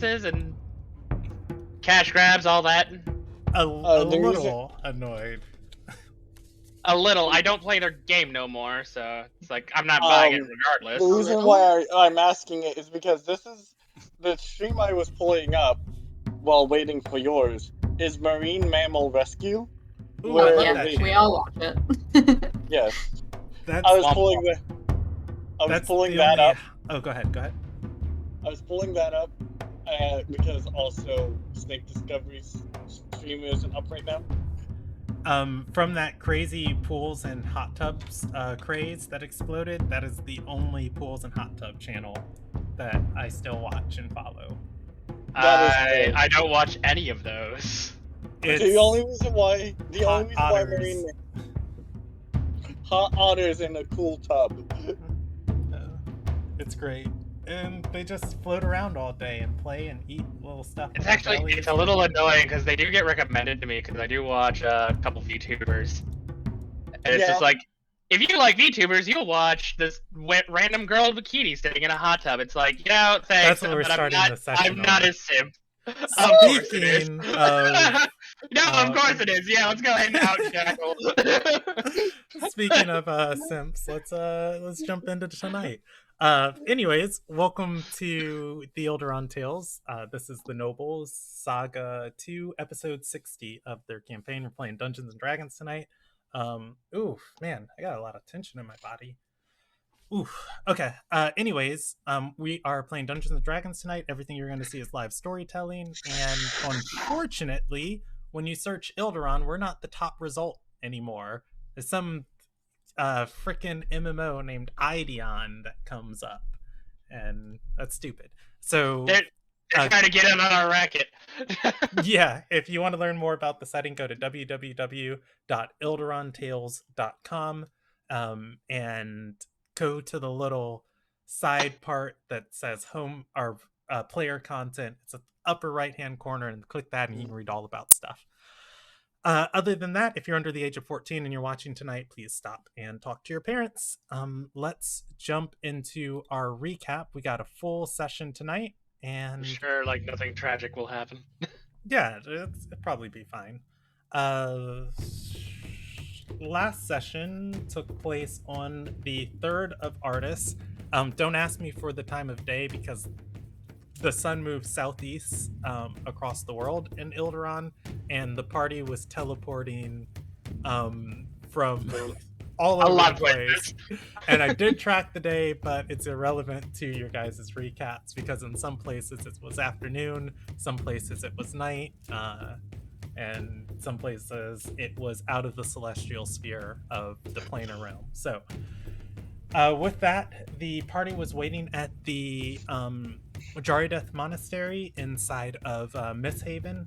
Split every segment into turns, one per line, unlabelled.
and cash grabs, all that.
A little annoyed.
A little. I don't play their game no more, so it's like I'm not buying it regardless.
The reason why I'm asking it is because this is the stream I was pulling up while waiting for yours is Marine Mammal Rescue.
Ooh,
where
I love that
we
channel.
all watch it.
Yes.
That's
I was pulling that up.
Oh, go ahead.
I was pulling that up because also Snake Discovery's stream isn't up right now.
From that crazy pools and hot tubs craze that exploded, that is the only pools and hot tub channel that I still watch and follow.
I don't watch any of those.
The only reason why Marine hot otters in a cool tub.
It's great. And they just float around all day and play and eat little stuff.
It's a little annoying because they do get recommended to me because I do watch a couple VTubers. And it's just like, if you like VTubers, you'll watch this random girl in a bikini sitting in a hot tub. It's like, thanks.
That's what we're starting the session
I'm not a simp.
Speaking of...
No, of course it is. Yeah, let's go ahead and out-jackal.
Speaking of simps, let's jump into tonight. Anyways, welcome to the Ilderon Tales. This is the Nobles Saga 2, episode 60 of their campaign. We're playing Dungeons and Dragons tonight. Oof, man, I got a lot of tension in my body. Oof. Okay. Anyways, we are playing Dungeons and Dragons tonight. Everything you're going to see is live storytelling, and unfortunately, when you search Ilderon, we're not the top result anymore. There's some frickin' MMO named Ideon that comes up, and that's stupid. So
they're trying to get in on our racket.
Yeah, if you want to learn more about the setting, go to www.ilderontales.com and go to the little side part that says home or player content. It's the upper right hand corner, and click that and you can read all about stuff. Other than that, if you're under the age of 14 and you're watching tonight, please stop and talk to your parents. Let's jump into our recap. We got a full session tonight, and
sure, like nothing tragic will happen.
Yeah, it'll probably be fine. Last session took place on the 3rd of Artis. Don't ask me for the time of day because the sun moved southeast across the world in Ilderon, and the party was teleporting from all over the place. And I did track the day, but it's irrelevant to your guys' recaps because in some places it was afternoon, some places it was night, and some places it was out of the celestial sphere of the planar realm. So with that, the party was waiting at the Jarideth Monastery inside of Misthaven.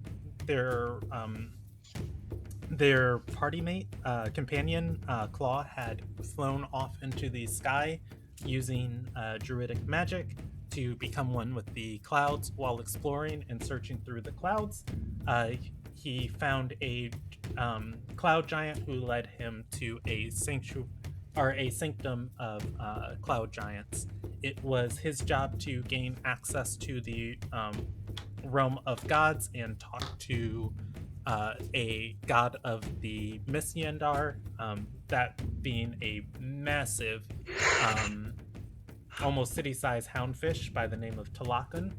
Their party mate, companion, Claw, had flown off into the sky using druidic magic to become one with the clouds. While exploring and searching through the clouds, he found a cloud giant who led him to a sanctum of cloud giants. It was his job to gain access to the realm of gods and talk to a god of the Misyandar, that being a massive, almost city-sized houndfish by the name of Talakwan.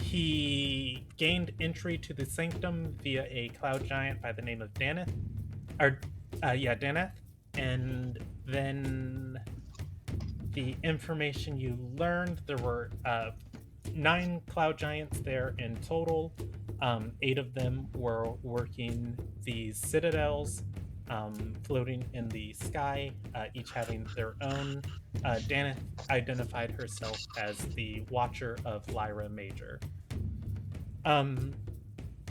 He gained entry to the sanctum via a cloud giant by the name of Daneth, and then the information you learned, there were 9 cloud giants there in total. 8 of them were working these citadels, floating in the sky, each having their own. Daneth identified herself as the Watcher of Lyra Major.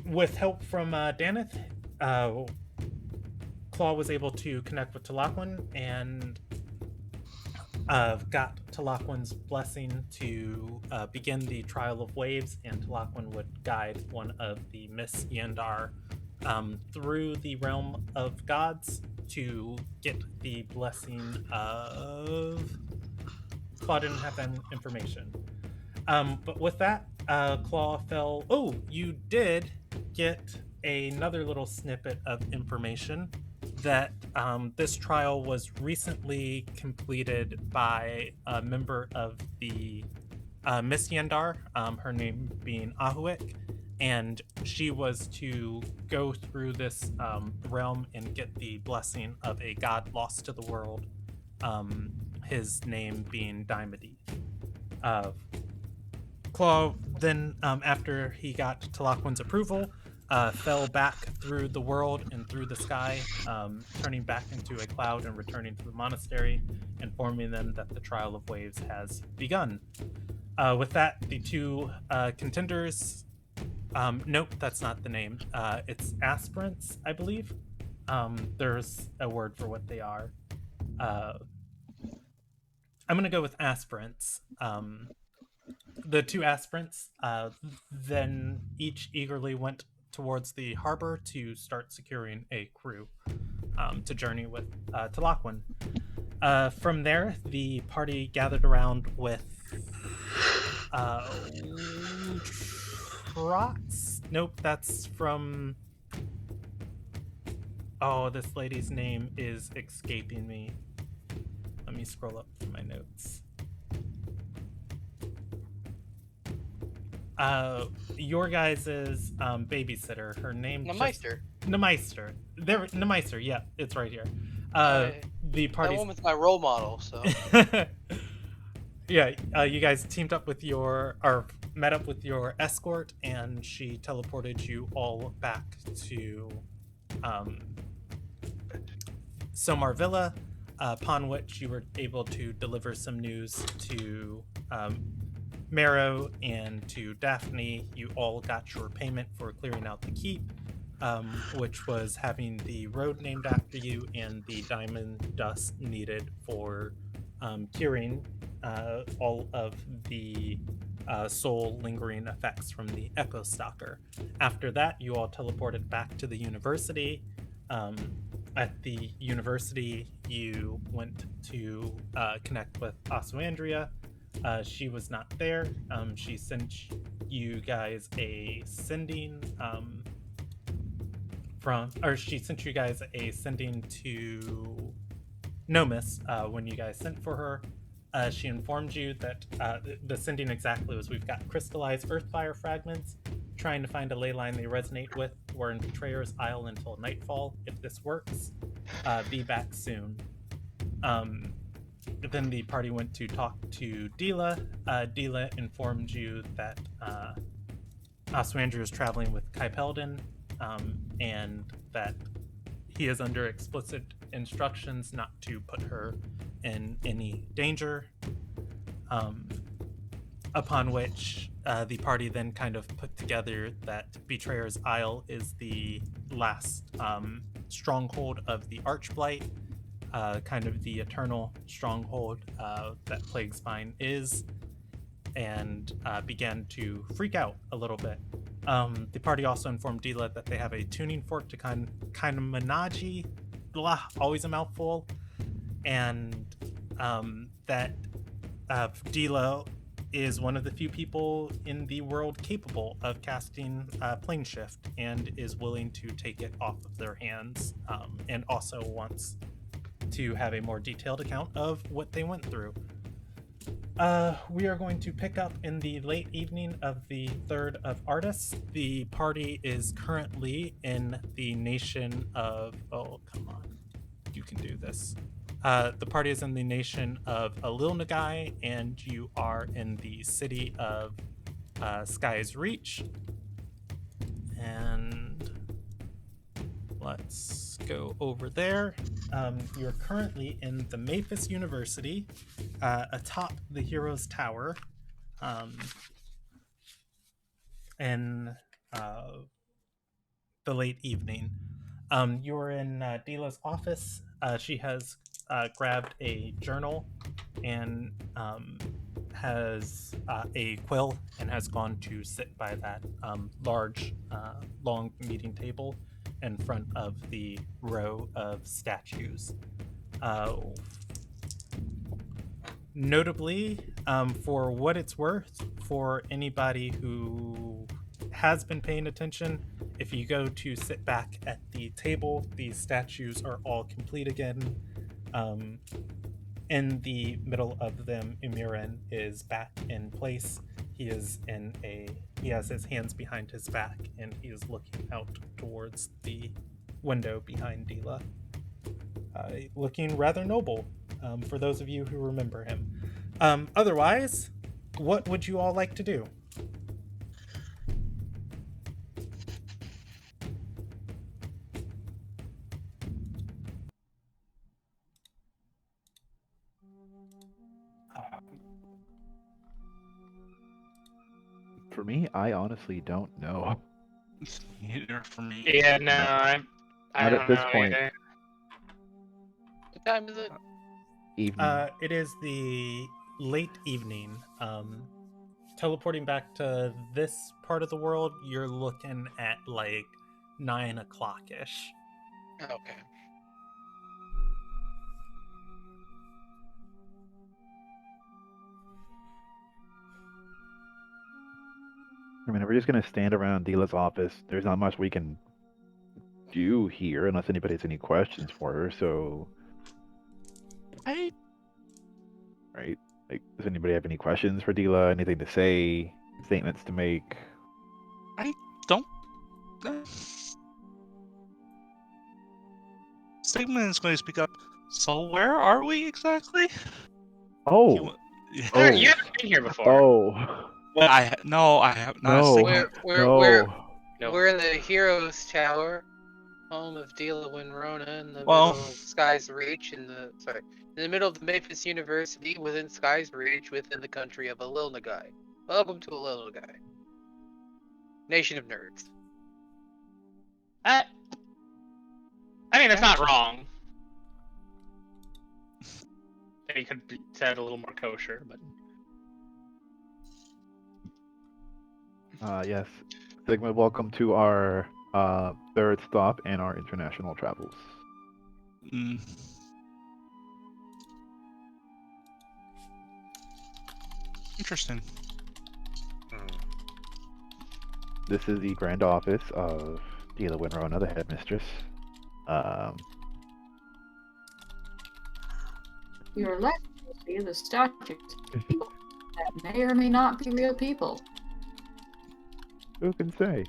With help from Daneth, Claw was able to connect with Talakwan and got Talakwan's blessing to begin the Trial of Waves, and Talakwan would guide one of the Miss Yendar through the realm of gods to get the blessing of Claw didn't have that information. But with that, Claw fell. Oh, you did get another little snippet of information that this trial was recently completed by a member of the Miss Yendar, her name being Ahuik, and she was to go through this realm and get the blessing of a god lost to the world, his name being Dimedy. Claw then, after he got Talaquin's approval, fell back through the world and through the sky, turning back into a cloud and returning to the monastery, informing them that the Trial of Waves has begun. With that, the two contenders. Nope, that's not the name. It's aspirants, I believe. There's a word for what they are. I'm going to go with aspirants. The two aspirants then each eagerly went towards the harbor to start securing a crew to journey with Talaquin. From there, the party gathered around with Trox? Nope, that's from... Oh, this lady's name is escaping me. Let me scroll up through my notes. Your guys' babysitter, her name...
Nemeister.
Nemeister. There, Nemeister, yeah, it's right here. The party.
That woman's my role model, so...
Yeah, you guys teamed up with or met up with your escort, and she teleported you all back to Somar Villa, upon which you were able to deliver some news to Marrow and to Daphne. You all got your payment for clearing out the keep, which was having the road named after you and the diamond dust needed for curing all of the soul lingering effects from the Echo Stalker. After that, you all teleported back to the university. At the university, you went to connect with Asuandria. She was not there. She sent you guys a sending she sent you guys a sending to Nomus when you guys sent for her. She informed you that the sending exactly was, we've got crystallized earthfire fragments, trying to find a ley line they resonate with. We're in Betrayer's Isle until nightfall. If this works, be back soon. Then the party went to talk to Dila. Dila informed you that Oswandrew is traveling with Kai Peldon, and that he is under explicit instructions not to put her in any danger. Upon which the party then kind of put together that Betrayer's Isle is the last stronghold of the Archblight, kind of the eternal stronghold that Plaguespine is, and began to freak out a little bit. The party also informed Dila that they have a tuning fork to kind of Menaji, always a mouthful, and that Dila is one of the few people in the world capable of casting plane shift and is willing to take it off of their hands, and also wants to have a more detailed account of what they went through. We are going to pick up in the late evening of the 3rd of Artis. The party is currently in the nation of... Oh, come on. You can do this. The party is in the nation of Alil Nagai, and you are in the city of Sky's Reach. And let's go over there. You're currently in the Maphis University, atop the Hero's Tower, in the late evening. You're in Dila's office. She has grabbed a journal and has a quill and has gone to sit by that large, long meeting table in front of the row of statues. Notably, for what it's worth, for anybody who has been paying attention, if you go to sit back at the table, these statues are all complete again. In the middle of them, Umiran is back in place. He has his hands behind his back and he is looking out towards the window behind Dila, looking rather noble, for those of you who remember him. Otherwise, what would you all like to do?
For me, I honestly don't know.
Neither for me.
Yeah, no,
No.
I
Not
don't
at this
know
point.
either.
What time is it?
Evening.
It is the late evening. Teleporting back to this part of the world, you're looking at like 9 o'clock ish.
Okay.
I mean, if we're just gonna stand around Dila's office, there's not much we can do here unless anybody has any questions for her. So,
I
right? Like, does anybody have any questions for Dila? Anything to say? Statements to make?
don't. Statement is going to speak up. So where are we exactly?
Oh,
You
Oh.
You haven't been here before.
oh,
I have not.
No.
A statement.
No.
We're in the Heroes Tower, home of Dila Winrona, in the
Well-
middle of Sky's Reach, in the middle of the Memphis University, within Sky's Reach, within the country of Alilnagai. Welcome to Alilnagai, nation of nerds.
I mean, that's not wrong. It could be said a little more kosher, but
Yes. Sigma, welcome to our third stop in our international travels.
Mm. Interesting.
This is the grand office of Dila Winrona, the headmistress.
You're left to see the statues of people that may or may not be real people.
Who can say?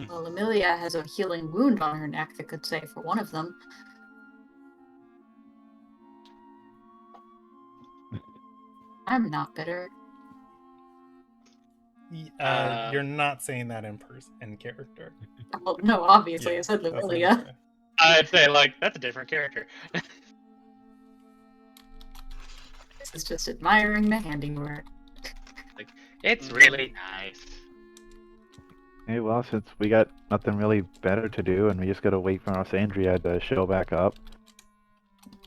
Well, Amelia has a healing wound on her neck that could save for one of them. I'm not bitter.
You're not saying that in character.
Well, no, obviously,
Yeah,
I said
that's what I'm
Amelia.
saying.
I'd say like that's a different character.
This is just admiring the handiwork.
It's really nice.
Hey, well, since we got nothing really better to do and we just gotta wait for Alessandria to show back up,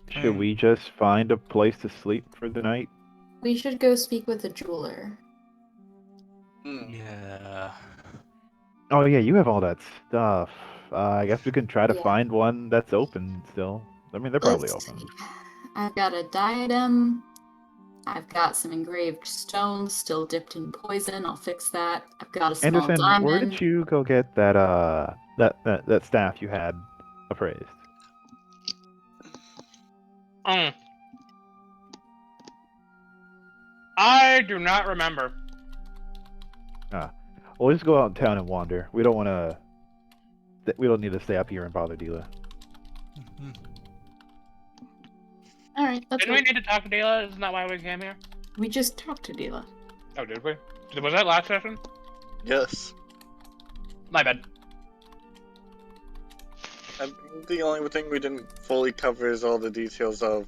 should we just find a place to sleep for the night?
We should go speak with the jeweler.
Yeah.
Oh yeah, you have all that stuff. I guess we can try to
Yeah.
find one that's open still. I mean, they're probably
Let's
open.
see. I've got a diadem. I've got some engraved stones still dipped in poison. I'll fix that. I've got a small
Anderson,
diamond.
where did you go get that that staff you had appraised?
I do not remember.
We'll just go out in town and wander. We don't want to. We don't need to stay up here and bother Dila.
Mhm.
All right, let's
Didn't we
go.
need to talk to Dila? Isn't that why we came here?
We just talked to Dila.
Oh, did we? Was that last session?
Yes.
My bad.
I think the only thing we didn't fully cover is all the details of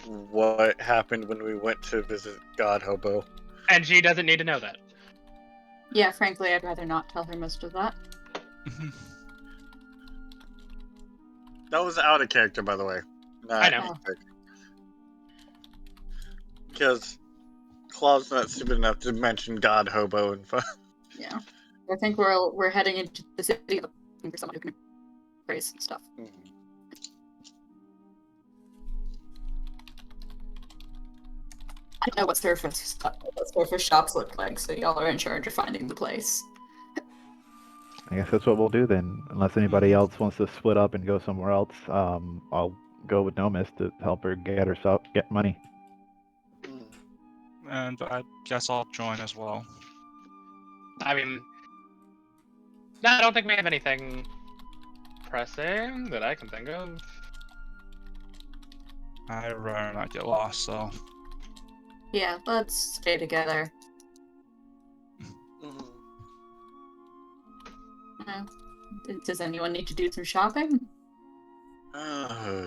what happened when we went to visit God Hobo.
And she doesn't need to know that.
Yeah, frankly, I'd rather not tell her most of that.
Mhm.
That was out of character, by the way.
I know.
in character. Because Claw's not stupid enough to mention God Hobo and fun.
Yeah, I think we're heading into the city looking for someone who can praise stuff.
Mhm.
I know what surface shops look like, so y'all are in charge of finding the place.
I guess that's what we'll do then. Unless anybody else wants to split up and go somewhere else, I'll go with Nomis to help her get herself get money.
And I guess I'll join as well.
I mean, no, I don't think we have anything pressing that I can think of.
I'd rather not get lost, so.
Yeah, let's stay together. Does anyone need to do some shopping?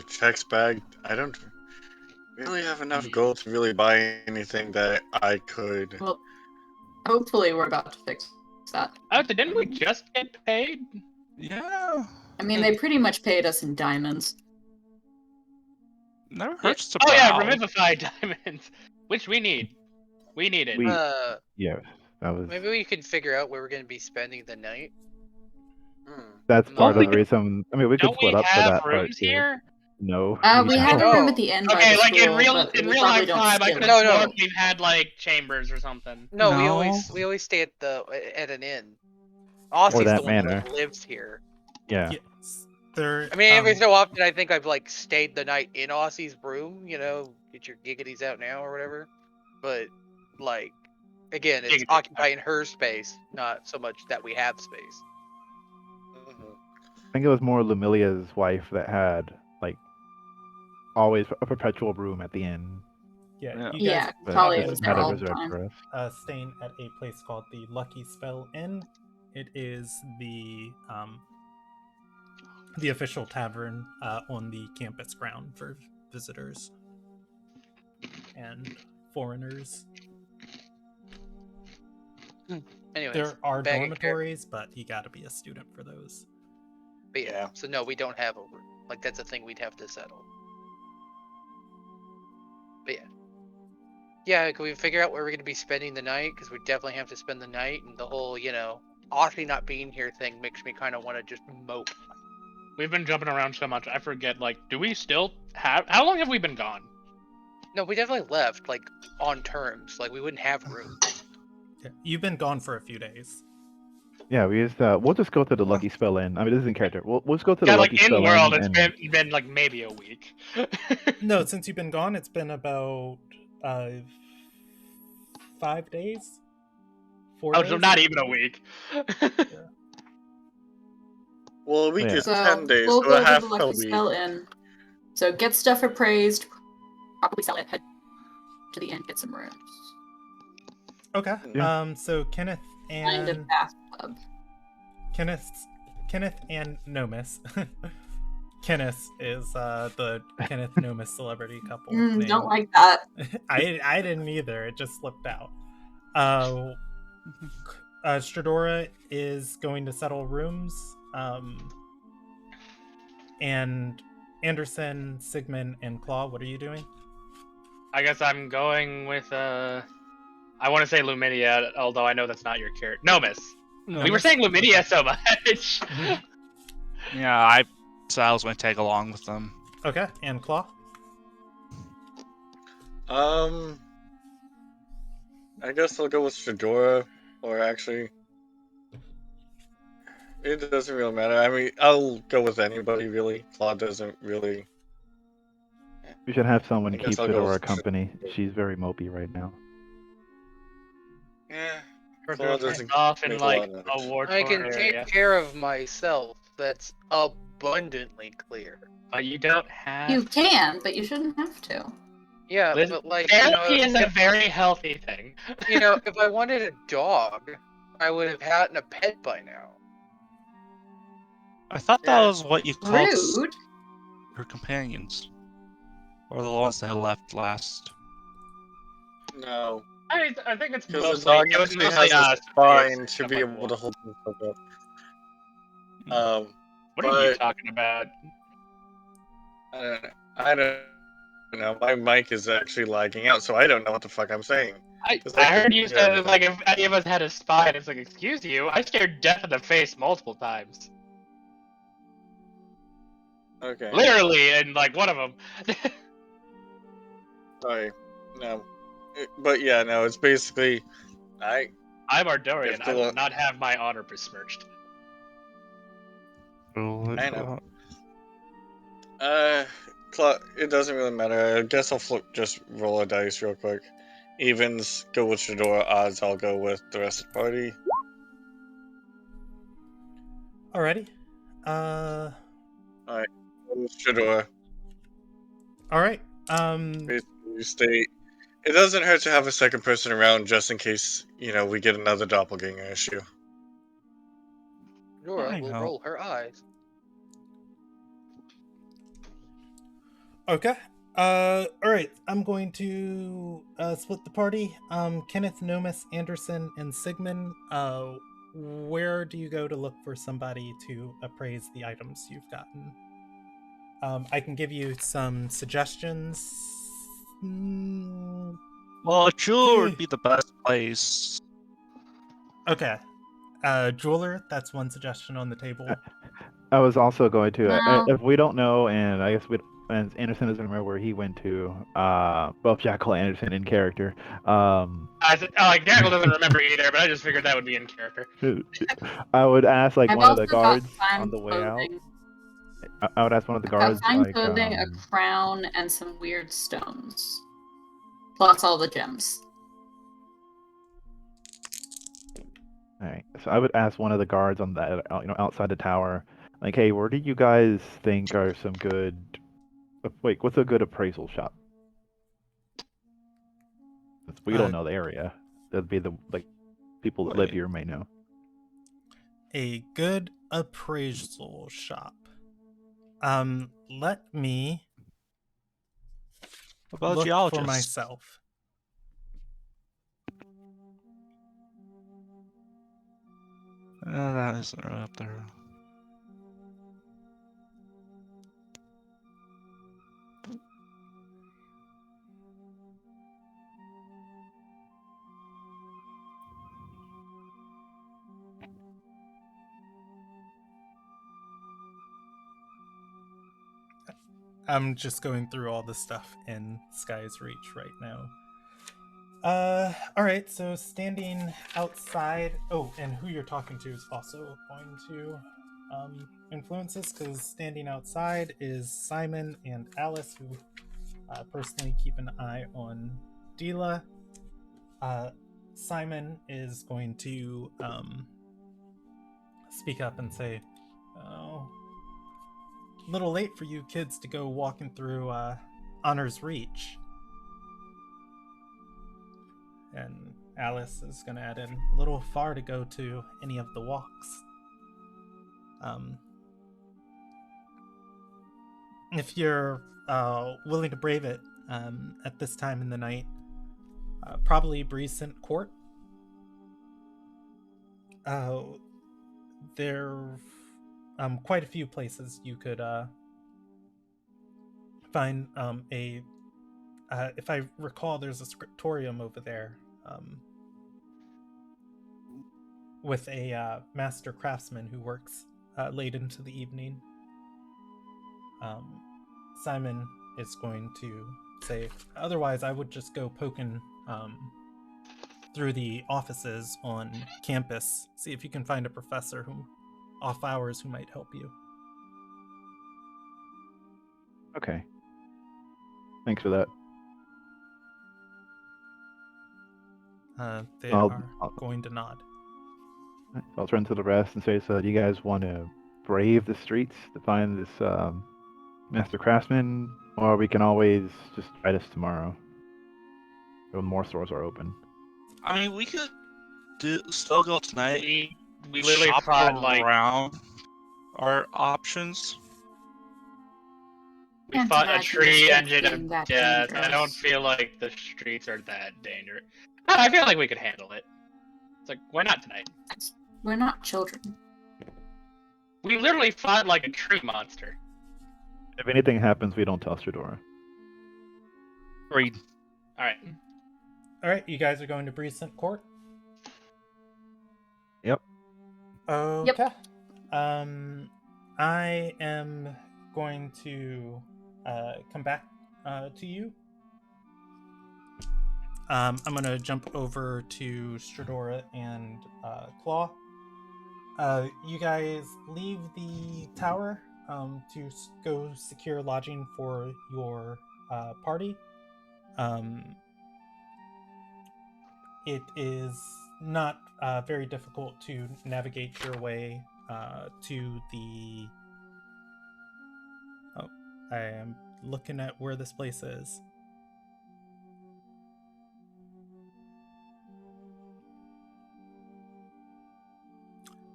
Checks bag. I don't really have enough gold to really buy anything that I could.
Well, hopefully we're about to fix that.
Oh, didn't we just get paid?
Yeah.
I mean, they pretty much paid us in diamonds.
Never hurts to
Oh yeah,
bow.
Revivify diamonds, which we need. We need it.
Yes, that was.
Maybe we can figure out where we're gonna be spending the night.
That's
Well,
part
we
of the reason. I mean, we could
Don't
split
we
up for
have
that part
rooms
too.
here?
No.
We have a room at the inn by
Okay,
the
like
school,
in
but we
real
probably
life
don't
time, I
stay
could
there.
have
No, no.
sworn we've had like chambers or something.
No, we
No.
always stay at an inn. Aussie's
that
the one
manor.
that lives here.
Yeah.
Yes. There,
I mean, every so often I think I've like stayed the night in Aussie's room, you know, get your giggities out now or whatever. But like, again, it's
Giggity.
occupying her space, not so much that we have space.
I think it was more Lumilia's wife that had like always a perpetual room at the inn.
yeah, you guys
Yeah,
But
probably
have
was
been
there
had it
all the
reserved
time.
for us.
staying at a place called the Lucky Spell Inn. It is the official tavern on the campus ground for visitors and foreigners.
Anyways,
There are
bag and carry-
dormitories, but you got to be a student for those.
But yeah, so no, we don't have a room. Like that's a thing we'd have to settle. But yeah, can we figure out where we're gonna be spending the night? Because we definitely have to spend the night, and the whole, you know, Aussie not being here thing makes me kind of want to just mope.
We've been jumping around so much, I forget. Like, do we still have? How long have we been gone?
No, we definitely left like on terms. Like we wouldn't have room.
Yeah, you've been gone for a few days.
Yeah, we just we'll just go to the Lucky Spell Inn. I mean, this isn't character. We'll just go to the
Yeah,
Lucky
like in
Spell
world,
Inn.
it's
and...
been like maybe a week.
No, since you've been gone, it's been about 5 days. 4
Oh,
days.
so not even a week.
Well, a week
Yeah.
is
So
10 days,
we'll
so
go
a
to
half
the
a
Lucky
week.
Spell Inn. So get stuff appraised, probably sell it, head to the inn, get some rooms.
Okay.
Yeah.
So Kenneth
Find a
and
bathtub.
Kenneth and Nomis. Kenneth is the Kenneth Nomis celebrity couple. name.
Don't like that.
I didn't either. It just slipped out. Stradora is going to settle rooms. And Anderson, Sigmund, and Claw, what are you doing?
I guess I'm going with I want to say Luminia, although I know that's not your character. Nomis. We were saying Luminia so much.
Yeah, I was going to tag along with them.
Okay, and Claw?
I guess I'll go with Fedora, or actually, it doesn't really matter. I mean, I'll go with anybody really. Claude doesn't really.
We should have someone
I
to
guess
keep
I'll go
Fedora
with-
company. She's very mopey right now.
Yeah.
Fedora
doesn't
off in
make a
like
lot of
a
noise.
war
I can
torn
take
area.
care of myself. That's abundantly clear.
But you don't have.
You can, but you shouldn't have to.
Yeah,
Liz-
but like
Therapy is a very healthy thing.
you know, if I wanted a dog, I would have had a pet by now.
I thought that
Yeah.
was what you called
Rude.
her companions. Or the ones that left last.
No.
I think it's
Because the
mostly.
dog
It was
actually
mostly
has a
us.
spine to
Stuff
be
like
able to
wolves.
hold himself up.
What are you
but-
talking about?
I don't know. My mic is actually lagging out, so I don't know what the fuck I'm saying.
I
'Cause
I
I
heard
couldn't
you
hear
said
anything.
like if any of us had a spine, it's like excuse you. I scared death in the face multiple times,
Okay.
literally, and like one of them.
Sorry. No. But yeah, no, it's basically I.
I'm Ardorian.
If
I will
the-
not have my honor besmirched.
I know. It doesn't really matter. I guess I'll just roll a dice real quick. Evens go with Shadora. Odds I'll go with the rest of the party.
Alrighty.
Alright, go with Shadora.
Alright.
Basically, you stay. It doesn't hurt to have a second person around just in case, we get another doppelganger issue.
Nora
I
will
know.
roll her eyes.
Okay. Alright. I'm going to split the party. Kenneth, Nomus, Anderson, and Sigmund. Where do you go to look for somebody to appraise the items you've gotten? I can give you some suggestions.
Well, a jeweler would be the best place.
Okay. Jeweler, that's one suggestion on the table.
I was also going to,
No.
if we don't know, and I guess and Anderson doesn't remember where he went to, well, Jackal Anderson in character.
Gaggle doesn't remember either, but I just figured that would be in character.
I would ask like
I've
one of the
also got
guards
fine
on the way out.
clothing.
I would ask one of the
I've got
guards
fine
like,
clothing, a crown, and some weird stones. Plus all the gems.
all right. So I would ask one of the guards on that, outside the tower, like, hey, where do you guys think are some good? Wait, what's a good appraisal shop? Since we don't know the area, that'd be the people that live here may know.
A good appraisal shop. Let me
What about
look
geologists?
for myself.
That isn't right up there.
I'm just going through all the stuff in Sky's Reach right now. Alright, so standing outside. Oh, and who you're talking to is also going to influence this, because standing outside is Simon and Alice, who personally keep an eye on Dila. Simon is going to speak up and say, "Oh, a little late for you kids to go walking through Honor's Reach." And Alice is going to add in, a little far to go to any of the walks. If you're willing to brave it at this time in the night, probably Breescent Court. There are quite a few places you could find if I recall, there's a scriptorium over there with a master craftsman who works late into the evening. Simon is going to say, otherwise I would just go poking through the offices on campus, see if you can find a professor who off hours who might help you.
Okay. Thanks for that.
They
I'll
are going to nod.
I'll turn to the rest and say, so do you guys want to brave the streets to find this master craftsman, or we can always just try this tomorrow when more stores are open?
I mean, we could still go tonight.
We literally
shop
fought
around our options.
We
Can't
fought a
imagine
tree
the streets
engine
being
of
that
death. I don't
dangerous.
feel like the streets are that dangerous. I feel like we could handle it. It's like, why not tonight?
We're not children.
We literally fought like a tree monster.
If anything happens, we don't tell Shadora.
Agreed.
Alright.
Alright, you guys are going to Breescent Court?
Yep.
Okay. I am going to come back to you. I'm gonna jump over to Stradora and Claw. You guys leave the tower to go secure lodging for your party. It is not very difficult to navigate your way to the... Oh, I am looking at where this place is.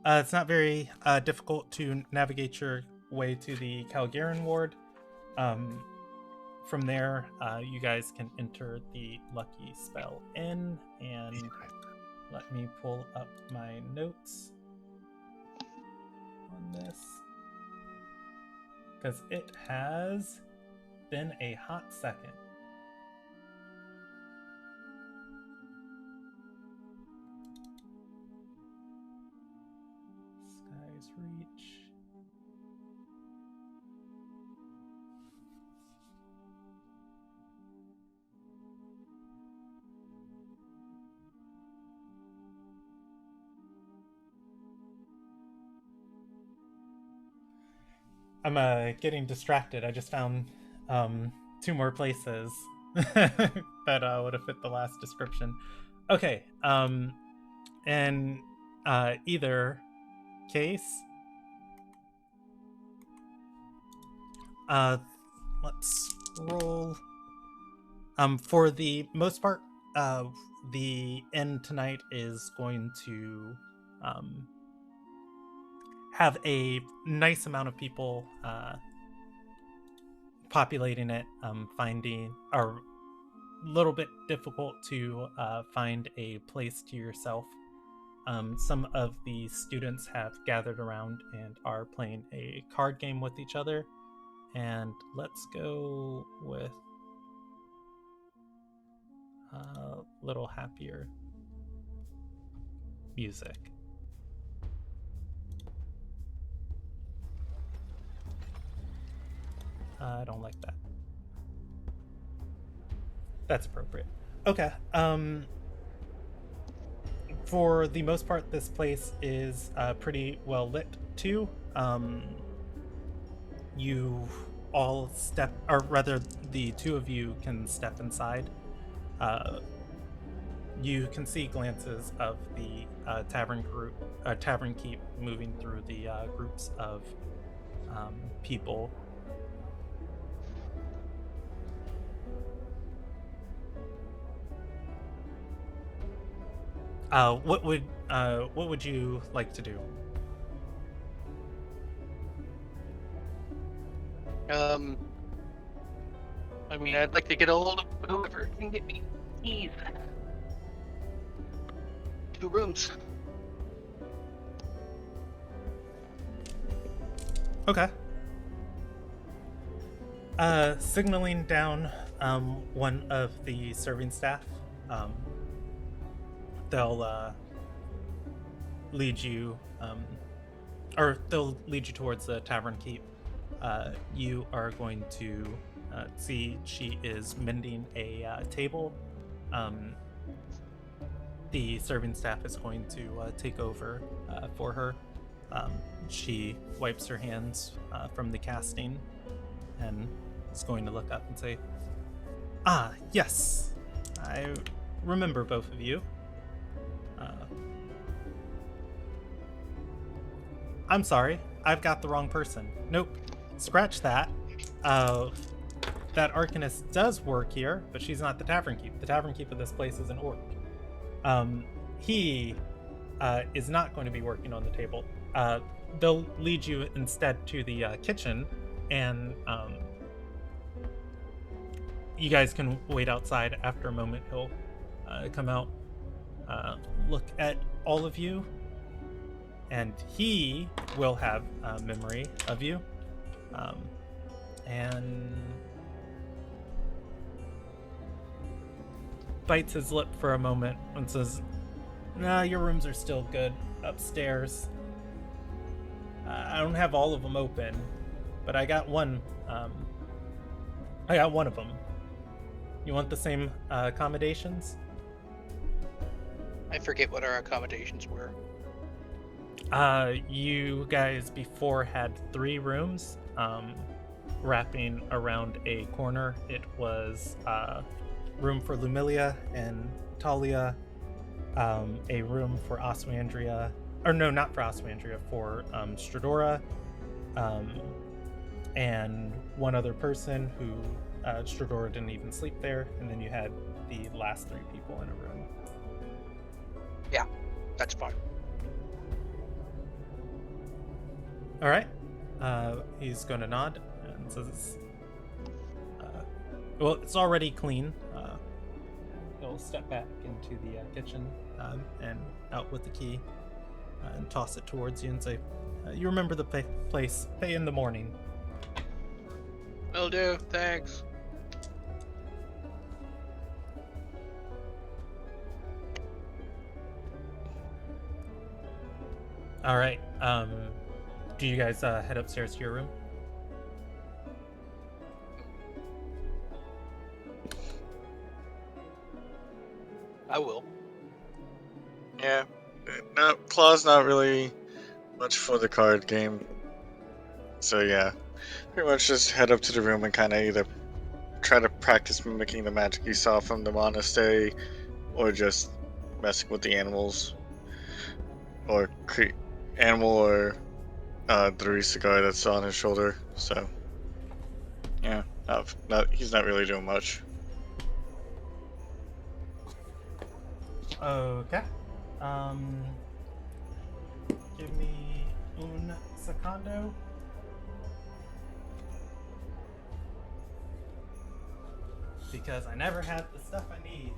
It's not very difficult to navigate your way to the Calgaran ward. From there, you guys can enter the Lucky Spell Inn, and let me pull up my notes on this, because it has been a hot second. Sky's Reach. I'm getting distracted. I just found 2 more places that would have fit the last description. Okay, in either case, let's roll. For the most part, the inn tonight is going to have a nice amount of people populating it, finding or a little bit difficult to find a place to yourself. Some of the students have gathered around and are playing a card game with each other. And let's go with a little happier music. I don't like that. That's appropriate. Okay. For the most part, this place is pretty well lit too. You all step, or rather, the 2 of you can step inside. You can see glances of the tavern keep moving through the groups of people. What would you like to do?
I mean, I'd like to get a hold of whoever can get me keys. 2 rooms.
Okay. Signaling down one of the serving staff. They'll lead you, or they'll lead you towards the tavern keep. You are going to see she is mending a table. The serving staff is going to take over for her. She wipes her hands from the casting and is going to look up and say, "Ah, yes, I remember both of you. I'm sorry, I've got the wrong person. Nope, scratch that. That Arcanist does work here, but she's not the tavern keep. The tavern keep of this place is an orc. He is not going to be working on the table. They'll lead you instead to the kitchen, and you guys can wait outside. After a moment, he'll come out, look at all of you, and he will have a memory of you, and bites his lip for a moment and says, "Nah, your rooms are still good upstairs. I don't have all of them open, but I got one. I got one of them. You want the same accommodations?
I forget what our accommodations were.
You guys before had 3 rooms, wrapping around a corner. It was room for Lumilia and Talia, a room for Oswandria, or no, not for Oswandria, for Stradora, and one other person who Stradora didn't even sleep there, and then you had the last 3 people in a room.
Yeah, that's fine.
All right. He's going to nod and says, well, it's already clean. He'll step back into the kitchen and out with the key and toss it towards you and say, you remember the place. Pay in the morning.
Will do, thanks.
All right. Do you guys head upstairs to your room?
I will.
Yeah. No, Claw's not really much for the card game. So yeah. Pretty much just head up to the room and kind of either try to practice mimicking the magic you saw from the monastery, or just messing with the animals. Or animal or the cigar that's on his shoulder. So yeah, he's not really doing much.
Okay. Give me un secondo. Because I never have the stuff I need.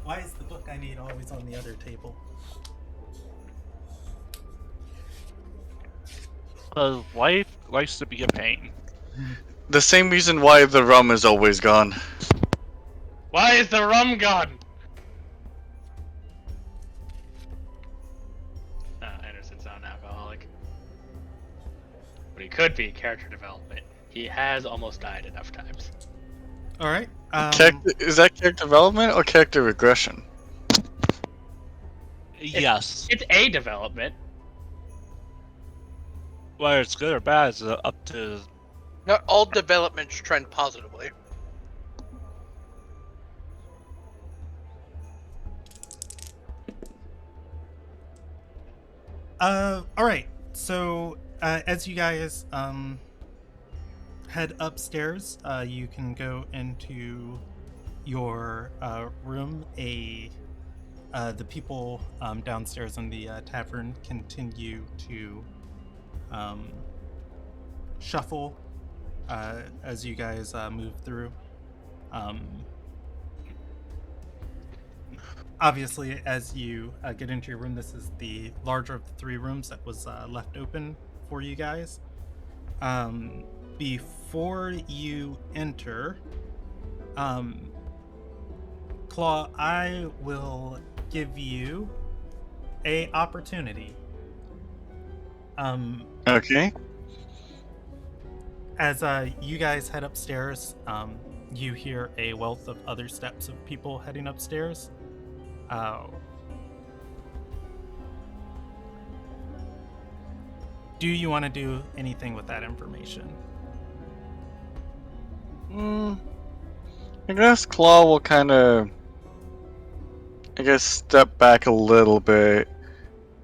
Why is the book I need always on the other table?
Life likes to be a pain.
The same reason why the rum is always gone.
Why is the rum gone? Anderson's not an alcoholic. But he could be character development. He has almost died enough times.
All right.
Is that character development or character regression?
Yes.
It's a development.
Whether it's good or bad is up to.
Not all developments trend positively.
All right. So as you guys head upstairs, you can go into your room. The people downstairs in the tavern continue to shuffle as you guys move through. Obviously, as you get into your room, this is the larger of the 3 rooms that was left open for you guys. Before you enter, Claw, I will give you a opportunity.
Okay.
As you guys head upstairs, you hear a wealth of other steps of people heading upstairs. Do you want to do anything with that information?
I guess Claw will kind of, step back a little bit,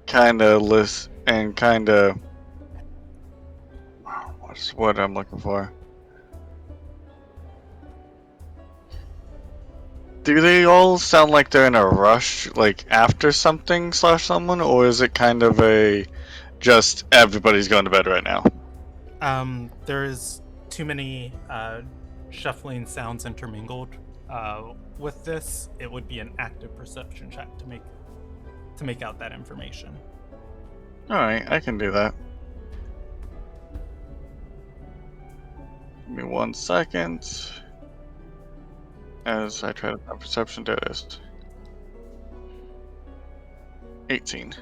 kind of listen, and kind of, what's what I'm looking for? Do they all sound like they're in a rush, like after something / someone, or is it kind of a just everybody's going to bed right now?
There's too many shuffling sounds intermingled with this. It would be an active perception check to make out that information.
All right, I can do that. Give me 1 second. As I try to find perception, there it is. 18.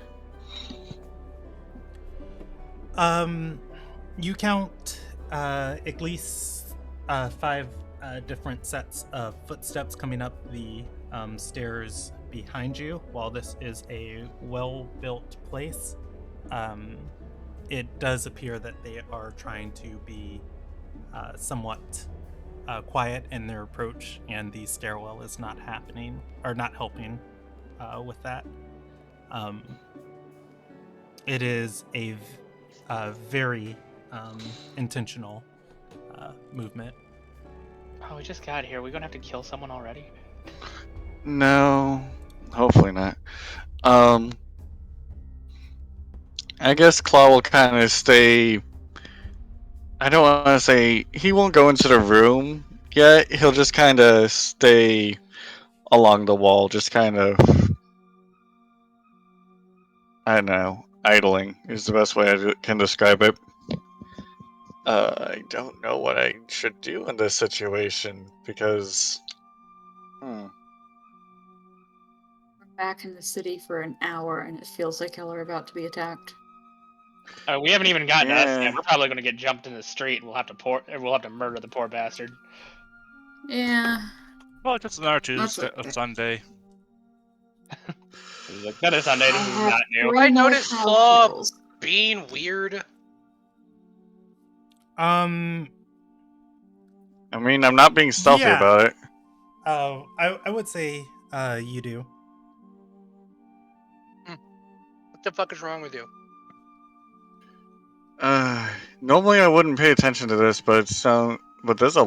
You count at least 5 different sets of footsteps coming up the stairs behind you. While this is a well-built place, it does appear that they are trying to be somewhat quiet in their approach, and the stairwell is not happening or not helping with that. It is a very intentional movement.
Oh, we just got here. We're gonna have to kill someone already.
No, hopefully not. I guess Claw will kind of stay. I don't want to say he won't go into the room yet. He'll just kind of stay along the wall, just kind of. I don't know. Idling is the best way I can describe it. I don't know what I should do in this situation because.
We're back in the city for an hour, and it feels like y'all are about to be attacked.
We haven't even gotten us
Yeah.
yet. We're probably gonna get jumped in the street, and we'll have to murder the poor bastard.
Yeah.
Well, just another
That's
Tuesday,
okay.
Sunday.
He's like, "That is Sunday. This
I
is
have
not new."
3
I
more
noticed
cow
Claw
kills.
being weird.
I mean, I'm not being stealthy
Yeah.
about it.
I would say you do.
What the fuck is wrong with you?
Normally I wouldn't pay attention to this, but there's a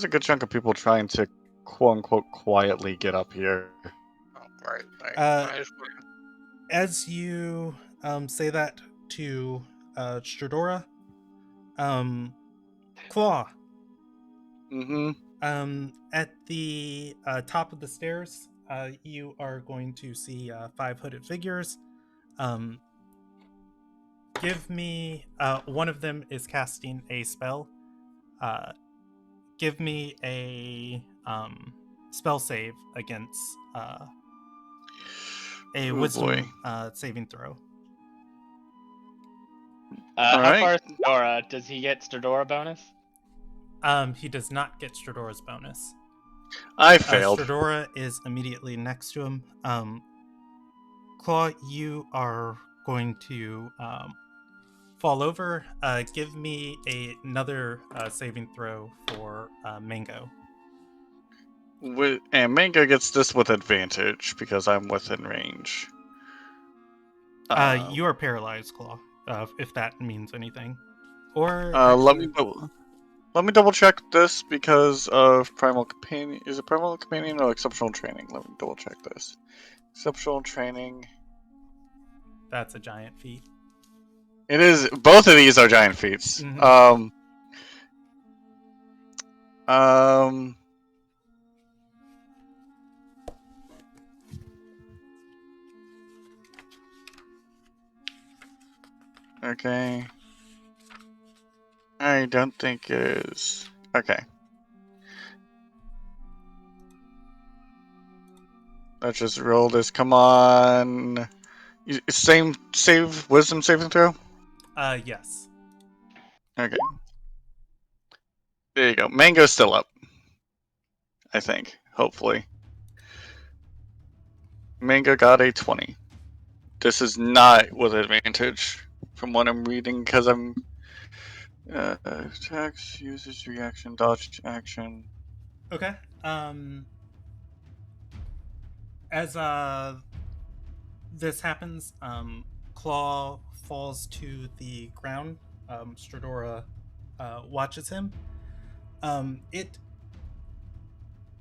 good chunk of people trying to quote unquote quietly get up here.
Oh, right.
Uh,
I just-
As you say that to Stradora, Claw,
Mm-hmm.
at the top of the stairs, you are going to see 5 hooded figures. Give me one of them is casting a spell. Give me a spell save against a
Oh,
wisdom
boy.
saving throw.
How
Alright.
far is Stradora? Does he get Stradora bonus?
He does not get Stradora's bonus.
I failed.
Stradora is immediately next to him. Claw, you are going to fall over. Give me another saving throw for Mango.
And Mango gets this with advantage because I'm within range.
You are paralyzed, Claw, if that means anything. Or
let
actually,
me double check this because of Primal Companion. Is it Primal Companion or Exceptional Training? Let me double check this. Exceptional Training.
that's a giant feat.
It is. Both of these are giant feats.
Mhm.
Okay. I don't think it is. Okay. Let's just roll this. Come on. Same wisdom saving throw?
Yes.
Okay. There you go. Mango's still up. I think. Hopefully. Mango got a 20. This is not with advantage from what I'm reading because I'm attacks, uses reaction, dodge action.
Okay. As this happens, Claw falls to the ground. Stradora watches him.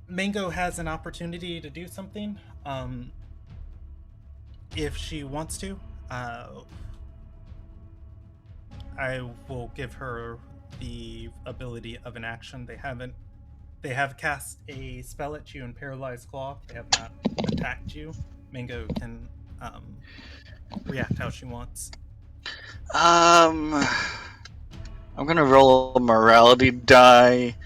Mango has an opportunity to do something. If she wants to, I will give her the ability of an action. They have cast a spell at you and paralyzed Claw. They have not attacked you. Mango can react how she wants.
I'm gonna roll a morality die,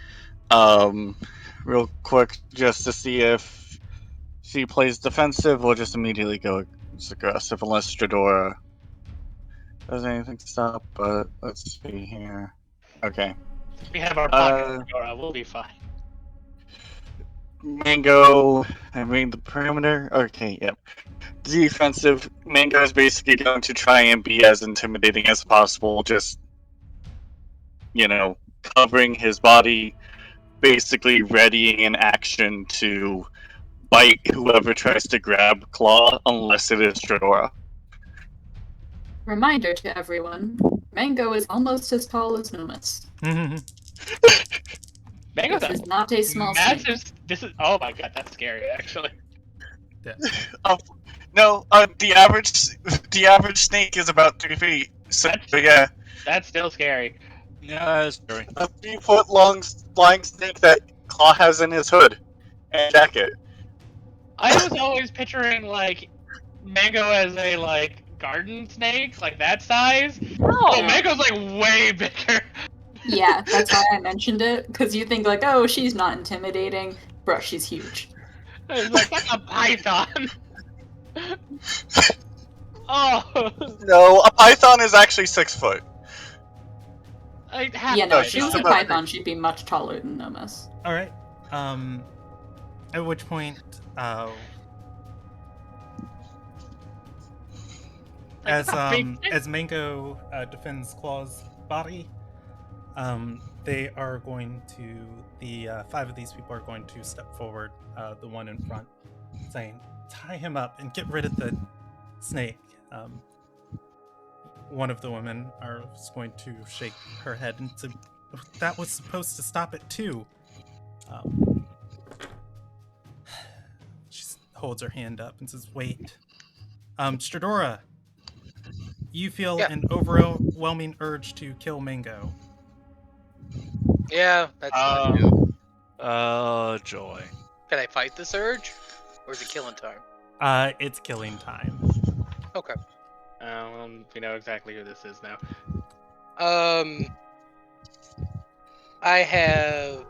real quick just to see if she plays defensive. We'll just immediately go aggressive unless Stradora does anything to stop. But let's see here. Okay.
We have our pocket, Dora. We'll be fine.
Mango, I mean the perimeter. Okay, yep. Defensive. Mango is basically going to try and be as intimidating as possible, just, covering his body, basically readying in action to bite whoever tries to grab Claw, unless it is Stradora.
Reminder to everyone, Mango is almost as tall as Numis.
Mango's
This is not a small snake.
massive. This is. Oh my god, that's scary. Actually.
No, the average snake is about 3 feet. So yeah,
That's still scary.
Yeah, that's scary.
a 3-foot long flying snake that Claw has in his hood and jacket.
I was always picturing like Mango as a garden snake, like that size. Oh, Mango's like way bigger.
Yeah, that's why I mentioned it, because you think like, oh, she's not intimidating. Bro, she's huge.
It's like that's a python. Oh.
No, a python is actually 6 foot.
Yeah, no, if she was a python, she'd be much taller than Numis.
All right. At which point, as Mango defends Claw's body, they are going to, the 5 of these people are going to step forward, the one in front, saying, tie him up and get rid of the snake. One of the women is going to shake her head and say, that was supposed to stop it too. She holds her hand up and says, wait. Stradora, you feel an overwhelming urge to kill Mango.
Yeah, that's what I do.
Oh, joy.
Can I fight this urge? Or is it killing time?
It's killing time.
Okay.
We know exactly who this is now.
I have...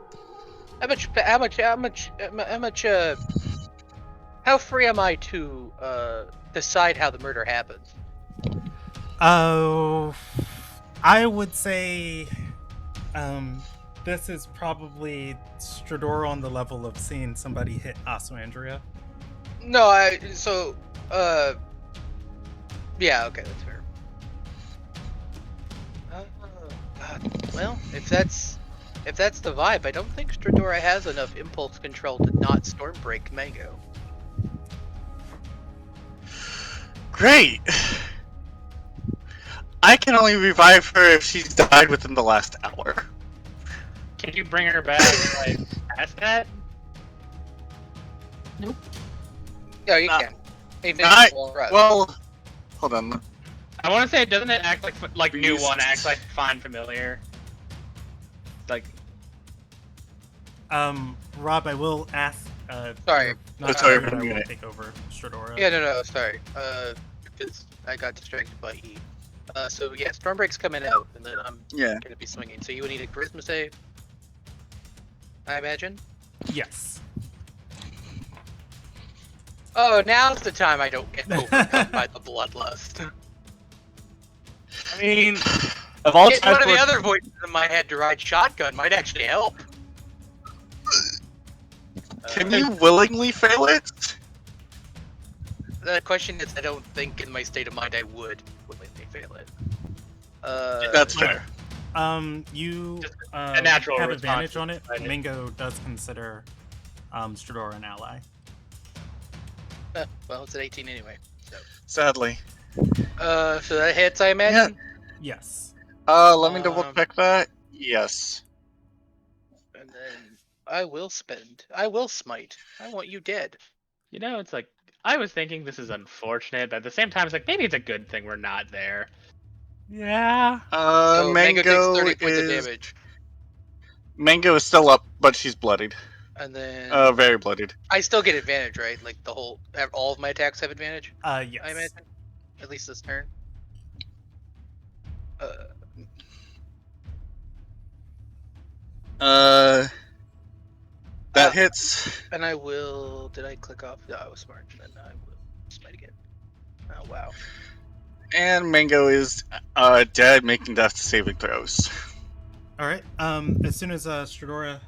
How free am I to, decide how the murder happens?
Oh, I would say, this is probably Stradora on the level of seeing somebody hit Aswandria.
No, yeah, okay, that's fair. God. Well, if that's the vibe, I don't think Stradora has enough impulse control to not Stormbreak Mango.
Great! I can only revive her if she's died within the last hour.
Can you bring her back, past that?
Nope.
Yeah, you can.
Well, hold on.
I want to say, doesn't it act like new one acts like Find Familiar? Like...
Rob, I will ask,
sorry.
I will take over Stradora.
Yeah, no, sorry. Because I got distracted by E. So yeah, Stormbreak's coming out, and then I'm gonna be swinging. So you would need a Charisma save, I imagine?
Yes.
Oh, now's the time I don't get overcome by the bloodlust.
I mean, of all
one of the other voices in my head to ride shotgun might actually help.
Can you willingly fail it?
The question is, I don't think in my state of mind I would willingly fail it.
That's fair.
You
a natural
have
response.
advantage on it. Mingo does consider Stradora an ally.
Well, it's an 18 anyway. So.
Sadly.
So that hits, I imagine?
Yes.
Let me double check that. Yes.
And then I will smite. I want you dead.
You know, it's like, I was thinking this is unfortunate, but at the same time, it's like, maybe it's a good thing we're not there.
Yeah.
So
Mango
takes 30 points
is...
of damage.
Mango is still up, but she's bloodied.
And then...
very bloodied.
I still get advantage, right? Like, all of my attacks have advantage?
Yes.
I imagine. At least this turn.
That hits.
And I will... Did I click off? No, I was smart. Then I will smite again. Oh, wow.
And Mango is dead, making death saving throws.
All right. As soon as Stradora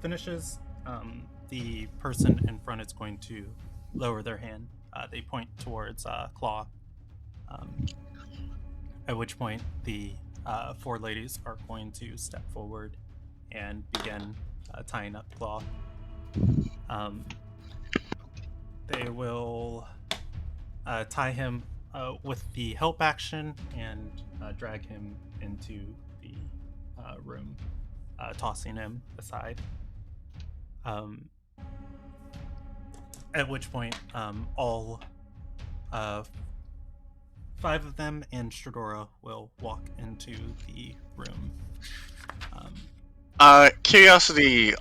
finishes, the person in front is going to lower their hand. They point towards Claw. At which point, the four ladies are going to step forward and begin tying up Claw. They will tie him with the help action and drag him into the room, tossing him aside. At which point, all five of them and Stradora will walk into the room.
Curiosity,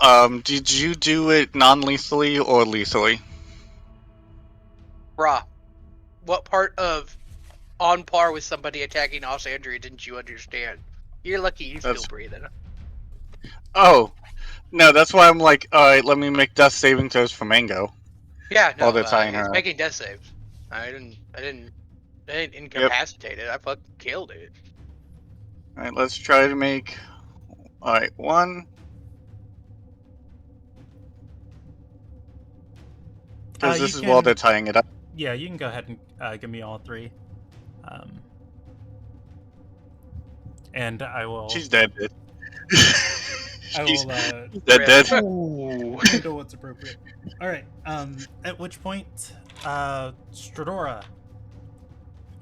did you do it non-lethally or lethally?
Bruh, what part of on par with somebody attacking Alessandria didn't you understand? You're lucky you're still breathing.
Oh, no, that's why I'm like, alright, let me make death saving throws for Mango.
Yeah, no,
While they're tying her
it's
up.
making death saves. I didn't incapacitate it. I fucking killed it.
Alright, let's try to make... Alright, 1... Because this is while they're tying it up.
Yeah, you can go ahead and give me all three. And I will...
She's dead, bitch.
I will
dead.
handle what's appropriate. Alright, at which point, Stradora,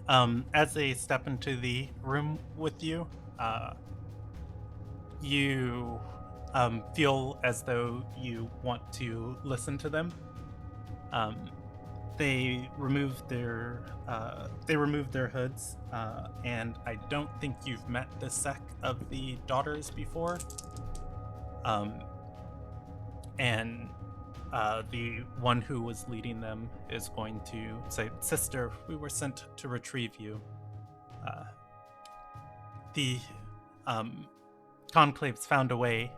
as they step into the room with you, you feel as though you want to listen to them. They removed their hoods, and I don't think you've met the sect of the daughters before. And the one who was leading them is going to say, "Sister, we were sent to retrieve you. The Conclave's found a way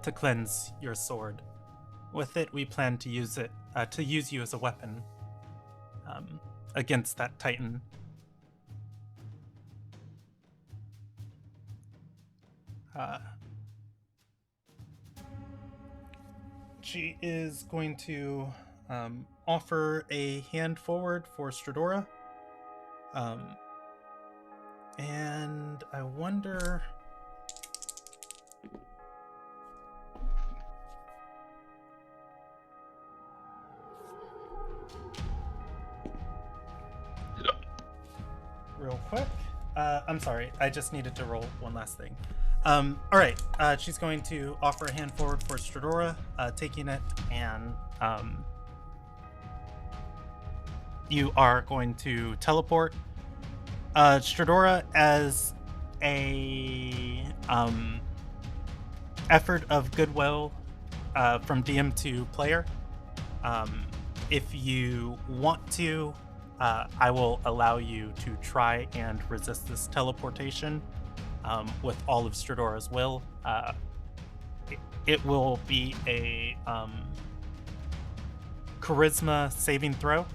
to cleanse your sword. With it, we plan to use you as a weapon against that Titan." She is going to offer a hand forward for Stradora. And I wonder... Real quick. I'm sorry, I just needed to roll one last thing. Alright, she's going to offer a hand forward for Stradora, taking it, and you are going to teleport. Stradora, as a effort of goodwill from DM to player, if you want to, I will allow you to try and resist this teleportation with all of Stradora's will. It will be a charisma saving throw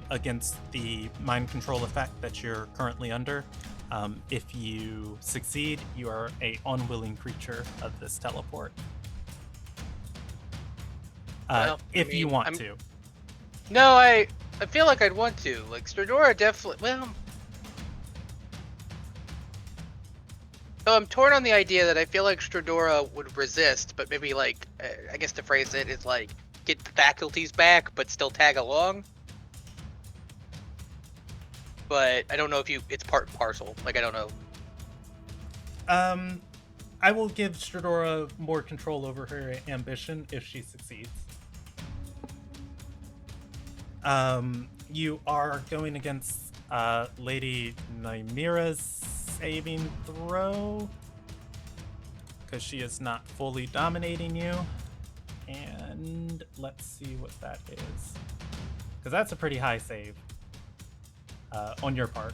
against the mind control effect that you're currently under. If you succeed, you are an unwilling creature of this teleport. If you want to.
No, I feel like I'd want to. Like, Stradora definitely... Well... So I'm torn on the idea that I feel like Stradora would resist, but maybe, like, I guess to phrase it is, like, get the faculties back, but still tag along. But I don't know if it's part and parcel. Like, I don't know.
I will give Stradora more control over her ambition if she succeeds. You are going against Lady Nymira's saving throw because she is not fully dominating you. And let's see what that is, because that's a pretty high save on your part.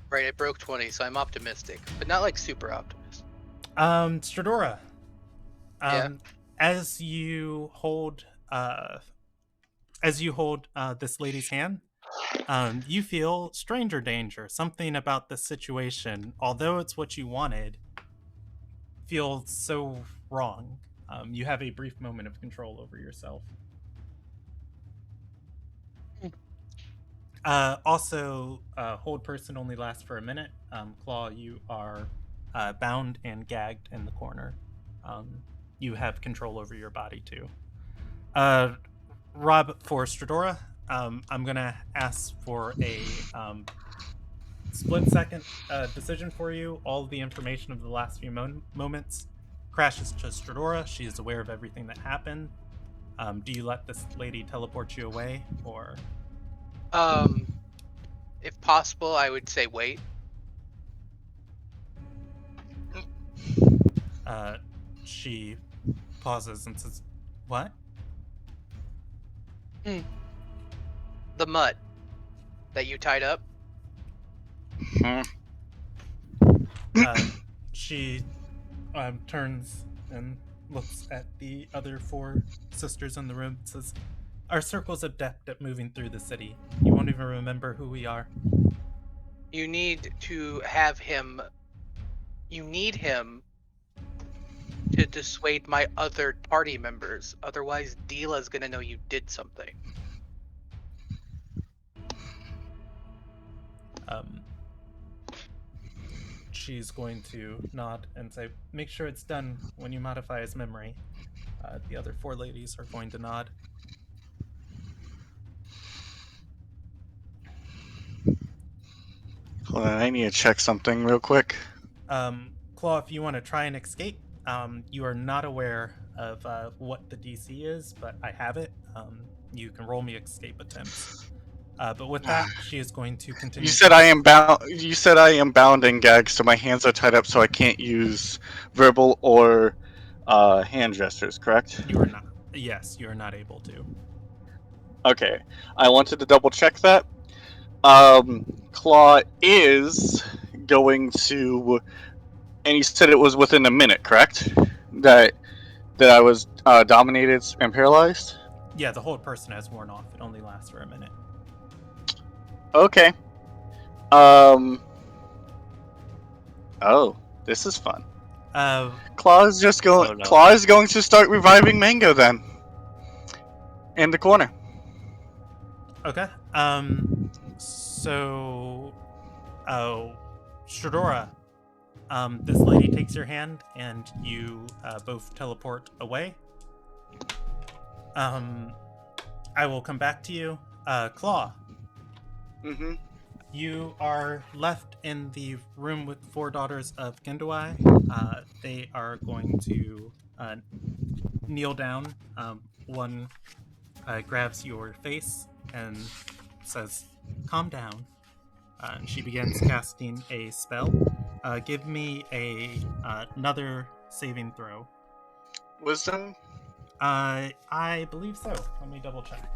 Right, it broke 20, so I'm optimistic, but not like super optimistic.
Stradora,
yeah.
as you hold this lady's hand, You feel stranger danger. Something about the situation, although it's what you wanted, feels so wrong. You have a brief moment of control over yourself. Also, hold person only lasts for a minute. Claw, you are bound and gagged in the corner. You have control over your body too. Rob, for Stradora, I'm gonna ask for a split-second decision for you. All of the information of the last few moments crashes to Stradora. She is aware of everything that happened. Do you let this lady teleport you away, or?
If possible, I would say wait.
She pauses and says, "What?"
The mud that you tied up.
She turns and looks at the other 4 sisters in the room and says, "Our circle's adept at moving through the city. You won't even remember who we are."
You need to have him. You need him to dissuade my other party members. Otherwise, Dila's gonna know you did something.
She's going to nod and say, "Make sure it's done when you modify his memory." The other 4 ladies are going to nod.
Hold on, I need to check something real quick.
Claw, if you want to try and escape, you are not aware of what the DC is, but I have it. You can roll me escape attempts. But with that, she is going to continue.
You said I am bound. You said I am bound and gagged, so my hands are tied up, so I can't use verbal or hand gestures. Correct?
You are not. Yes, you are not able to.
Okay, I wanted to double check that. Claw is going to, and you said it was within a minute, correct? That I was dominated and paralyzed.
Yeah, the hold person has worn off. It only lasts for a minute.
Okay. Oh, this is fun. Claw is just going.
Oh, no.
Claw is going to start reviving Mango then. In the corner.
Okay. So, Shadora, this lady takes your hand, and you both teleport away. I will come back to you. Claw.
Mm-hmm.
You are left in the room with 4 daughters of Gendawai. They are going to kneel down. One grabs your face and says, "Calm down." And she begins casting a spell. Give me another saving throw.
Wisdom?
I believe so. Let me double check.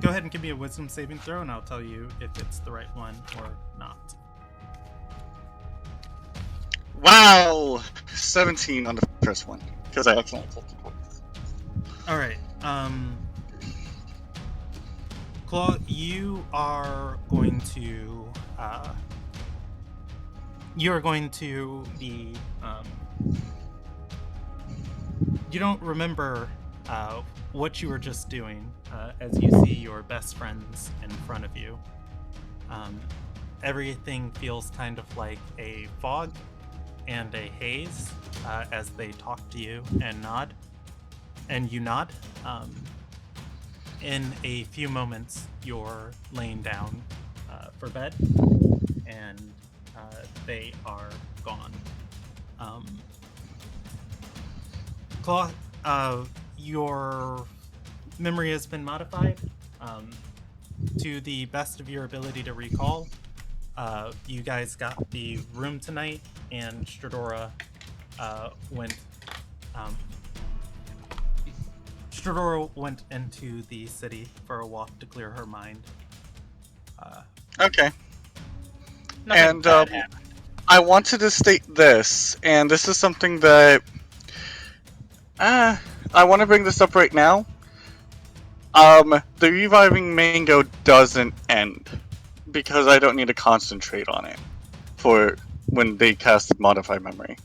Go ahead and give me a wisdom saving throw, and I'll tell you if it's the right one or not.
Wow! 17 on the first one, because I accidentally clicked it twice.
All right. Claw, you are going to be. You don't remember what you were just doing as you see your best friends in front of you. Everything feels kind of like a fog and a haze as they talk to you and nod. And you nod. In a few moments, you're laying down for bed, and they are gone. Claw, your memory has been modified to the best of your ability to recall. You guys got the room tonight, and Stradora went into the city for a walk to clear her mind.
Okay.
Nothing
And
bad happened.
I wanted to state this, and this is something that I want to bring this up right now. The reviving mango doesn't end because I don't need to concentrate on it for when they casted modified memory.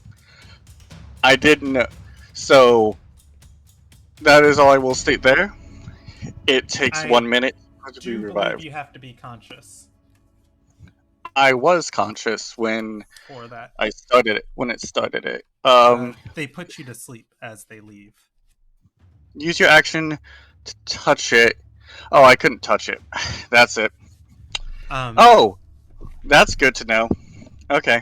I didn't. So that is all I will state there. It takes
I
1 minute to be
do believe
revived.
you have to be conscious
I was conscious when
for that.
I started it. When it started it.
They put you to sleep as they leave.
Use your action to touch it. Oh, I couldn't touch it. That's it. Oh, that's good to know. Okay.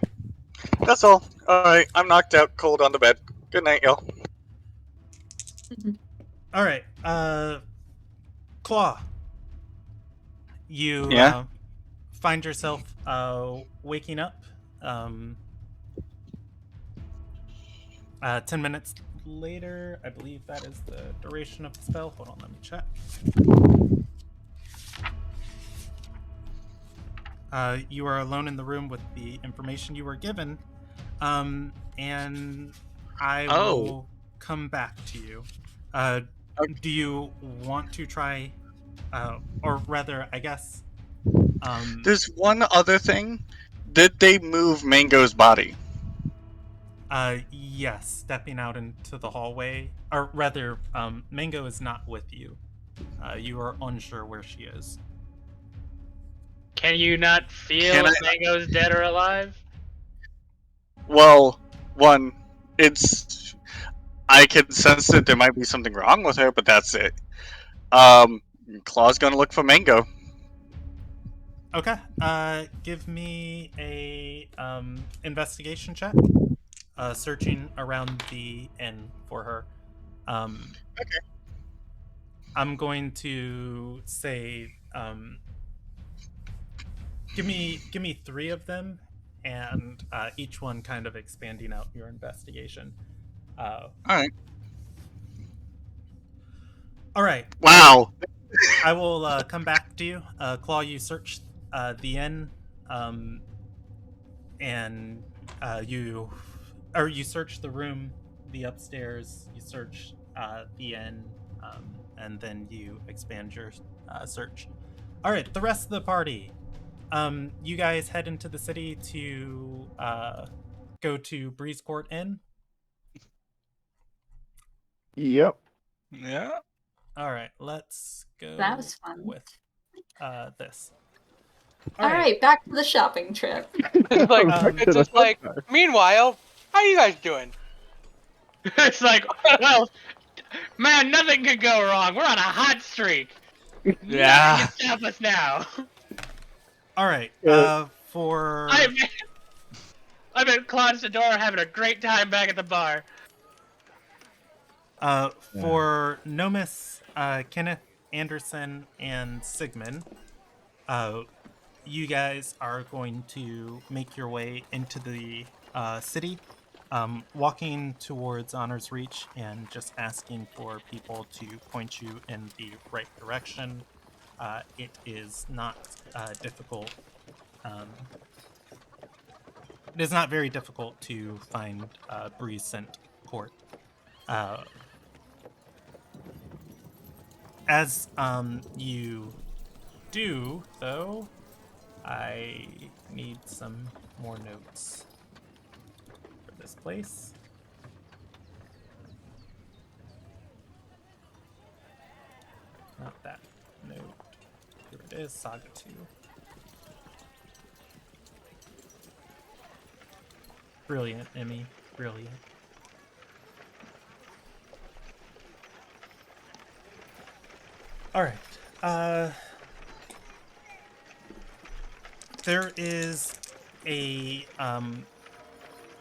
That's all. Alright, I'm knocked out cold on the bed. Good night, y'all.
All right, Claw. You
Yeah?
find yourself waking up 10 minutes later. I believe that is the duration of the spell. Hold on, let me check. You are alone in the room with the information you were given, and I will come back to you.
Okay.
Do you want to try, or rather, I guess,
There's one other thing. Did they move Mango's body?
yes, stepping out into the hallway, or rather, Mango is not with you. You are unsure where she is.
Can you not feel
Can
if Mango's dead or alive?
Well, one, it's. I can sense that there might be something wrong with her, but that's it. Claw's gonna look for Mango.
Okay. Give me a investigation check. Searching around the inn for her.
Okay.
I'm going to say, give me 3 of them, and each one kind of expanding out your investigation.
Alright.
All right.
Wow.
I will come back to you. Claw, you search the inn, and you search the room, the upstairs. You search the inn, and then you expand your search. All right, the rest of the party. You guys head into the city to go to Breezecourt Inn.
Yep.
Yeah.
All right, let's go.
That was fun.
With this.
All right, back to the shopping trip.
It's like,
Um,
it's just like, meanwhile, how you guys doing?
It's like, well, man, nothing could go wrong. We're on a hot streak.
Yeah.
Nothing can stop us now.
All right. For
I'm at Claude's door having a great time back at the bar.
for Nomis, Kenneth, Anderson, and Sigmund, you guys are going to make your way into the city, walking towards Honor's Reach and just asking for people to point you in the right direction. It is not difficult. It is not very difficult to find Breeze Scent Court. As you do, though, I need some more notes for this place. Not that note. Here it is, Saga 2. Brilliant, Emmy. Brilliant. All right. There is a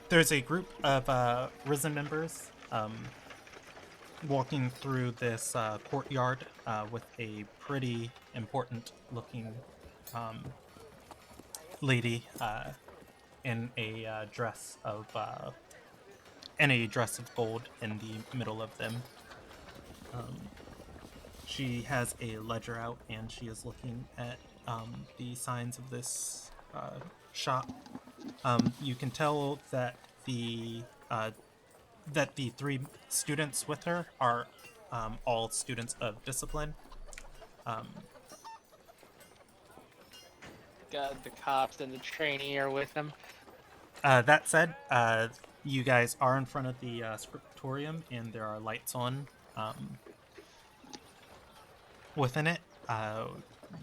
there's a group of Risen members walking through this courtyard with a pretty important looking lady in a dress of gold in the middle of them. She has a ledger out and she is looking at the signs of this shop. You can tell that the 3 students with her are all students of discipline.
God, the cops and the trainee are with him.
That said, you guys are in front of the scriptorium, and there are lights on within it.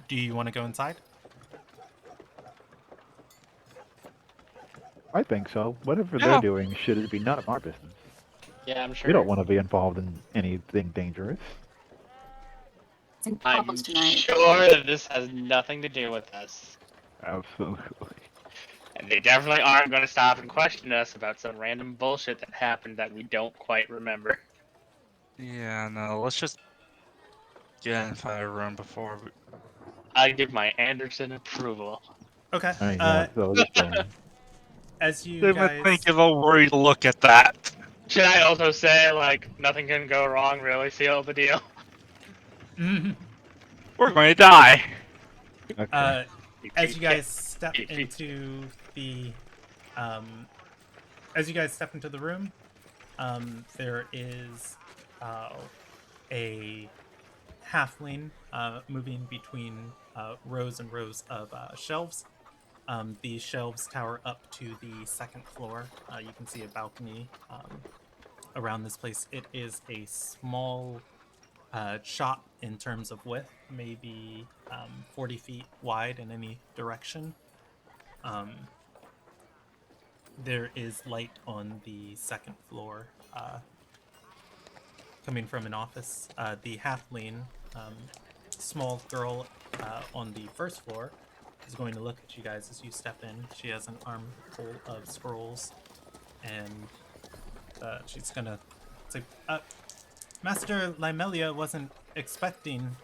Do you want to go inside?
I think so. Whatever
Yeah.
they're doing should be none of our business.
Yeah, I'm sure.
We don't want to be involved in anything dangerous.
I'm
tonight.
sure that this has nothing to do with us.
Absolutely.
And they definitely aren't going to stop and question us about some random bullshit that happened that we don't quite remember.
Yeah, no, let's just get inside a room before we...
I give my Anderson approval.
Okay.
All right, yeah, so let's go.
As you
Didn't
guys,
think of a worried look at that.
Should I also say, like, nothing can go wrong, really seal the deal?
We're going to die.
Okay.
as you guys step into the room, there is a halfling moving between rows and rows of shelves. The shelves tower up to the second floor. You can see a balcony around this place. It is a small shop in terms of width, maybe 40 feet wide in any direction. There is light on the second floor coming from an office. The halfling, small girl on the first floor, is going to look at you guys as you step in. She has an armful of scrolls, and she's gonna say, Master Limelia wasn't expecting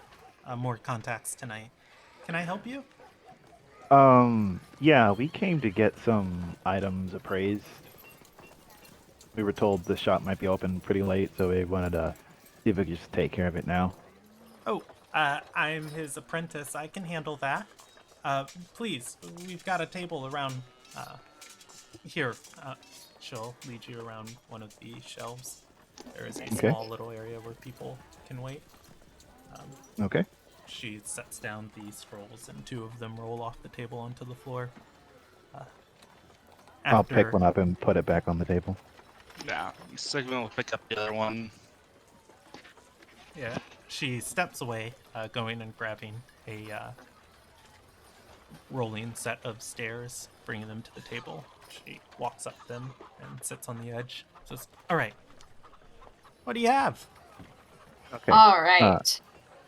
more contacts tonight. Can I help you?
Yeah, we came to get some items appraised. We were told the shop might be open pretty late, so we wanted to see if we could just take care of it now.
Oh, I'm his apprentice. I can handle that. Please, we've got a table around here. She'll lead you around one of the shelves. There is a small little area where people can wait.
Okay.
She sets down the scrolls, and 2 of them roll off the table onto the floor.
I'll pick one up and put it back on the table.
Yeah, Sigmund will pick up the other one.
Yeah, she steps away, going and grabbing a rolling set of stairs, bringing them to the table. She walks up them and sits on the edge. Says, "All right, what do you have?"
Okay.
All right.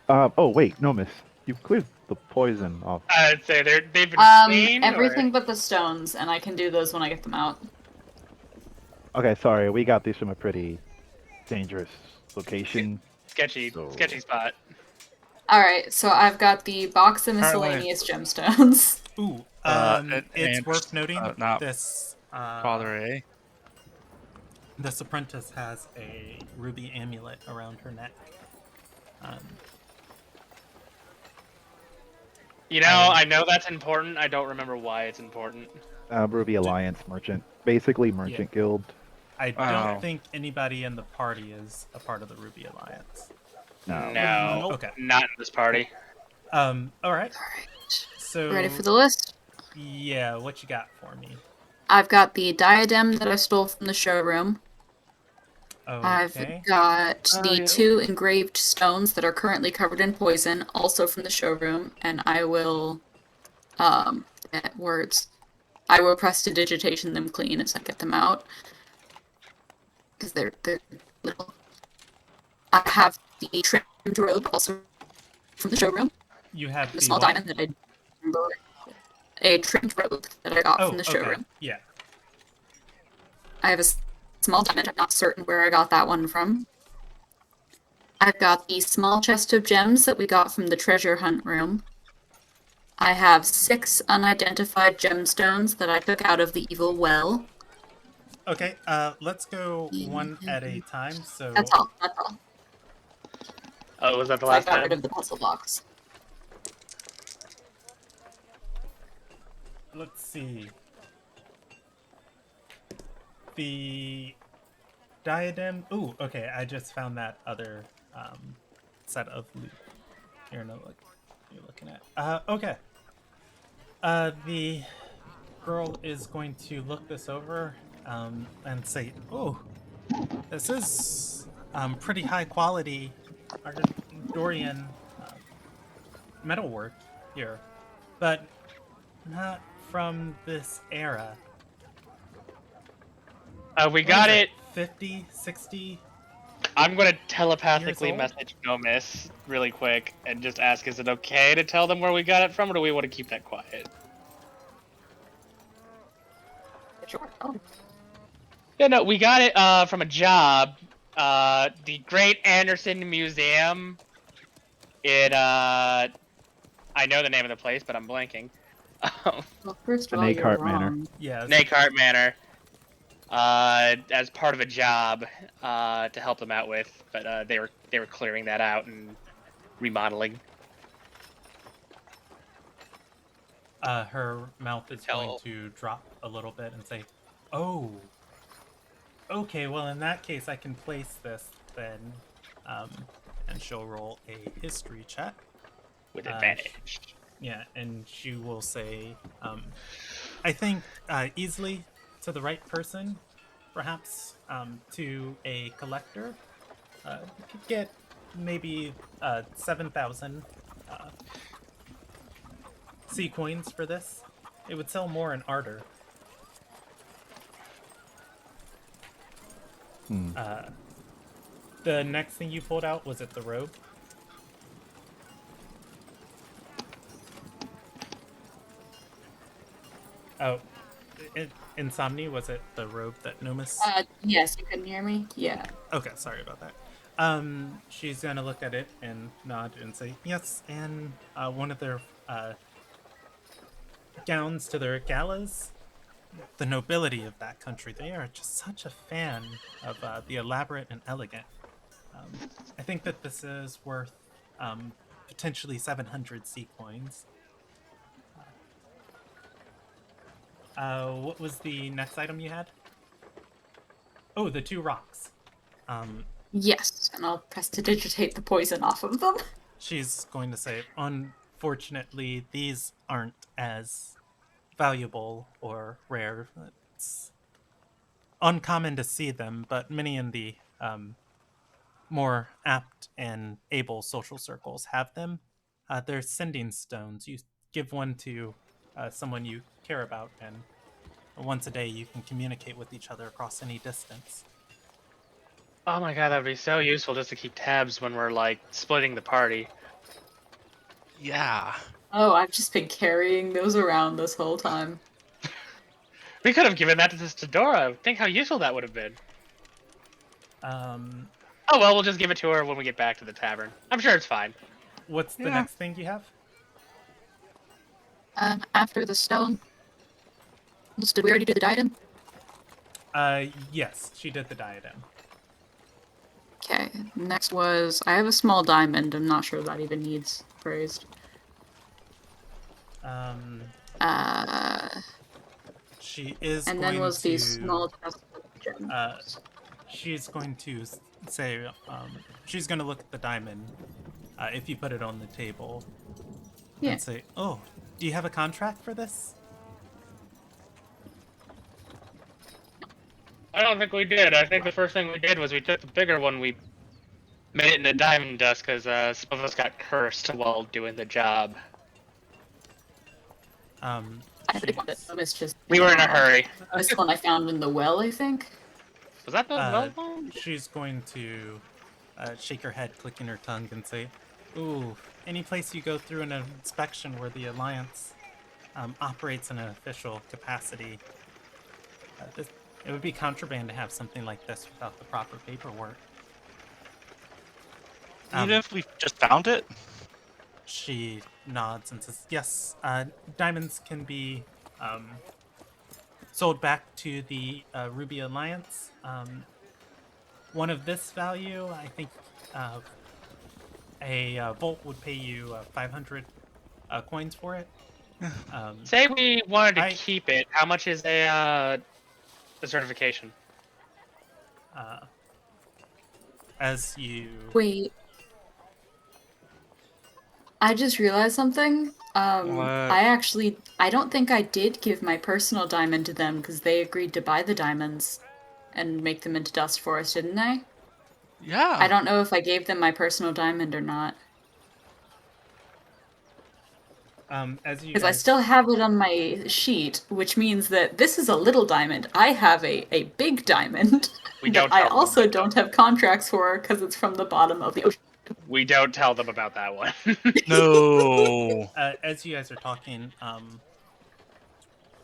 Oh wait, no, miss. You cleared the poison off.
I'd say they've been cleaned,
Everything
or...
but the stones, and I can do those when I get them out.
Okay, sorry, we got these from a pretty dangerous location.
Sketchy spot.
All right, so I've got the box of miscellaneous gemstones.
Ooh, it's
and,
worth noting
not
this
Father A.
This apprentice has a ruby amulet around her neck.
I know that's important. I don't remember why it's important.
Ruby Alliance merchant, basically merchant guild.
I don't think anybody in the party is a part of the Ruby Alliance.
No.
Okay.
Not in this party.
All right.
All right.
So
Ready for the list?
Yeah, what you got for me?
I've got the diadem that I stole from the showroom.
Okay.
I've got the 2 engraved stones that are currently covered in poison, also from the showroom, and I will, words. I will prestidigitation them clean as I get them out. Because they're little. I have the trimmed robe, also from the showroom.
You have
the small diamond that I remember. A trimmed robe that I got from the showroom.
Yeah.
I have a small diamond. I'm not certain where I got that one from. I've got the small chest of gems that we got from the treasure hunt room. I have 6 unidentified gemstones that I took out of the evil well.
Okay, let's go one at a time. So
That's all.
Oh, was that the last
I got
time?
rid of the puzzle box.
let's see. The diadem. Ooh, okay. I just found that other set of loot. Here, no, look. You're looking at. Okay. The girl is going to look this over and say, "Oh, this is pretty high quality Dorian metalwork here, but not from this era."
We
What
got
is
it.
50, 60?
I'm gonna telepathically
Years old?
message Nomis really quick and just ask, is it okay to tell them where we got it from, or do we want to keep that quiet?
Sure. Oh,
Yeah, no, we got it from a job. The Great Anderson Museum. I know the name of the place, but I'm blanking.
well, first
The
of all, you're
Nacart Manor.
wrong.
Yes.
Nacart Manor. As part of a job to help them out with, but they were clearing that out and remodeling.
Her mouth is going to drop a little bit and say, "Oh, okay. Well, in that case, I can place this then." And she'll roll a history check
With advantage.
Yeah, and she will say, "I think easily to the right person, perhaps to a collector, you could get maybe 7,000 sea coins for this. It would sell more in Ardor." The next thing you pulled out, was it the robe? Oh, Insomni, was it the robe that Nomis?
Yes, you couldn't hear me? Yeah.
Okay, sorry about that. She's gonna look at it and nod and say, "Yes," and one of their gowns to their galas. The nobility of that country, they are just such a fan of the elaborate and elegant. I think that this is worth potentially 700 sea coins. What was the next item you had? Oh, the 2 rocks.
Yes, and I'll prestidigitate the poison off of them.
She's going to say, "Unfortunately, these aren't as valuable or rare. It's uncommon to see them, but many in the more apt and able social circles have them. They're sending stones. You give one to someone you care about, and once a day you can communicate with each other across any distance."
Oh my god, that'd be so useful just to keep tabs when we're like splitting the party.
Yeah.
Oh, I've just been carrying those around this whole time.
We could have given that to Stadora. Think how useful that would have been. Oh well, we'll just give it to her when we get back to the tavern. I'm sure it's fine.
What's the
Yeah.
next thing you have?
After the stone. Did we already do the diadem?
Yes, she did the diadem.
Okay, next was, I have a small diamond, I'm not sure that even needs praised.
She is
And
going
then was
to,
the small chest of gems.
she's going to say, she's going to look at the diamond if you put it on the table
Yeah.
and say, "Oh, do you have a contract for this?"
I don't think we did. I think the first thing we did was we took the bigger one, we made it into diamond dust because some of us got cursed while doing the job.
I think that was just
We were in a hurry.
this one I found in the well, I think.
Was that the well one?
She's going to shake her head, clicking her tongue, and say, "Ooh, any place you go through an inspection where the Alliance operates in an official capacity, it would be contraband to have something like this without the proper paperwork."
Even if we just found it?
She nods and says, "Yes, diamonds can be sold back to the Ruby Alliance. One of this value, I think a Volt would pay you 500 coins for it."
Say we wanted to
I-
keep it. How much is a certification?
As you
Wait. I just realized something.
What?
I don't think I did give my personal diamond to them because they agreed to buy the diamonds and make them into dust for us, didn't they?
Yeah.
I don't know if I gave them my personal diamond or not.
as you
Because I
guys
still have it on my sheet, which means that this is a little diamond. I have a big diamond
We
that
don't
I
tell them
also
about
don't have contracts for because it's from the bottom of the ocean.
We don't tell them about that one.
No.
as you guys are talking,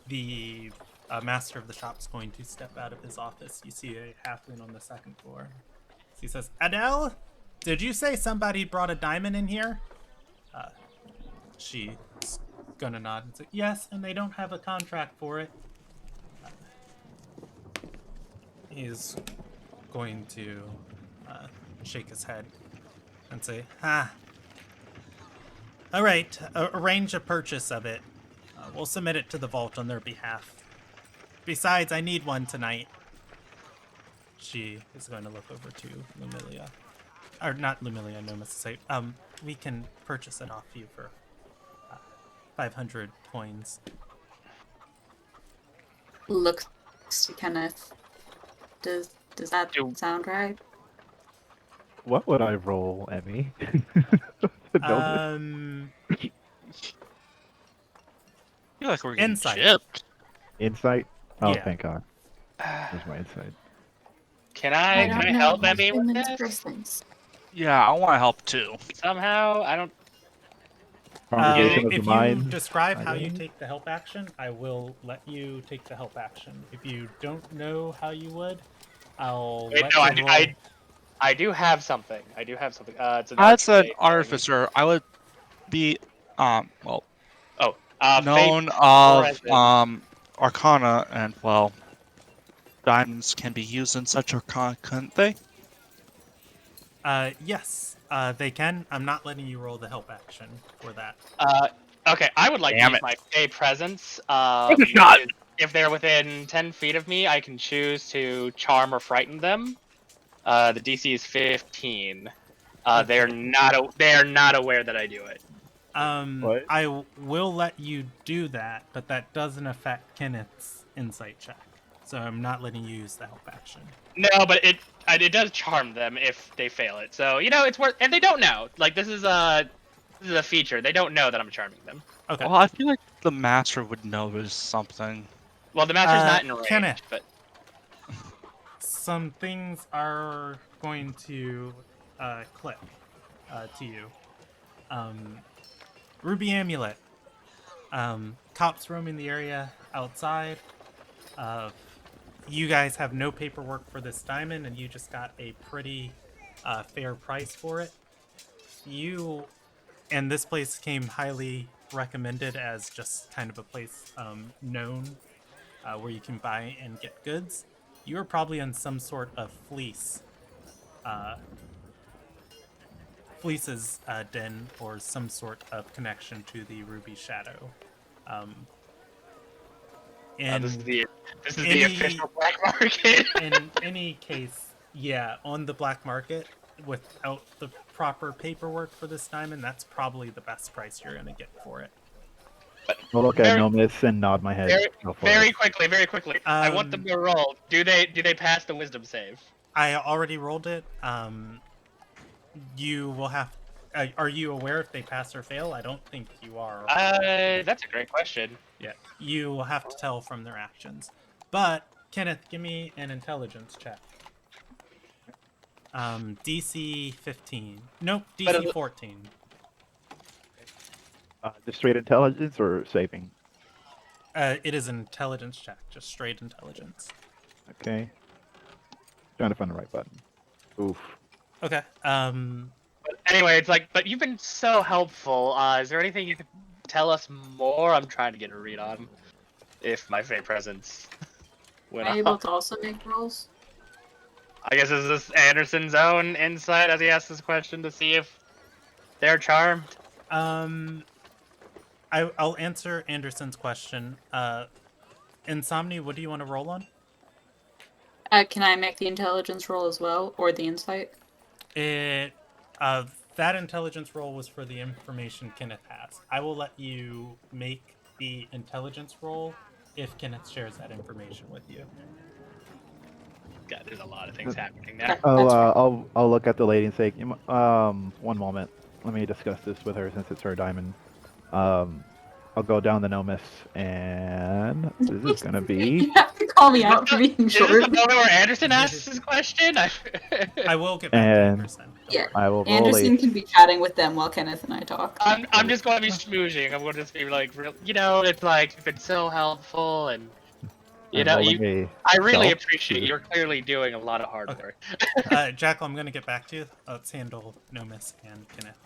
the master of the shop is going to step out of his office. You see a halfling on the second floor. He says, "Adele, did you say somebody brought a diamond in here?" She's gonna nod and say, "Yes, and they don't have a contract for it." He's going to shake his head and say, all right, arrange a purchase of it. We'll submit it to the vault on their behalf. Besides, I need one tonight." She is going to look over to Lumilia. Or not Lumilia, no mistake. We can purchase it off you for 500 coins.
Looks to Kenneth. Does that sound right?
What would I roll, Emmy?
I feel like we're getting
Insight.
chipped.
Insight? Oh,
Yeah.
thank God. Where's my insight?
Can I
don't know
help
how
Emmy with
humans
this?
express things.
Yeah, I want to help too.
Somehow? I don't.
Conversation of the
If you
mind.
describe
I
how you
think.
take the help action, I will let you take the help action. If you don't know how you would, I'll
Wait,
let
no,
you roll.
I do have something. It's an
As an
arcade thing.
artificer, I would be, well,
Fate
known of,
presence.
Arcana, and, well, diamonds can be used in such Arcana, couldn't they?
Yes, they can. I'm not letting you roll the help action for that.
Okay, I would like to
Damn
use
it.
my Fate presence.
It's a shot.
If they're within 10 feet of me, I can choose to charm or frighten them. The DC is 15. They are not aware that I do it.
What?
I will let you do that, but that doesn't affect Kenneth's insight check. So I'm not letting you use the help action.
No, but it does charm them if they fail it. So it's worth, and they don't know. Like this is a feature. They don't know that I'm charming them.
Okay.
Well, I feel like the master would notice something.
Well, the master's not enraged,
Kenneth.
but
Some things are going to click to you. Ruby amulet. Cops roaming the area outside. You guys have no paperwork for this diamond, and you just got a pretty fair price for it. You and this place came highly recommended as just kind of a place known where you can buy and get goods. You are probably in some sort of Fleece's den or some sort of connection to the Ruby Shadow.
this is the official black market.
In any case, yeah, on the black market, without the proper paperwork for this diamond, that's probably the best price you're going to get for it.
I'll look at Nomis and nod my head.
Very quickly. I want them to roll. Do they pass the wisdom save?
I already rolled it. You will have. Are you aware if they pass or fail? I don't think you are.
That's a great question.
Yeah, you will have to tell from their actions. But Kenneth, give me an intelligence check. DC 15. Nope, DC 14.
Just straight intelligence or saving?
It is an intelligence check, just straight intelligence.
Okay. Trying to find the right button. Oof.
Okay.
But anyway, it's like, but you've been so helpful. Is there anything you could tell us more? I'm trying to get a read on if my fate presence went
Am I able
off.
to also make rolls?
I guess is this Anderson's own insight as he asks this question to see if they're charmed?
I'll answer Anderson's question. Insomni, what do you want to roll on?
Can I make the intelligence roll as well, or the insight?
That intelligence roll was for the information Kenneth has. I will let you make the intelligence roll if Kenneth shares that information with you.
God, there's a lot of things happening there.
That's right.
I'll look at the lady and say, one moment. Let me discuss this with her since it's her diamond. I'll go down the Nomus, and this is gonna be.
You have to call me out for being
Is this
short.
the moment where Anderson asks his question?
I will get back to Anderson. Don't
Yeah.
worry.
I will roll
Anderson
a.
can be chatting with them while Kenneth and I talk.
I'm just going to be schmoozing. I'm going to just be like, it's like, you've been so helpful, and
I'm rolling a
I really
stealth
appreciate
to-
you're clearly doing a lot of hard
Okay.
work.
Jackal, I'm going to get back to you. Let's handle Nomis and Kenneth.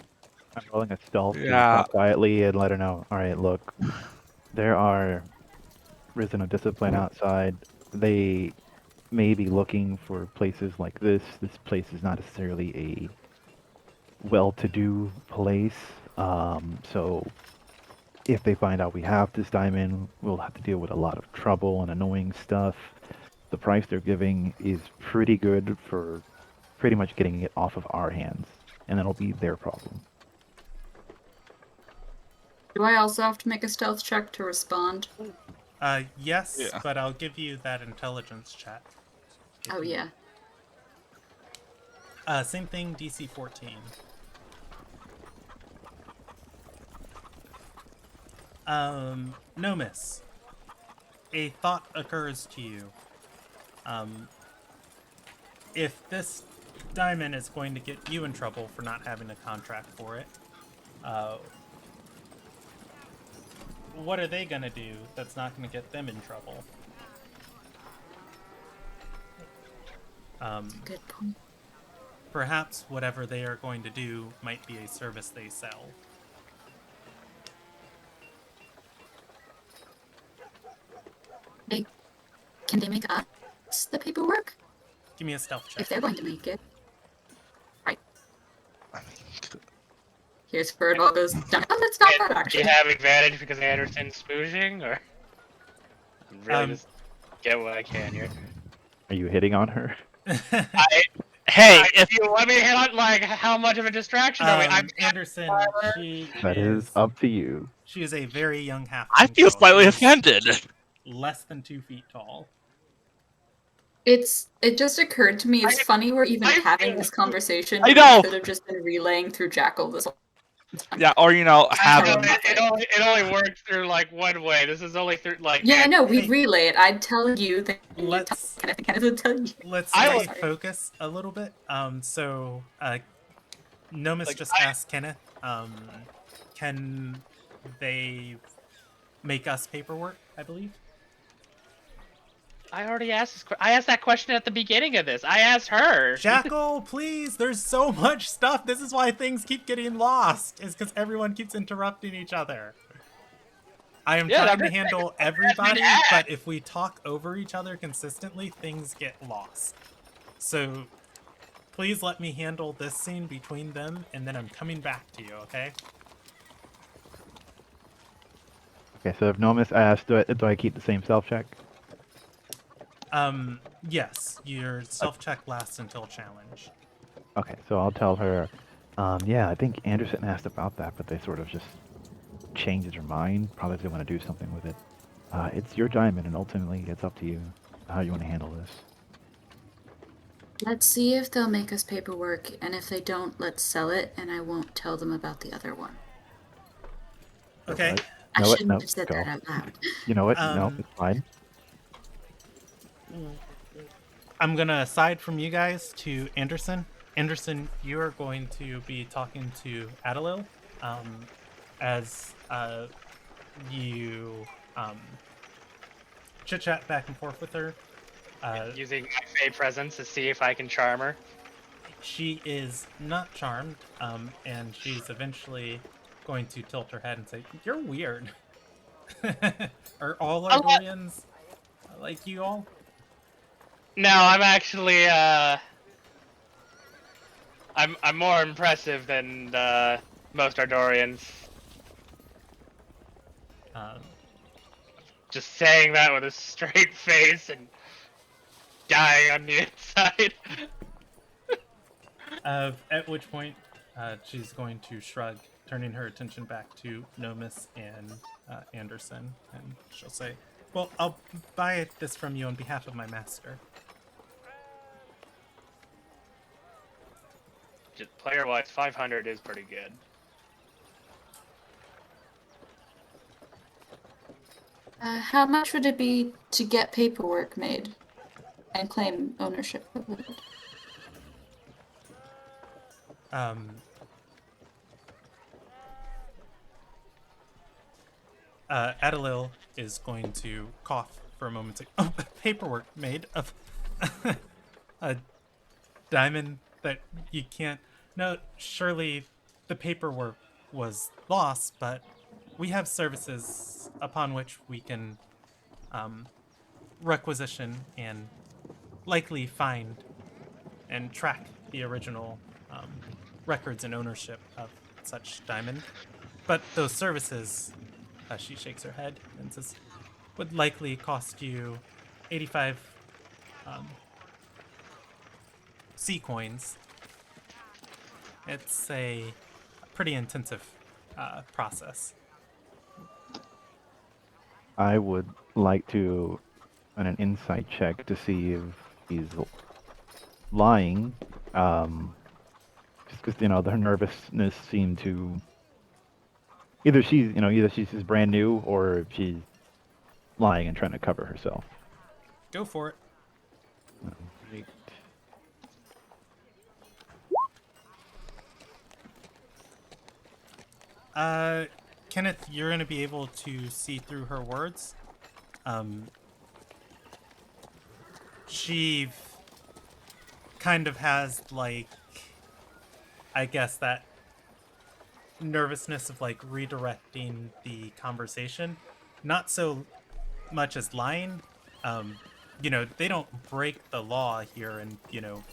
I'm rolling a stealth to
Yeah.
talk quietly and let her know. All right, look, there are risen of discipline outside. They may be looking for places like this. This place is not necessarily a well-to-do place. So if they find out we have this diamond, we'll have to deal with a lot of trouble and annoying stuff. The price they're giving is pretty good for pretty much getting it off of our hands, and that'll be their problem.
Do I also have to make a stealth check to respond?
Yes,
Yeah.
but I'll give you that intelligence check.
Oh, yeah.
Same thing, DC 14. Nomis, a thought occurs to you. If this diamond is going to get you in trouble for not having a contract for it, what are they going to do that's not going to get them in trouble?
Good point.
Perhaps whatever they are going to do might be a service they sell.
Can they make us the paperwork?
Give me a stealth check.
If they're going to make it. Right. Here's where it all goes down. Oh, that's not bad,
Do
actually.
you have advantage because Anderson's spooging, or really just get what I can here?
Are you hitting on her?
Hey,
If you let me hit on like how much of a distraction are we? I'm
Anderson, she
That is up to you.
She is a very young half.
I feel slightly
She is
offended.
Less than 2 feet tall.
It just occurred to me, it's funny we're even
I
having
feel-
this conversation.
I know!
We could have just been relaying through Jackal this whole time.
Yeah, or have him.
It only works through like one way. This is only through like.
Yeah, I know, we
Hey.
relay it. I'd tell you, then
Let's
Kenneth would tell you.
let's
I
stay
was-
focus a little bit. So Nomis
Like,
just asked Kenneth, can they make us paperwork, I believe?
I already asked this. I asked that question at the beginning of this. I asked her.
Jackal, please, there's so much stuff. This is why things keep getting lost, is because everyone keeps interrupting each other. I am trying to handle everybody, but if we talk over each other consistently, things get lost. So please let me handle this scene between them, and then I'm coming back to you, okay?
Okay, so if Nomis asks, do I keep the same self check?
Yes, your self-check lasts until challenge.
Okay, so I'll tell her, yeah, I think Anderson asked about that, but they sort of just changed their mind. Probably they want to do something with it. It's your diamond, and ultimately it's up to you how you want to handle this.
Let's see if they'll make us paperwork, and if they don't, let's sell it, and I won't tell them about the other one.
Okay.
Right?
I
Know it?
shouldn't
Nope,
have said
go.
that out loud.
You know what? No,
Um,
it's fine.
I'm gonna aside from you guys to Anderson. Anderson, you are going to be talking to Adalil, as you chit chat back and forth with her.
Using my Fey presence to see if I can charm her.
She is not charmed, and she's eventually going to tilt her head and say, "You're weird." Are all Ardorians like you all?
No, I'm actually I'm more impressive than most Ardorians. Just saying that with a straight face and dying on the inside.
At which point, she's going to shrug, turning her attention back to Nomis and Anderson, and she'll say, "Well, I'll buy this from you on behalf of my master."
Just player-wise, 500 is pretty good.
How much would it be to get paperwork made and claim ownership of it?
Adalil is going to cough for a moment. Oh, paperwork made of a diamond that you can't. No, surely the paperwork was lost, but we have services upon which we can requisition and likely find and track the original records and ownership of such diamond. But those services, she shakes her head and says, would likely cost you 85 sea coins. It's a pretty intensive process.
I would like to run an insight check to see if he's lying. Just because their nervousness seemed to either she's just brand new or if she's lying and trying to cover herself.
Go for it.
Great.
Kenneth, you're going to be able to see through her words. She kind of has, like, I guess that nervousness of, like, redirecting the conversation. Not so much as lying. They don't break the law here and,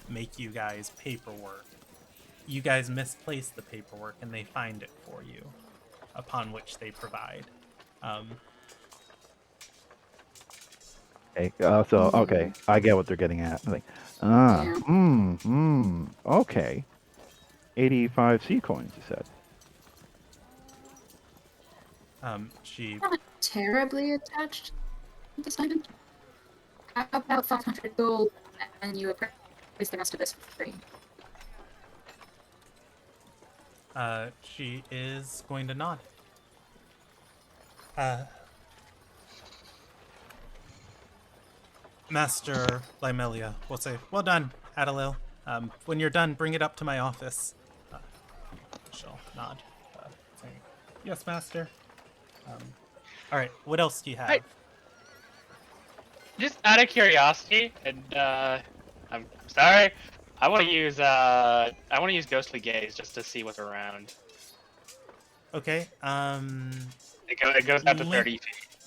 make you guys paperwork. You guys misplace the paperwork and they find it for you, upon which they provide.
Okay, I get what they're getting at. Like, okay. 85 sea coins, you said.
She
Not terribly attached to this diamond. How about 500 gold and you appraise the rest of this for free?
She is going to nod. Master Lymelia will say, "Well done, Adalil. When you're done, bring it up to my office." She'll nod, saying, "Yes, Master." All right, what else do you have?
Just out of curiosity, and I'm sorry, I want to use Ghostly Gaze just to see what's around.
Okay.
It goes down to 30 feet.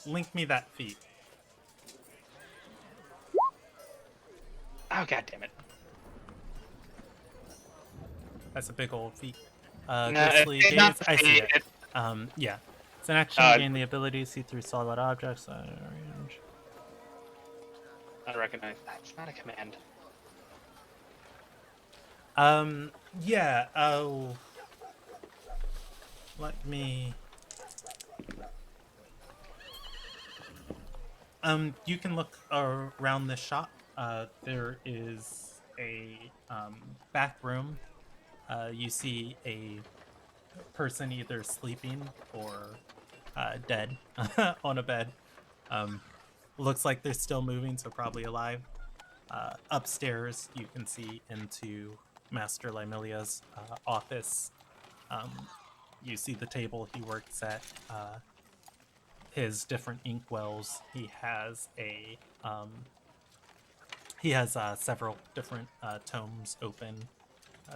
Link me that feat.
Oh, god damn it.
That's a big old feat.
No,
Ghostly
it's
Gaze,
not
I see
feat,
it. Yeah. It's an action to gain the ability to see through solid objects at range.
I recognize that. It's not a command.
Yeah, let me... you can look around this shop. There is a back room. You see a person either sleeping or dead on a bed. Looks like they're still moving, so probably alive. Upstairs, you can see into Master Lymelia's office. You see the table he works at, his different inkwells. He has several different tomes open,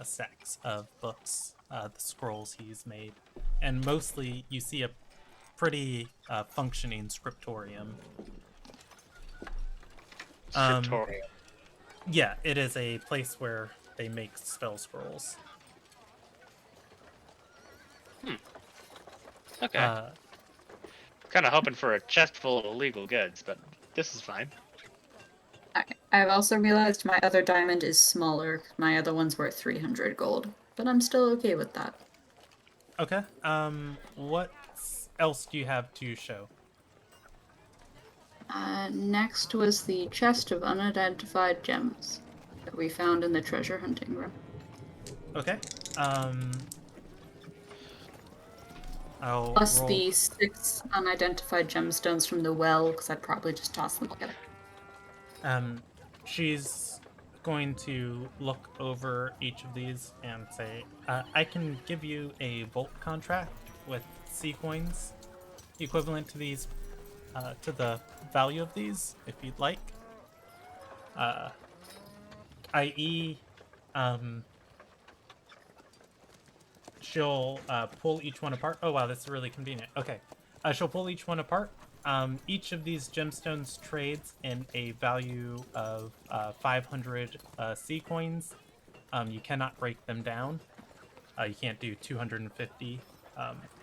stacks of books, the scrolls he's made, and mostly you see a pretty functioning scriptorium.
Scriptorium.
Yeah, it is a place where they make spell scrolls.
Okay. Kind of hoping for a chest full of illegal goods, but this is fine.
I've also realized my other diamond is smaller. My other one's worth 300 gold, but I'm still okay with that.
Okay. What else do you have to show?
Next was the chest of unidentified gems that we found in the treasure hunting room.
Okay. I'll
Plus
roll.
the 6 unidentified gemstones from the well, because I'd probably just toss them together.
She's going to look over each of these and say, I can give you a vault contract with sea coins equivalent to these, to the value of these, if you'd like. I.e., she'll pull each one apart. Oh wow, that's really convenient. Okay, she'll pull each one apart. Each of these gemstones trades in a value of 500 sea coins. You cannot break them down. You can't do 250.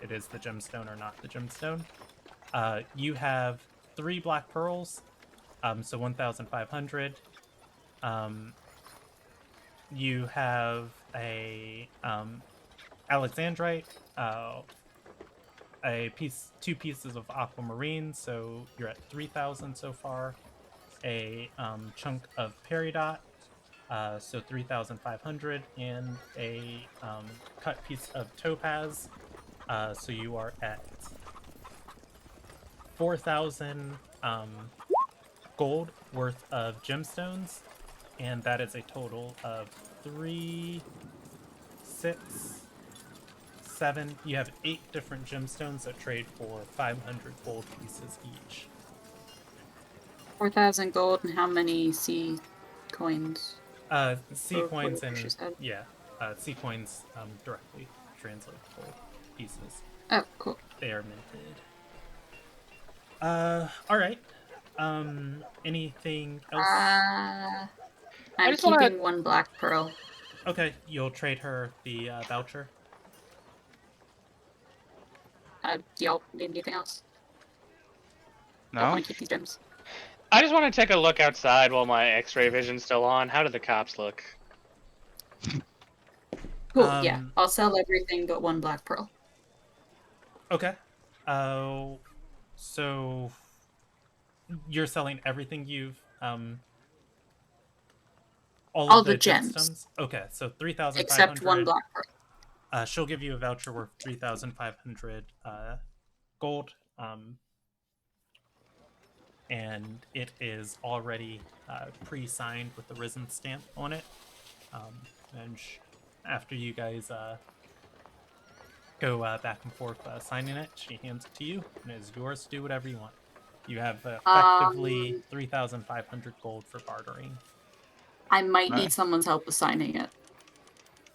It is the gemstone or not the gemstone. You have 3 black pearls, so 1,500. You have a Alexandrite, two pieces of aquamarine, so you're at 3,000 so far. A chunk of peridot, so 3,500, and a cut piece of topaz, so you are at 4,000 gold worth of gemstones, and that is a total of 3, 6, 7. You have 8 different gemstones that trade for 500 gold pieces each.
4,000 gold, and how many sea coins?
Sea
Or
coins
whatever she
and
said.
yeah, sea coins directly translate to gold pieces.
Oh, cool.
They are minted. All right. Anything else?
I'm
just wanna-
keeping 1 black pearl.
Okay, you'll trade her the voucher.
Do y'all need anything else? I
No?
want to keep these gems.
I just want to take a look outside while my X-ray vision's still on. How do the cops look?
Cool, yeah.
Um,
I'll sell everything but 1 black pearl.
Okay. So you're selling everything you've all
All
of the
the gems.
gemstones? Okay, so 3,500.
Except 1 black pearl.
She'll give you a voucher worth 3,500 gold. And it is already pre-signed with the Risen stamp on it. And after you guys go back and forth signing it, she hands it to you, and it is yours to do whatever you want. You have effectively 3,500 gold for bartering.
I might need
Nice.
someone's help with signing it.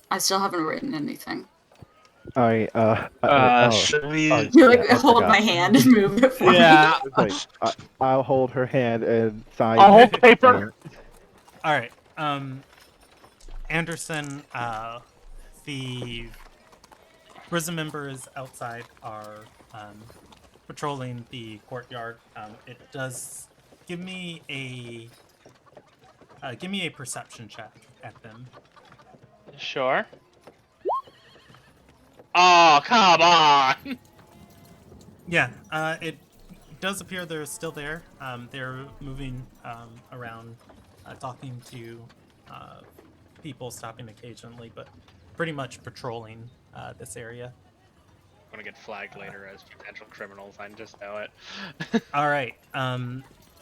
I still haven't written anything.
Alright,
Should we?
You like
I
hold
forgot.
my hand and move it for me.
Yeah.
It's like, I'll hold her hand and sign.
I'll hold paper.
All right, Anderson. The prison members outside are patrolling the courtyard. It does give me a perception check at them.
Sure. Oh, come on!
Yeah, it does appear they're still there. They're moving around, talking to people, stopping occasionally, but pretty much patrolling this area.
I'm gonna get flagged later as potential criminals. I just know it.
All right.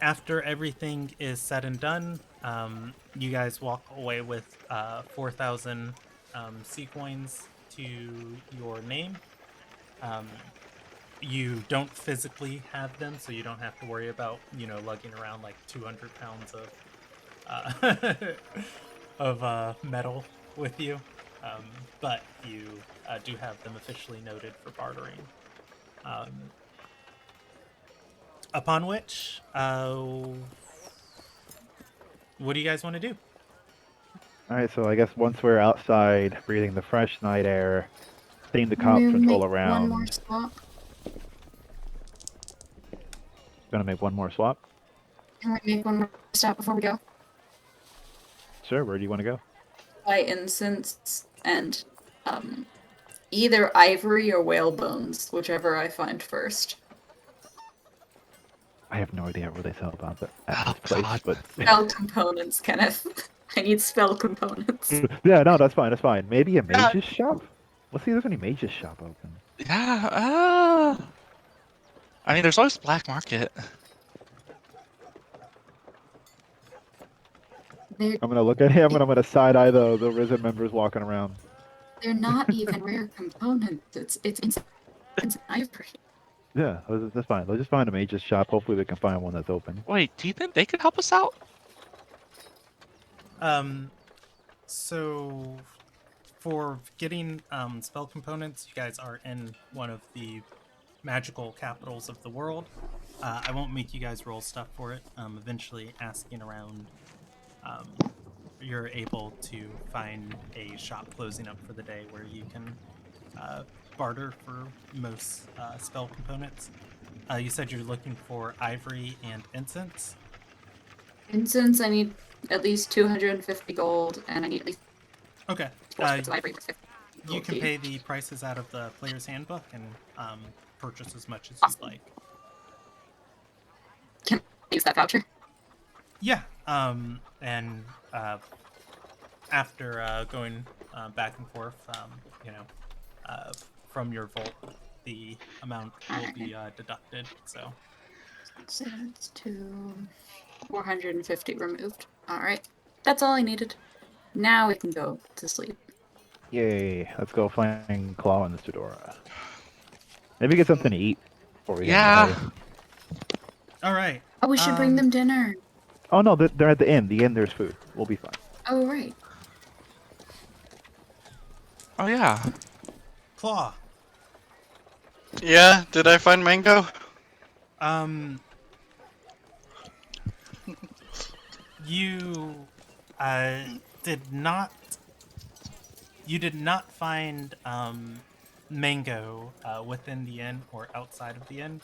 After everything is said and done, you guys walk away with 4,000 sea coins to your name. You don't physically have them, so you don't have to worry about, lugging around like 200 pounds of metal with you. But you do have them officially noted for bartering. Upon which, what do you guys want to do?
Alright, so I guess once we're outside, breathing the fresh night air, seeing the cops
We'll
patrol
make
around.
One more stop.
Gonna make one more swap.
Can we make one more stop before we go?
Sure. Where do you want to go?
Buy incense and either ivory or whale bones, whichever I find first.
I have no idea where they sell about that
Oh,
at this place,
God.
but
Spell components, Kenneth. I need spell components.
yeah, no, that's fine. That's fine. Maybe a mage's shop. Let's see if there's any mage's shop open.
Yeah. I mean, there's always black market.
They're
I'm gonna look at him and I'm gonna side eye the Risen members walking around.
they're not even rare components. It's ivory.
Yeah, that's fine. Let's just find a mage's shop. Hopefully, they can find one that's open.
Wait, do you think they could help us out?
So for getting spell components, you guys are in one of the magical capitals of the world. I won't make you guys roll stuff for it. Eventually, asking around, you're able to find a shop closing up for the day where you can barter for most spell components. You said you're looking for ivory and incense.
Incense, I need at least 250 gold, and I need at least
Okay.
4 sticks of ivory for 50 gold.
You can pay the prices out of the player's handbook and purchase as much as you'd like.
Can I use that voucher?
Yeah. And after going back and forth, from your vault, the amount will be deducted. So.
So that's 450 removed. Alright. That's all I needed. Now we can go to sleep.
Yay! Let's go find Claw and the Studora. Maybe get something to eat before we get
Yeah.
All right.
Oh, we should bring them dinner.
Oh no, they're at the inn. The inn, there's food. We'll be fine.
Oh, right.
Oh, yeah.
Claw.
Yeah, did I find Mango?
You did not. You did not find Mango within the inn or outside of the inn.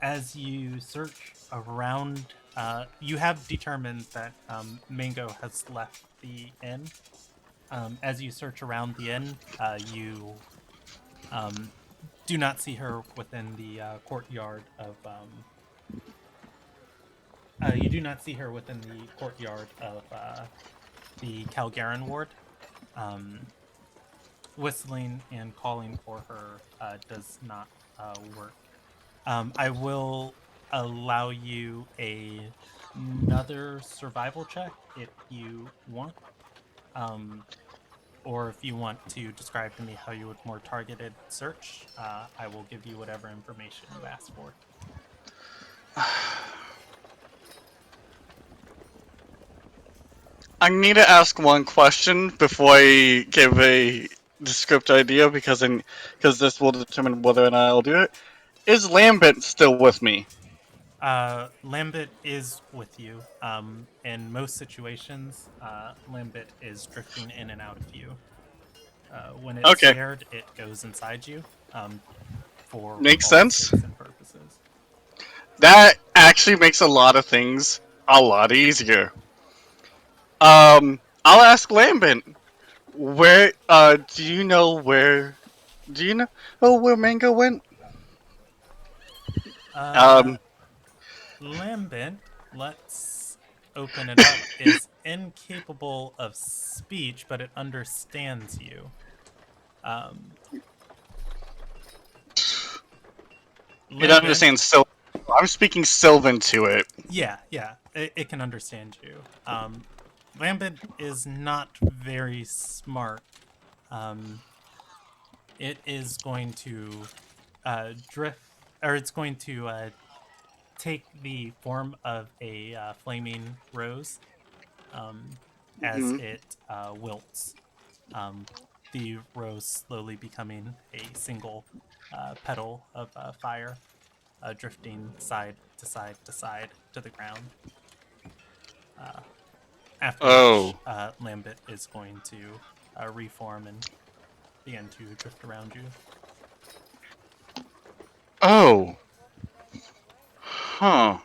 As you search around, you have determined that Mango has left the inn. As you search around the inn, you do not see her within the courtyard of. You do not see her within the courtyard of the Calgaran ward. Whistling and calling for her does not work. I will allow you another survival check if you want. Or if you want to describe to me how you would more targeted search, I will give you whatever information you ask for.
I need to ask one question before I give a descriptive idea because this will determine whether or not I'll do it. Is Lambent still with me?
Lambit is with you. In most situations, Lambit is drifting in and out of you. When it's shared, it goes inside you. For
makes
all
sense.
intents and purposes.
That actually makes a lot of things a lot easier. I'll ask Lambent. Where do you know where Mango went?
Lambent, let's open it up, is incapable of speech, but it understands you.
It understands Sylvan. I'm speaking Sylvan to it.
Yeah, it can understand you. Lambent is not very smart. It is going to drift, or it's going to take the form of a flaming rose as it wilts. The rose slowly becoming a single petal of fire, drifting side to side to side to the ground. After which, Lambit is going to reform and begin to drift around you.
Oh, Huh.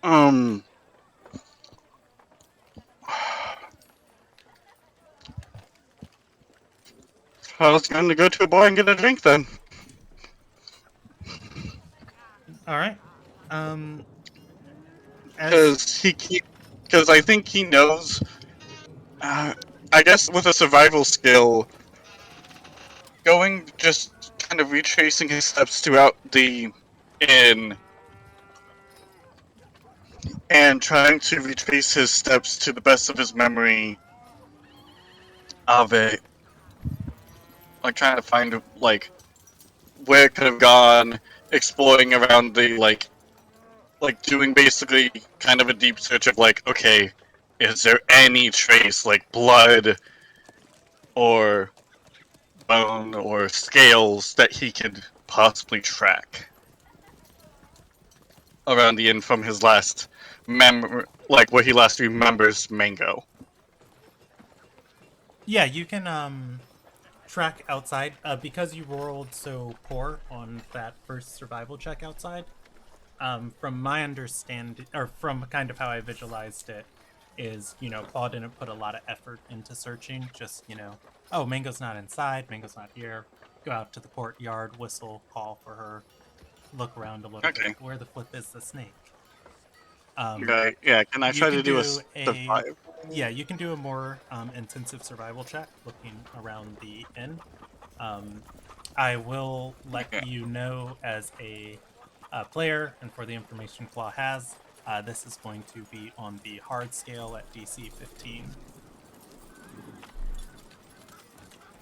Um. I was going to go to a bar and get a drink then.
All right. As
Because I think he knows. I guess with a survival skill, going just kind of retracing his steps throughout the inn and trying to retrace his steps to the best of his memory of it, like trying to find like where it could have gone, exploring around the like doing basically kind of a deep search of like, okay, is there any trace like blood or bone or scales that he could possibly track around the inn from his last like where he last remembers Mango.
yeah, you can track outside because you rolled so poor on that first survival check outside. From my understanding, or from kind of how I visualized it, is Paul didn't put a lot of effort into searching. Just oh, Mango's not inside, Mango's not here. Go out to the courtyard, whistle, call for her, look around a little
Okay.
bit. Where the flip is the snake?
Okay, yeah, can I
You
try
can
to do a
do
survival?
yeah, you can do a more intensive survival check looking around the inn. I will let
Okay.
you know as a player, and for the information Claw has, this is going to be on the hard scale at DC 15.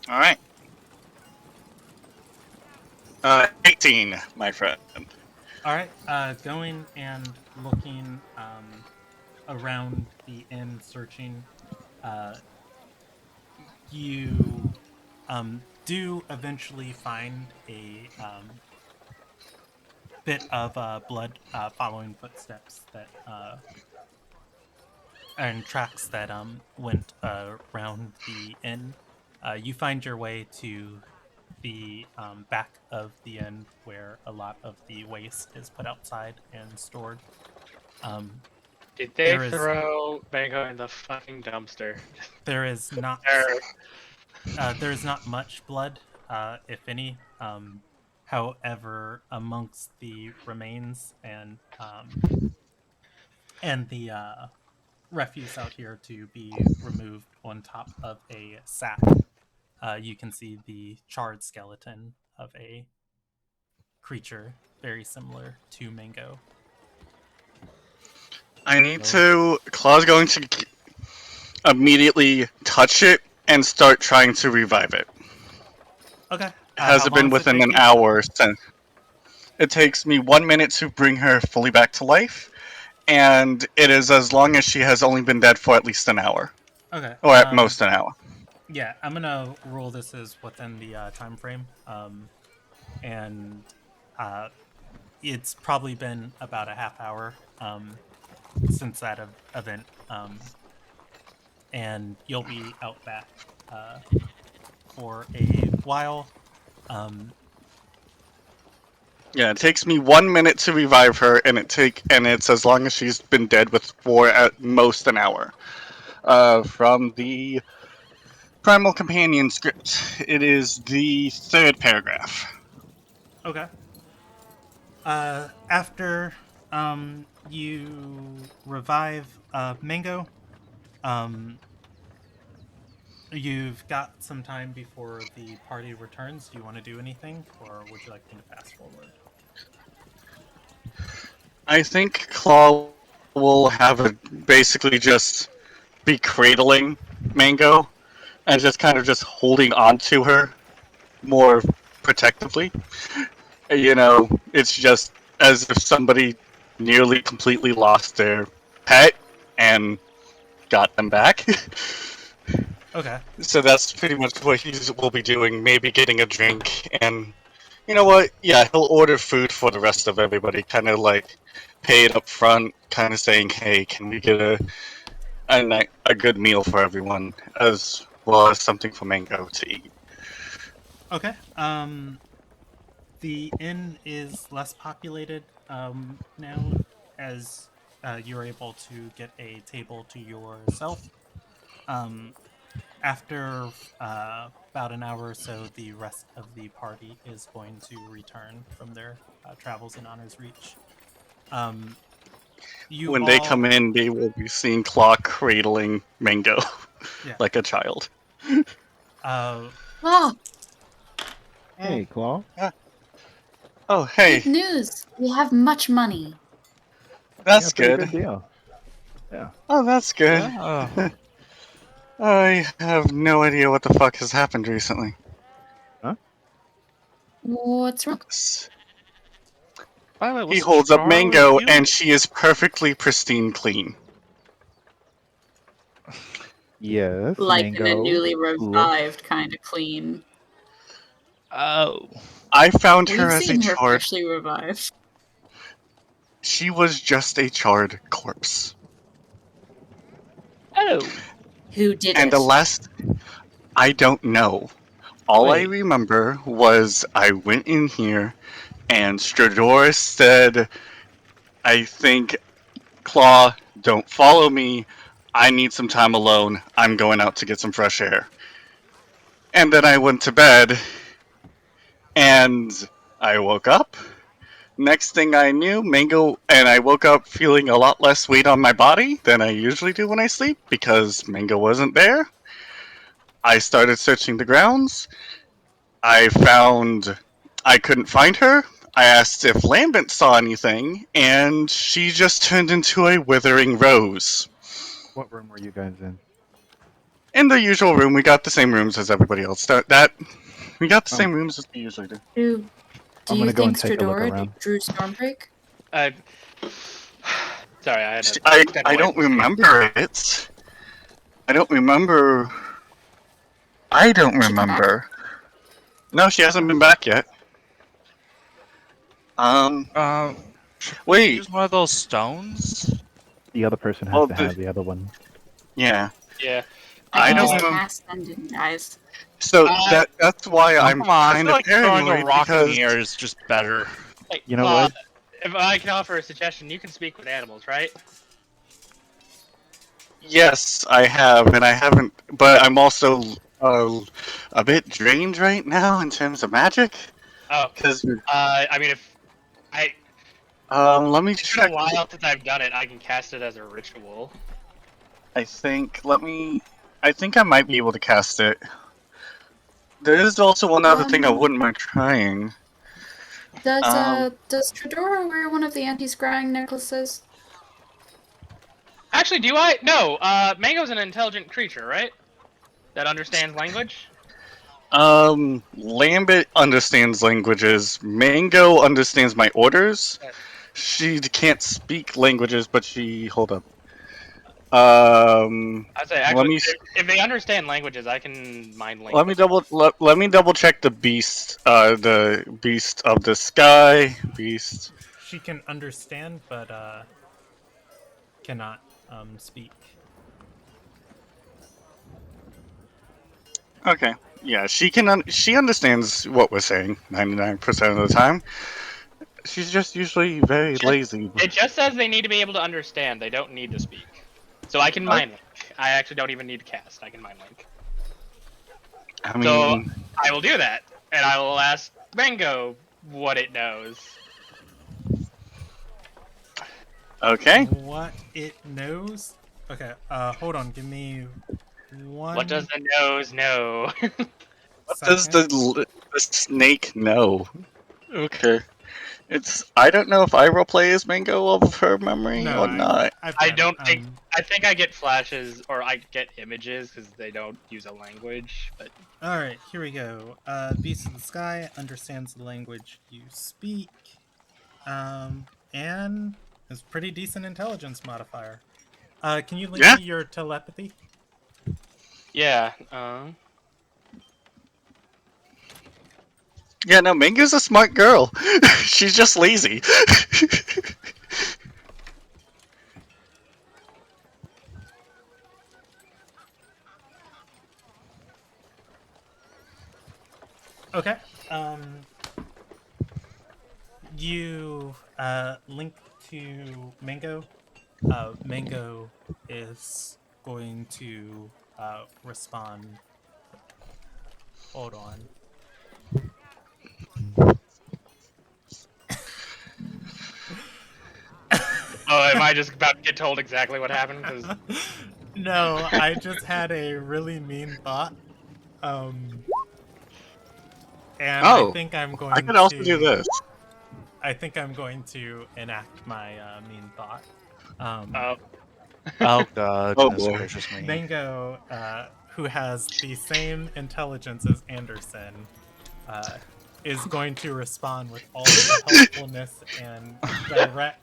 Alright. 18, my friend.
All right, going and looking around the inn, searching. You do eventually find a bit of blood following footsteps that and tracks that went around the inn. You find your way to the back of the inn where a lot of the waste is put outside and stored.
Did they
There is
throw Mango in the fucking dumpster?
there is not
There.
there is not much blood, if any. However, amongst the remains and the refuse out here to be removed on top of a sack, you can see the charred skeleton of a creature very similar to Mango.
I need to. Claw's going to immediately touch it and start trying to revive it.
Okay.
Has it been within an hour since? It takes me 1 minute to bring her fully back to life, and it is as long as she has only been dead for at least an hour.
Okay.
Or at most an hour.
Yeah, I'm gonna rule this as within the time frame, and it's probably been about a half hour since that event, and you'll be out back for a while.
Yeah, it takes me 1 minute to revive her, and it's as long as she's been dead for at most an hour. From the Primal Companion script, it is the third paragraph.
Okay. After you revive Mango, you've got some time before the party returns. Do you want to do anything, or would you like me to fast forward?
I think Claw will have a basically just be cradling Mango and just kind of just holding on to her more protectively. It's just as if somebody nearly completely lost their pet and got them back.
Okay.
So that's pretty much what he will be doing. Maybe getting a drink, and you know what? Yeah, he'll order food for the rest of everybody. Kind of like pay it up front, kind of saying, "Hey, can we get a good meal for everyone, as well as something for Mango to eat?"
Okay. The inn is less populated now, as you're able to get a table to yourself. After about an hour or so, the rest of the party is going to return from their travels in Honor's Reach. You
When
all,
they come in, they will be seeing Claw cradling Mango
yeah.
like a child.
Oh,
Hey, Claw.
Oh, hey,
good news! We have much money.
that's
Yeah, pretty
good.
good deal. Yeah.
Oh, that's good.
Yeah.
I have no idea what the fuck has happened recently.
What's wrong?
By the way,
He
what's
holds up
Char
Mango,
with you?
and she is perfectly pristine clean.
Yes,
Like in a
Mango.
newly
Look.
revived kind of clean.
Oh.
I found her
We've
as a
seen her
charred.
freshly revived.
She was just a charred corpse.
Oh.
Who did
And
it?
the last, I don't know. All I
Wait.
remember was I went in here, and Strador said, I think, Claw, don't follow me. I need some time alone. I'm going out to get some fresh air. And then I went to bed, and I woke up. Next thing I knew, and I woke up feeling a lot less weight on my body than I usually do when I sleep because Mango wasn't there. I started searching the grounds. I couldn't find her. I asked if Lambent saw anything, and she just turned into a withering rose.
What room were you guys in?
In the usual room, we got the same rooms as everybody else. We got the
Um,
same rooms as we usually do.
Do
I'm
you
gonna go
think
and take a look
Stradora
around.
drew Stormbreak?
I. Sorry, I had to
I
step
I
away
don't
from the screen.
remember it. I don't remember. I don't
She come back?
remember. No, she hasn't been back yet.
Should we
Wait.
use one of those stones?
The other person has
Well,
to have the other one.
Yeah.
Yeah.
I
I
don't
can just
remember.
cast sending, guys.
So
Uh,
that's why
Oh,
I'm
come on, I
kind
feel
of
like throwing a
paranoid
rock in
because
the air is just better.
Hey,
You know what?
If I can offer a suggestion, you can speak with animals, right?
yes, I have, and I haven't. But I'm also a bit drained right now in terms of magic.
Oh,
Because
I mean, if I
let me
it's been a
check.
while since I've done it, I can cast it as a ritual.
I think. Let me. I think I might be able to cast it. There is also one other thing I wouldn't mind trying.
Does Tradora wear one of the anti-scrying necklaces?
Actually, do I? No. Mango's an intelligent creature, right? That understands language.
Lambert understands languages. Mango understands my orders.
Yeah.
She can't speak languages, but she hold up.
I'd say
Let
actually,
me
if they understand languages, I can mind link.
let me let me double check the beast of the sky, beast.
She can understand, but cannot speak.
Okay, yeah, she understands what we're saying 99% of the time. She's just usually very lazy.
It just says they need to be able to understand. They don't need to speak. So I can mind link. I actually don't even need to cast. I can mind link.
I
So
mean,
I will do that, and I will ask Mango what it knows.
okay.
What it knows? Okay, hold on. Give me one.
What does the nose know?
What does
second.
the snake know? Okay. I don't know if I roleplay as Mango of her memory
No,
or not.
I've
I
got
don't
it.
think. I think I get flashes or I get images because they don't use a language. But
All right, here we go. Beast of the Sky understands the language you speak, and has pretty decent intelligence modifier. Can you link
Yeah.
me your telepathy?
yeah.
Yeah, no, Mango's a smart girl. She's just lazy.
Okay. You link to Mango. Mango is going to respond. Hold on.
Oh, am I just about to get told exactly what happened? 'Cause
No, I just had a really mean thought. And I
Oh,
think I'm
I
going
could also do
to.
this.
I think I'm going to enact my mean thought.
oh,
Oh god,
Oh
goodness
boy.
gracious me.
Mango, who has the same intelligence as Anderson, is going to respond with all of the helpfulness and direct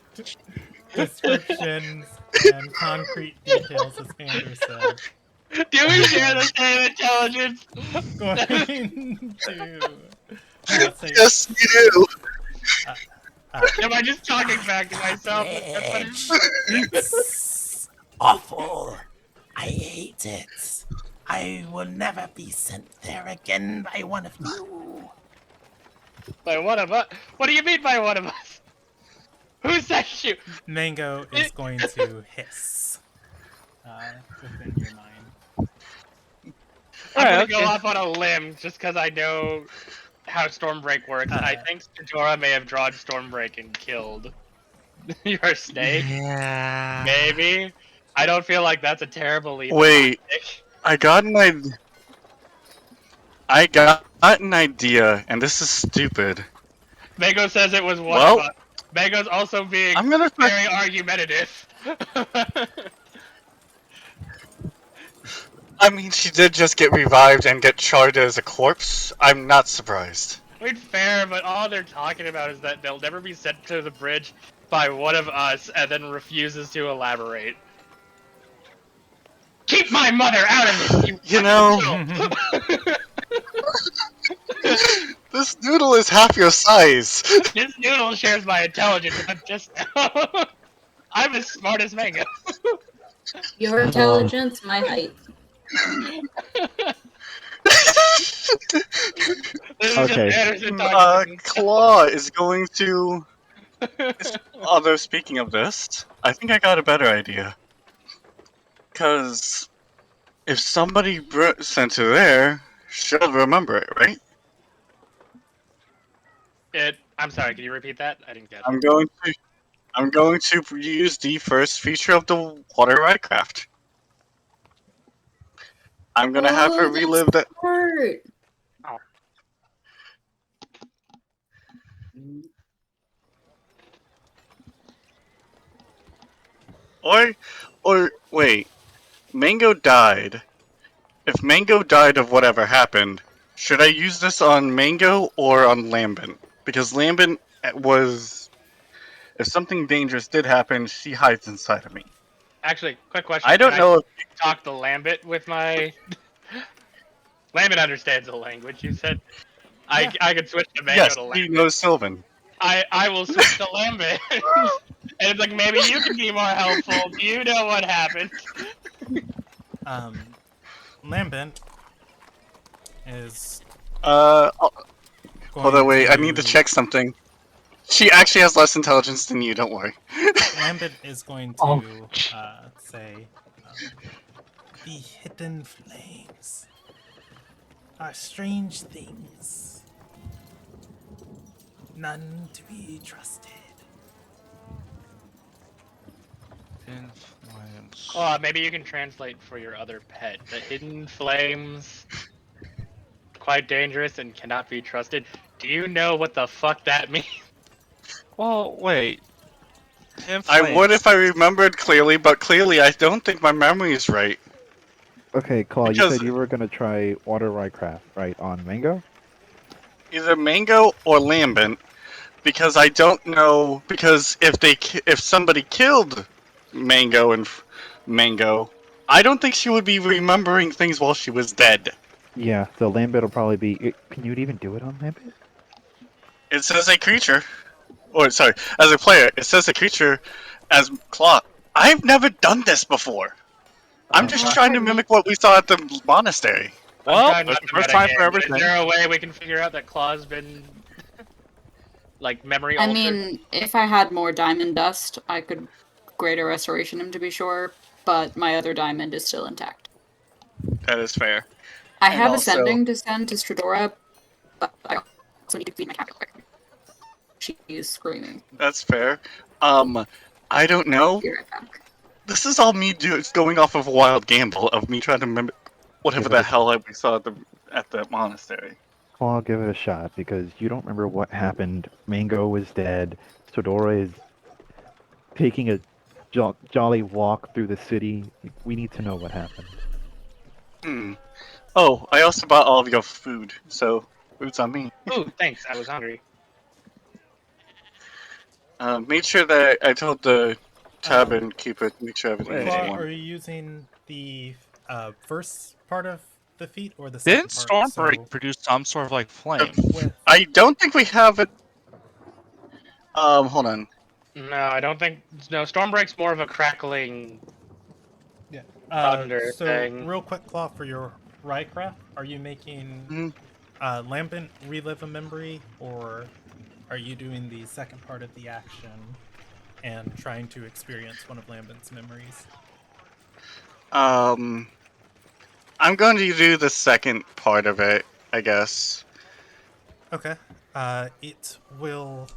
descriptions and concrete details as Anderson.
do we share the same intelligence?
Going to say,
Yes, you do.
uh,
Am I just talking back to myself? That's what it is?
It's awful. I hate it. I will never be sent there again by one of you.
By one of us? What do you mean by one of us? Who sent you?
Mango is going to hiss within your mind.
I'm gonna
Alright,
go
okay.
off on a limb just because I know how Stormbreak works. I think Dora may have drawn Stormbreak and killed your snake.
Yeah.
Maybe. I don't feel like that's a terrible leap.
Wait, I got an idea, and this is stupid.
Mango says it was one
Well,
of us. Mango's also being
I'm gonna try.
very argumentative.
I mean, she did just get revived and get charred as a corpse. I'm not surprised.
I mean, fair, but all they're talking about is that they'll never be sent to the bridge by one of us, and then refuses to elaborate. Keep my mother out of this,
You know,
fucking
this noodle is half your size.
This noodle shares my intelligence, but just I'm as smart as Mango.
Your intelligence, my height.
This is
Okay.
just Anderson talking to me.
Claw is going to. Although, speaking of this, I think I got a better idea. Because if somebody sent her there, she'll remember it, right?
I'm sorry, can you repeat that? I didn't get it.
I'm going to use the first feature of the water ride craft. I'm gonna have her relive that.
Part.
Or wait, Mango died. If Mango died of whatever happened, should I use this on Mango or on Lambent? Because Lambent was, if something dangerous did happen, she hides inside of me.
Actually, quick question.
I don't
Can
know if
talk to Lambit with my. Lambit understands the language. You said I could switch to Mango
yes,
to
he
Lambit.
knows Sylvan.
I will switch to Lambit. And it's like, maybe you can be more helpful. Do you know what happened?
Lambent is
Hold
going
on, wait. I need to
to-
check something. She actually has less intelligence than you. Don't worry.
Lambent is going to say, the hidden flames are strange things, none to be trusted.
Influence.
Maybe you can translate for your other pet. The hidden flames, quite dangerous and cannot be trusted. Do you know what the fuck that means?
Well, wait.
I would if I remembered clearly, but clearly I don't think my memory is right.
Okay, Claw, you
Because-
said you were gonna try water ride craft, right, on Mango?
Either Mango or Lambent, because I don't know. Because if somebody killed Mango and Mango, I don't think she would be remembering things while she was dead.
Yeah, so Lambit will probably be. Can you even do it on Lambit?
It says a creature, or sorry, as a player, it says a creature as Claw. I've never done this before. I'm just trying to mimic what we saw at the monastery.
Well,
I'm trying
it's
not
the
to
first time
metagame,
for
but
everything.
Is there a way we can figure out that Claw's been like memory
I
altered?
mean, if I had more diamond dust, I could greater restoration him to be sure, but my other diamond is still intact.
That is fair.
I
And
have
also,
ascending to send to Stradora, but I also need to feed my cat real quick. She is screaming.
that's fair. I don't know.
Be right back.
This is all me it's going off of a wild gamble of me trying to remember whatever
Give it
the
a
hell we saw at the monastery.
Well, I'll give it a shot because you don't remember what happened. Mango is dead. Sodora is taking a jolly walk through the city. We need to know what happened.
Hmm. Oh, I also bought all of your food, so food's on me.
Oh, thanks. I was hungry.
Made sure that I told the tavern keeper to make sure everything was
Claw,
warm.
are you using the first part of the feat or the
Didn't
second part?
Stormbreak produce some sort of like flame?
With
I don't think we have it. Hold on.
No, I don't think. No, Stormbreak's more of a crackling
yeah.
thunder
So
thing.
real quick, Claw, for your Rycraft, are you making
Mhm.
Lambent relive a memory, or are you doing the second part of the action and trying to experience one of Lambent's memories?
I'm going to do the second part of it, I guess.
Okay. It will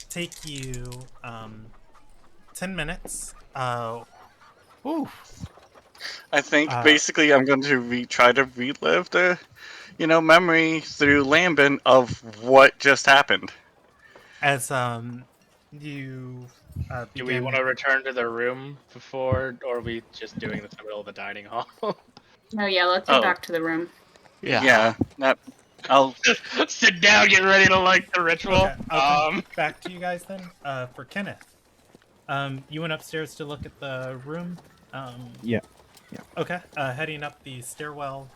take you 10 minutes. Oof.
I think basically I'm going to try to relive the, memory through Lambent of what just happened.
As you
Do we want
begin.
to return to the room before, or are we just doing this in the middle of the dining hall?
No, yeah, let's head back to the room.
Yeah. I'll.
Sit down, get ready to like the ritual.
Okay, I'll come back to you guys then. For Kenneth, you went upstairs to look at the room.
Yeah.
Okay. Heading up the stairwell,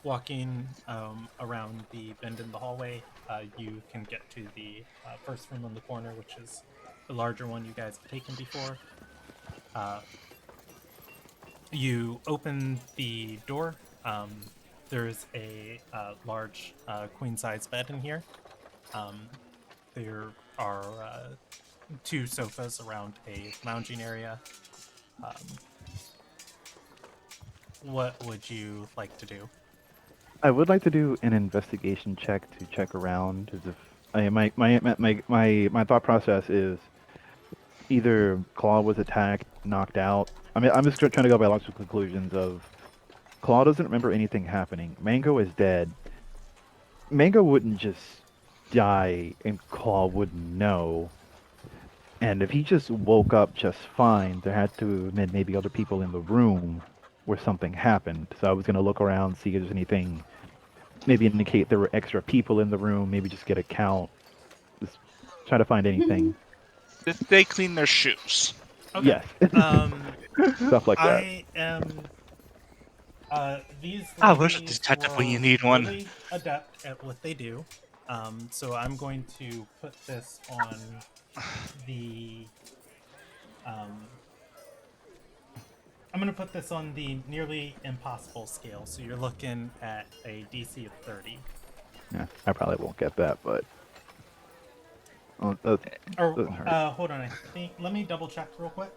walking around the bend in the hallway, you can get to the first room on the corner, which is the larger one you guys have taken before. You open the door. There's a large queen-size bed in here. There are two sofas around a lounging area. What would you like to do?
I would like to do an investigation check to check around as if my thought process is either Claw was attacked, knocked out. I mean, I'm just trying to go by logical conclusions of Claw doesn't remember anything happening. Mango is dead. Mango wouldn't just die and Claw wouldn't know. And if he just woke up just fine, there had to have been maybe other people in the room where something happened. So I was going to look around, see if there's anything, maybe indicate there were extra people in the room, maybe just get a count. Just try to find anything.
Did they clean their shoes?
Okay.
Yes. Stuff like that.
I am. These
I wish a
ladies
detective when you
were
need one.
really adept at what they do. So I'm going to put this on the. I'm going to put this on the nearly impossible scale. So you're looking at a DC of 30.
Yeah, I probably won't get that, but. Oh, doesn't hurt.
Hold on. I think. Let me double check real quick.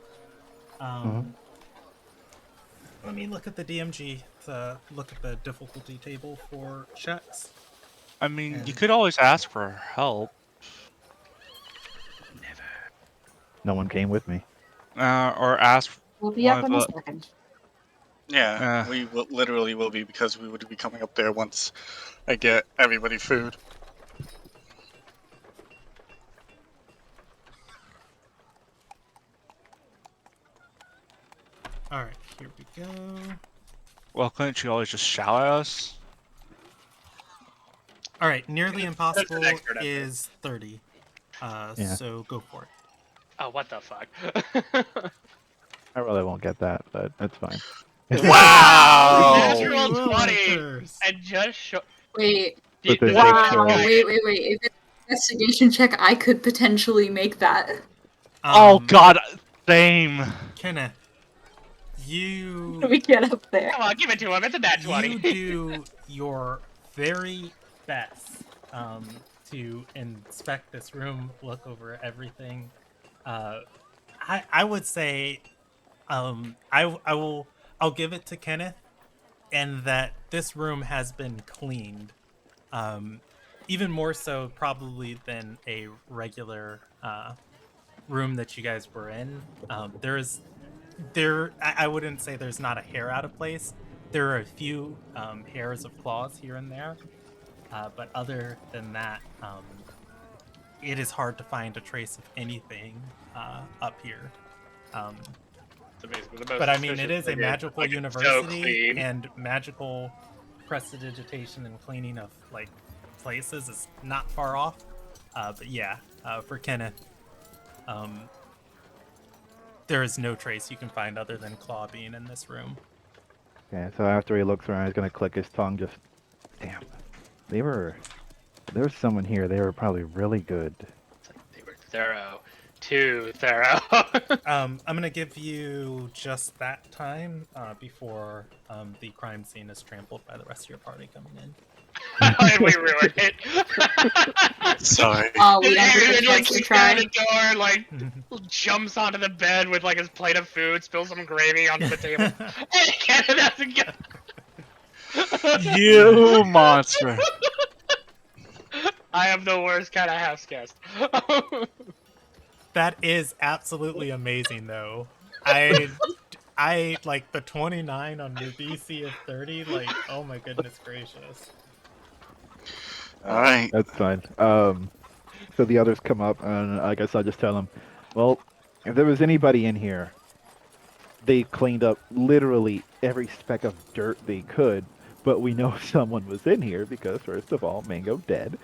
Let me look at the DMG to look at the difficulty table for checks.
I mean, you could always ask for help.
Never.
No one came with me.
Or ask.
We'll be up in a second.
Yeah, we literally will be because we would be coming up there once I get everybody food.
Alright, here we go.
Well, couldn't you always just shout at us?
Alright, nearly impossible
an extra effort.
is 30.
Yeah.
So go for it.
Oh, what the fuck?
I really won't get that, but that's fine.
Wow!
Natural
Will
20
enters.
and just show.
Wait.
But there's
Wow.
extra-
Wait. If it's an investigation check, I could potentially make that.
Oh god, same.
Kenneth, you.
Let me get up there.
Come on, give it to him. It's a nat 20.
You do your very best to inspect this room, look over everything. I would say, I'll give it to Kenneth, and that this room has been cleaned, even more so probably than a regular room that you guys were in. I wouldn't say there's not a hair out of place. There are a few hairs of claws here and there, but other than that, it is hard to find a trace of anything up here.
So basically, the most
But I mean, it
suspicious
is a
thing
magical
like, it's
university,
so clean.
and magical prestidigitation and cleaning of like places is not far off. But yeah, for Kenneth, there is no trace you can find other than Claw being in this room.
Okay, so after he looks around, he's gonna click his tongue. Just, damn, there was someone here. They were probably really good.
They were thorough. Too thorough.
I'm gonna give you just that time before the crime scene is trampled by the rest of your party coming in.
And we ruined it.
Sorry.
Oh, we don't
And
get the
he, like,
chance to
kicks down
try.
the door, like, jumps onto the bed with, like, his plate of food, spills some gravy onto the table. And Kenneth doesn't get...
You monster.
I am the worst kind of house guest.
That is absolutely amazing, though. I like the 29 on your DC of 30. Like, oh my goodness gracious.
All right.
That's fine. So the others come up, and I guess I'll just tell them, well, if there was anybody in here, they cleaned up literally every speck of dirt they could, but we know someone was in here because, first of all, Mango dead,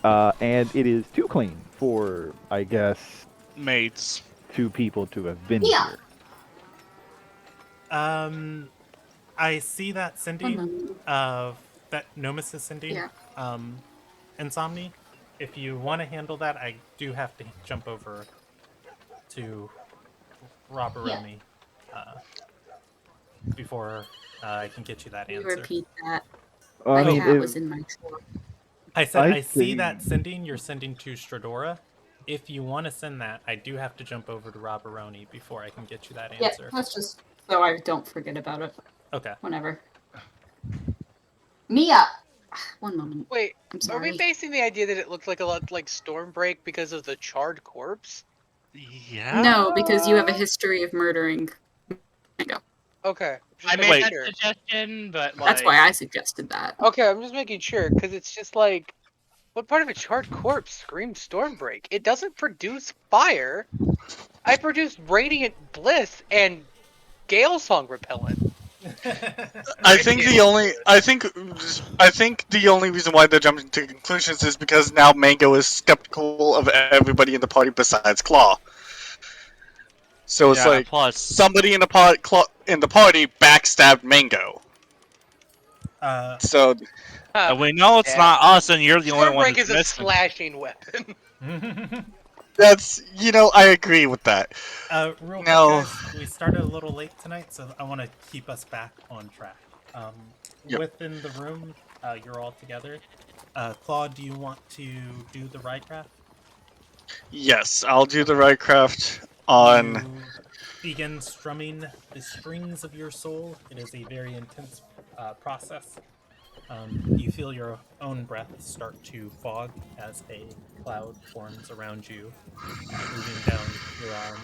and it is too clean for, I guess,
Mates.
2 people to have been
Yeah.
here.
I see that Cindy, that Nomus is Cindy,
Yeah.
Insomni. If you want to handle that, I do have to jump over to Robberoni before I can get you that
Can you
answer.
repeat that?
I
My
mean,
cat was in my drawer.
I said
I
I see
think-
that sending. You're sending to Stradora. If you want to send that, I do have to jump over to Robberoni before I can get you that
Yeah,
answer.
that's just so I don't forget about it
Okay.
whenever. Mia! One moment.
Wait,
I'm
are
sorry.
we basing the idea that it looked like a lot like Stormbreak because of the charred corpse?
Yeah.
No, because you have a history of murdering Mango.
Okay. just
I
making
made that
sure.
suggestion, but, like...
That's why I suggested that.
Okay, I'm just making sure, because it's just like, what part of a charred corpse screams Stormbreak? It doesn't produce fire. I produce Radiant Bliss and Gale Song Repellent.
I think the only reason why they're jumping to conclusions is because now Mango is skeptical of everybody in the party besides Claw. So it's
Yeah,
like
plus
somebody in the party backstabbed Mango. So
and we know it's
Yeah.
not us, and you're the only one
Stormbreak
that's
is a
missing.
slashing weapon.
that's I agree with that.
Real
No.
quick, guys, we started a little late tonight, so I want to keep us back on track.
Yep.
Within the room, you're all together. Claude, do you want to do the Rydcraft?
Yes, I'll do the right craft on.
You begin strumming the strings of your soul. It is a very intense process. You feel your own breath start to fog as a cloud forms around you, moving down your arm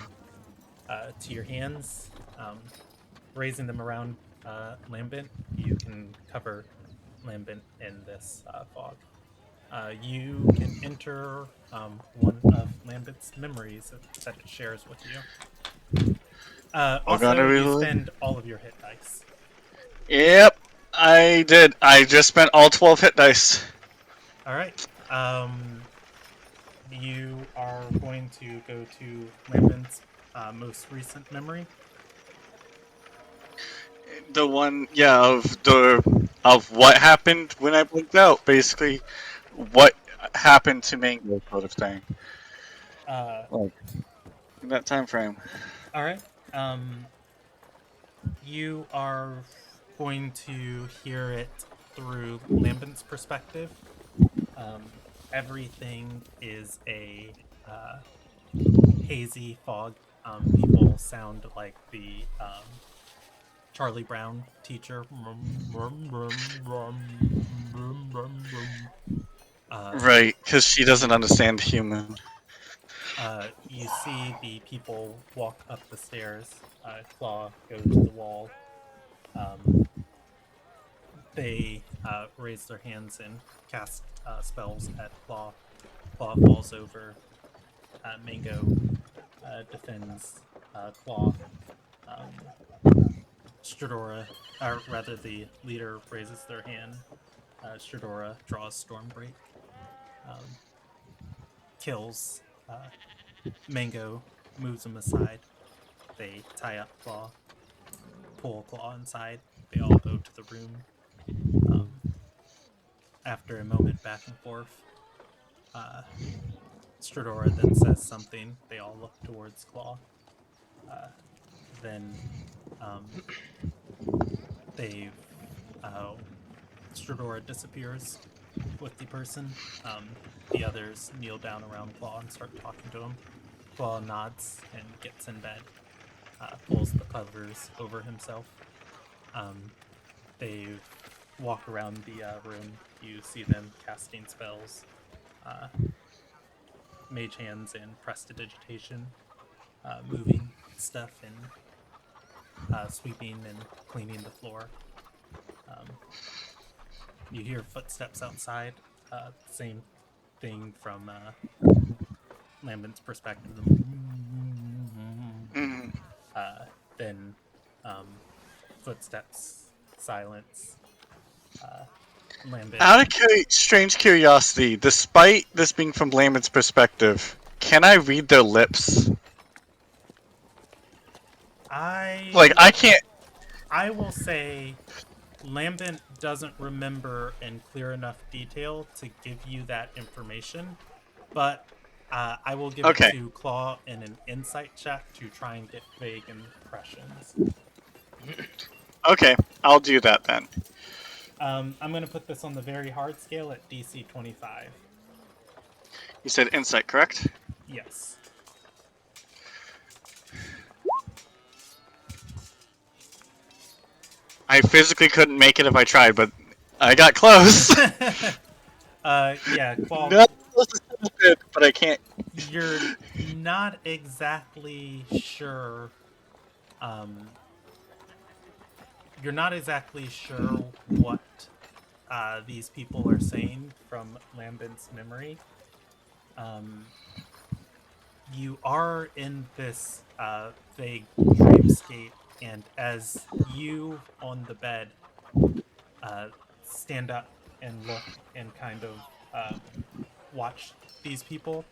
to your hands, raising them around Lambent. You can cover Lambent in this fog. You can enter one of Lambent's memories that it shares with you. Also,
gonna
you
reload?
spend all of your hit dice.
Yep, I did. I just spent all 12 hit dice.
All right. You are going to go to Lambent's most recent memory.
The one, of what happened when I blinked out. Basically, what happened to Mango, sort of thing. In that time frame.
All right. You are going to hear it through Lambent's perspective. everything is a hazy fog. People sound like the Charlie Brown teacher.
Right, because she doesn't understand human.
You see the people walk up the stairs. Claw go to the wall. They raise their hands and cast spells at Claw. Claw falls over. Mango defends Claw. Stradora, or rather the leader, raises their hand. Stradora draws Stormbreak. Kills Mango, moves him aside. They tie up Claw, pull Claw inside. They all go to the room. After a moment back and forth, Stradora then says something. They all look towards Claw. Then Stradora disappears with the person. The others kneel down around Claw and start talking to him. Claw nods and gets in bed, pulls the covers over himself. They walk around the room. You see them casting spells, mage hands and prestidigitation, moving stuff and sweeping and cleaning the floor. You hear footsteps outside. Same thing from Lambent's perspective. Then footsteps, silence. Lambent.
Out of strange curiosity, despite this being from Lambent's perspective, can I read their lips? I can't.
I will say Lambent doesn't remember in clear enough detail to give you that information, but I will give it to Claw in an insight check to try and get vague impressions.
Okay, I'll do that then.
I'm going to put this on the very hard scale at DC 25.
You said insight, correct?
Yes.
I physically couldn't make it if I tried, but I got close.
Yeah, Claw.
Not good, but I can't.
You're not exactly sure. You're not exactly sure what these people are saying from Lambent's memory. You are in this vague dreamscape, and as you on the bed stand up and look and kind of watch these people,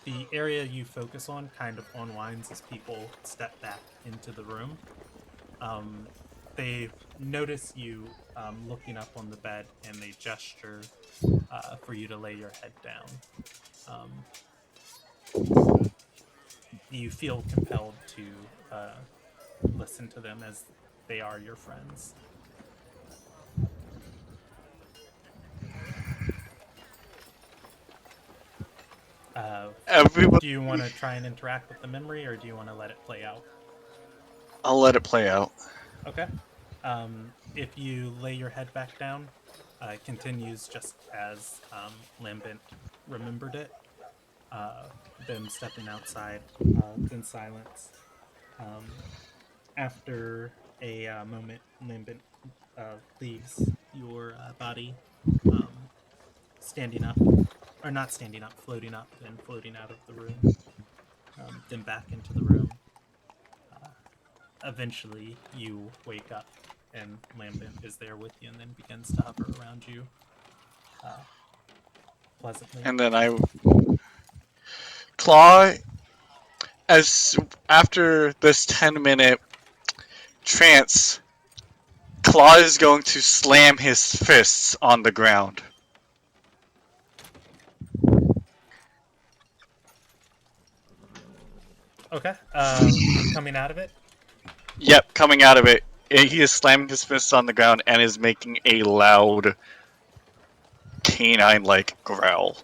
the area you focus on kind of unwinds as people step back into the room. They notice you looking up on the bed, and they gesture for you to lay your head down. You feel compelled to listen to them as they are your friends. Do you want to try and interact with the memory, or do you want to let it play out?
I'll let it play out.
Okay. If you lay your head back down, it continues just as Lambent remembered it. Them stepping outside, then silence. After a moment, Lambent leaves your body, standing up, or not standing up, floating up and floating out of the room, then back into the room. Eventually, you wake up, and Lambent is there with you, and then begins to hover around you pleasantly.
And then Claw, after this 10-minute trance, Claw is going to slam his fists on the ground.
Okay. Coming out of it?
Yep, coming out of it. He is slamming his fists on the ground and is making a loud
canine-like growl.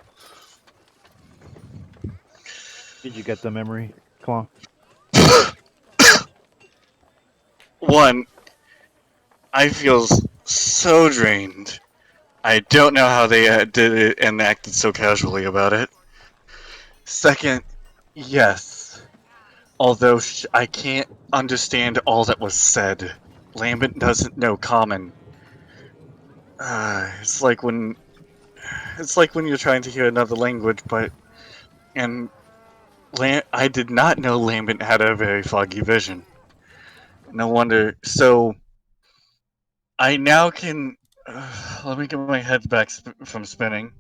Did you get the memory, Claw?
One, I feel so drained. I don't know how they did it and acted so casually about it. Second, yes. Although I can't understand all that was said. Lambent doesn't know common. It's like when you're trying to hear another language, and I did not know Lambent had a very foggy vision. No wonder. So I now can. Let me get my head back from spinning.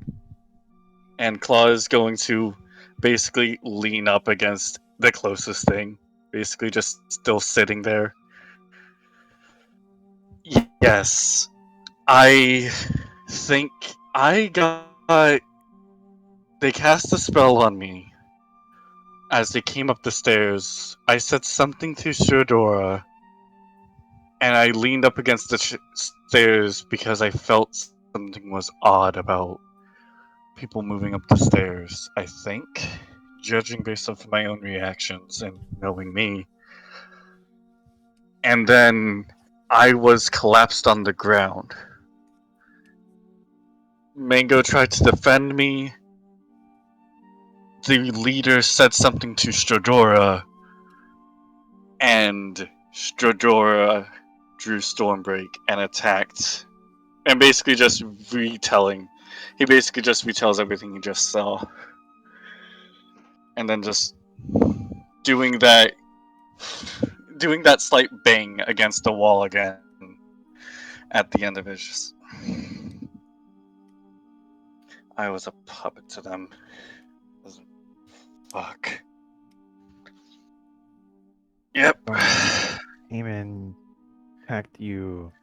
And Claw is going to basically lean up against the closest thing, basically just still sitting there. Yes, I think I got. They cast a spell on me. As they came up the stairs, I said something to Shurdora, and I leaned up against the stairs because I felt something was odd about people moving up the stairs, I think. Judging based off my own reactions and knowing me. And then I was collapsed on the ground. Mango tried to defend me. The leader said something to Stradora, and Stradora drew Stormbreak and attacked. And basically just retelling. He basically just retells everything he just saw. And then just doing that slight bang against the wall again at the end of it. Just, I was a puppet to them. Fuck. Yep.
Came and attacked you.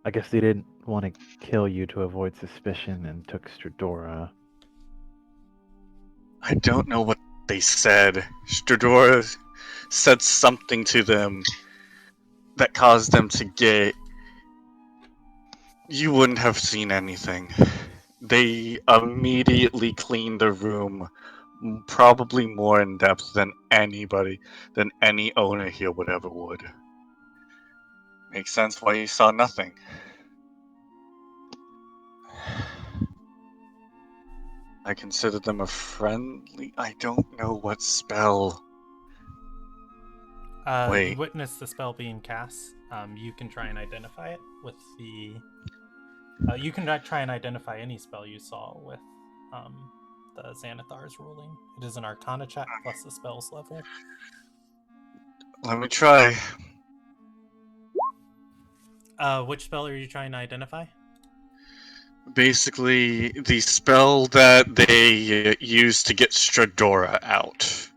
I guess they didn't want to kill you to avoid suspicion and took Stradora.
I don't know what they said. Stradora said something to them that caused them to get. You wouldn't have seen anything. They immediately cleaned the room, probably more in depth than any owner here would ever would. Makes sense why you saw nothing. I consider them a friendly. I don't know what spell. Wait.
You witness the spell being cast. You can try and identify it with the. You can try and identify any spell you saw with the Xanathar's ruling. It is an Arcana check plus the spell's level.
Let me try.
Which spell are you trying to identify?
Basically, the spell that they used to get Stradora out.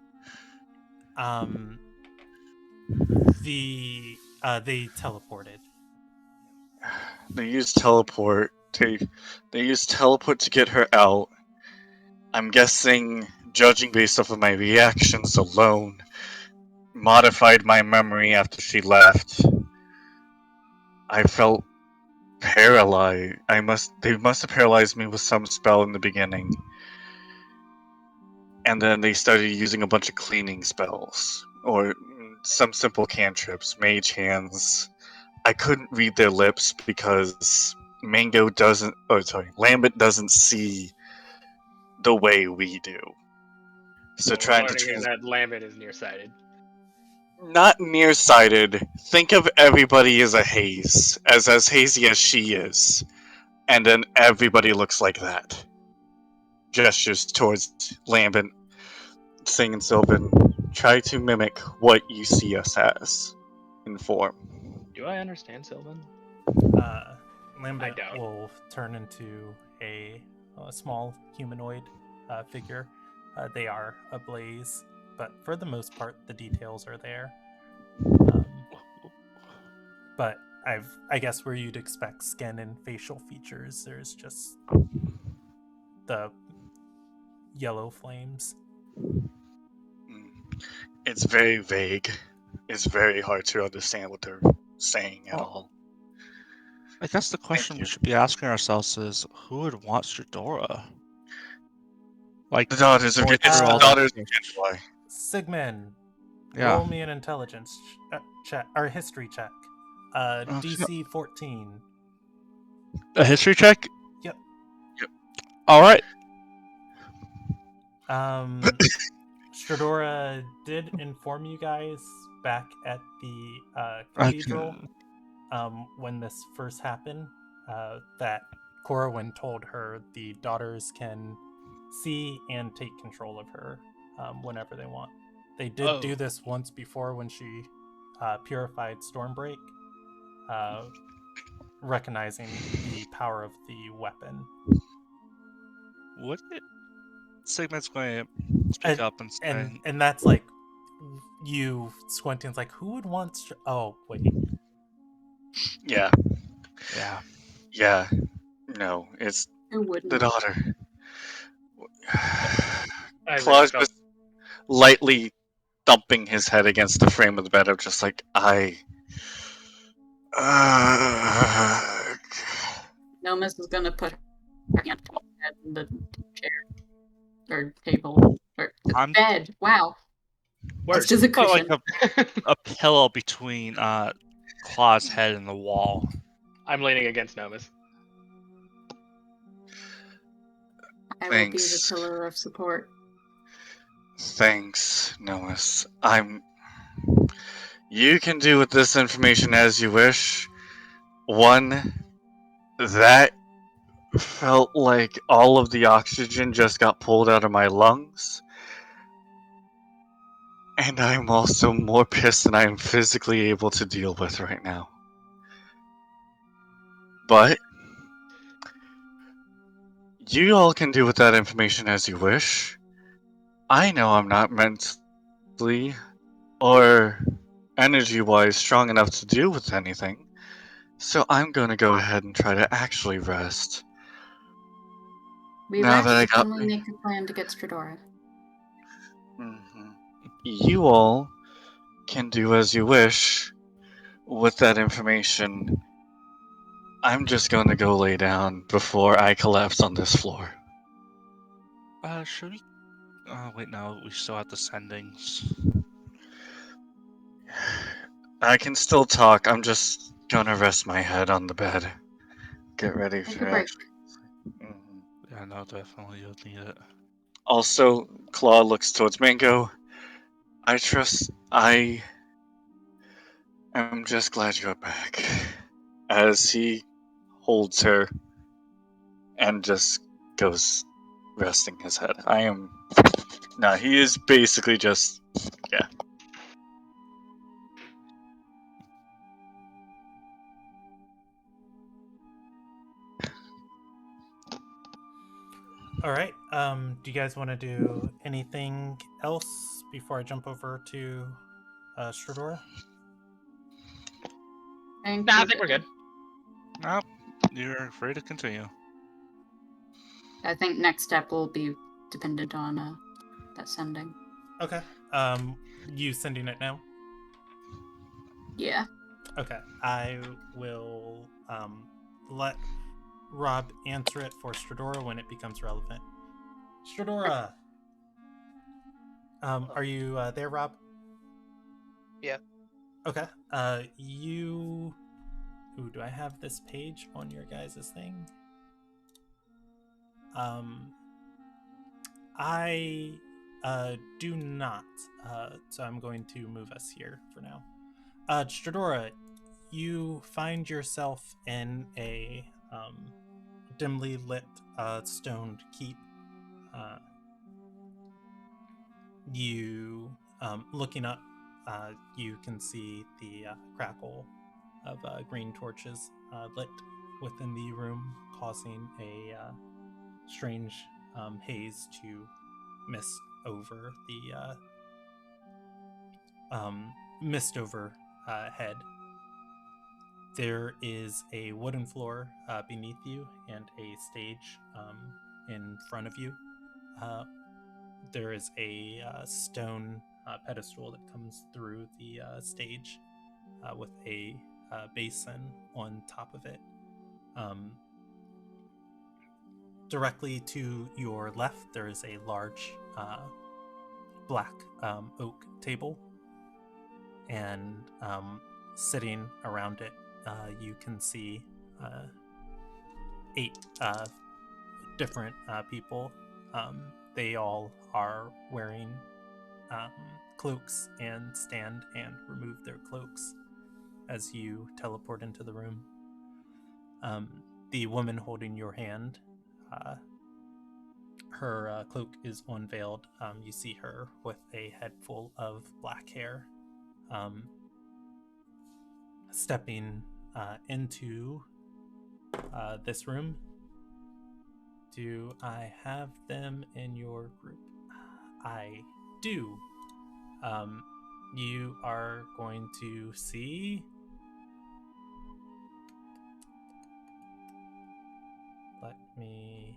They teleported.
They used teleport. They used teleport to get her out. I'm guessing, judging based off of my reactions alone, modified my memory after she left. I felt paralyzed. They must have paralyzed me with some spell in the beginning. And then they started using a bunch of cleaning spells. Or some simple cantrips, mage hands. I couldn't read their lips because Lambert doesn't see the way we do. So trying to
that Lambert is nearsighted.
Not nearsighted. Think of everybody as a haze, as hazy as she is, and then everybody looks like that. Gestures towards Lambent, Sing and Sylvan. Try to mimic what you see us as in form.
Do I understand Sylvan?
Lambent will turn into a small humanoid figure. They are ablaze, but for the most part, the details are there. But I guess where you'd expect skin and facial features, there's just the yellow flames.
It's very vague. It's very hard to understand what they're saying at all.
I guess the question we should be asking ourselves is, who would want Stradora? Like,
The daughters of
going
it's
through
the
all
daughters
that
of
stuff.
Genwai.
Sigmund,
Yeah.
roll me an intelligence check or history check.
Okay.
DC 14.
A history check?
Yep.
All right.
Stradora did inform you guys back at the cathedral when this first happened that Corwin told her the daughters can see and take control of her whenever they want. They did do this once before when she purified Stormbreak, recognizing the power of the weapon.
What? Sigmund's going to speak up and say...
And that's like you squinting's like, who would want... Oh, wait.
Yeah.
Yeah.
Yeah. No, it's
Who wouldn't?
the daughter.
I
Claw's
felt-
just lightly thumping his head against the frame of the bed. I'm just like,
Nomus is gonna put her hand on the head in the chair or table or the bed. Wow.
Worse.
Just as a
Put
cushion.
like a pillow between Claw's head and the wall.
I'm leaning against Nomus.
I will be the
Thanks.
pillar of support.
Thanks, Nomus. You can do with this information as you wish. One, that felt like all of the oxygen just got pulled out of my lungs. And I'm also more pissed than I am physically able to deal with right now. But you all can do with that information as you wish. I know I'm not mentally or energy-wise strong enough to deal with anything, so I'm gonna go ahead and try to actually rest.
We
Now that I
rest
got
when we make a plan to get Stradora.
You all can do as you wish with that information. I'm just going to go lay down before I collapse on this floor.
Should we... wait, no, we still have the sendings.
I can still talk. I'm just gonna rest my head on the bed. Get ready
Take
for
a break.
it.
Yeah, no, definitely, you'll need it.
Also, Claw looks towards Mango. I am just glad you're back. As he holds her and just goes resting his head. He is basically just, yeah.
All right. Do you guys want to do anything else before I jump over to Stradora?
Nah, I think we're good.
Nope, you're free to continue.
I think next step will be dependent on that sending.
Okay. You sending it now?
Yeah.
Okay. I will let Rob answer it for Stradora when it becomes relevant. Stradora! Are you there, Rob?
Yeah.
Okay. Ooh, do I have this page on your guys' thing? I do not. So I'm going to move us here for now. Stradora, you find yourself in a dimly lit stoned keep. You looking up, you can see the crackle of green torches lit within the room, causing a strange haze to mist over the head. There is a wooden floor beneath you and a stage in front of you. There is a stone pedestal that comes through the stage with a basin on top of it. Directly to your left, there is a large black oak table, and sitting around it, you can see 8 different people. They all are wearing cloaks and stand and remove their cloaks as you teleport into the room. The woman holding your hand, her cloak is unveiled. You see her with a head full of black hair, stepping into this room. Do I have them in your group? I do. You are going to see... Let me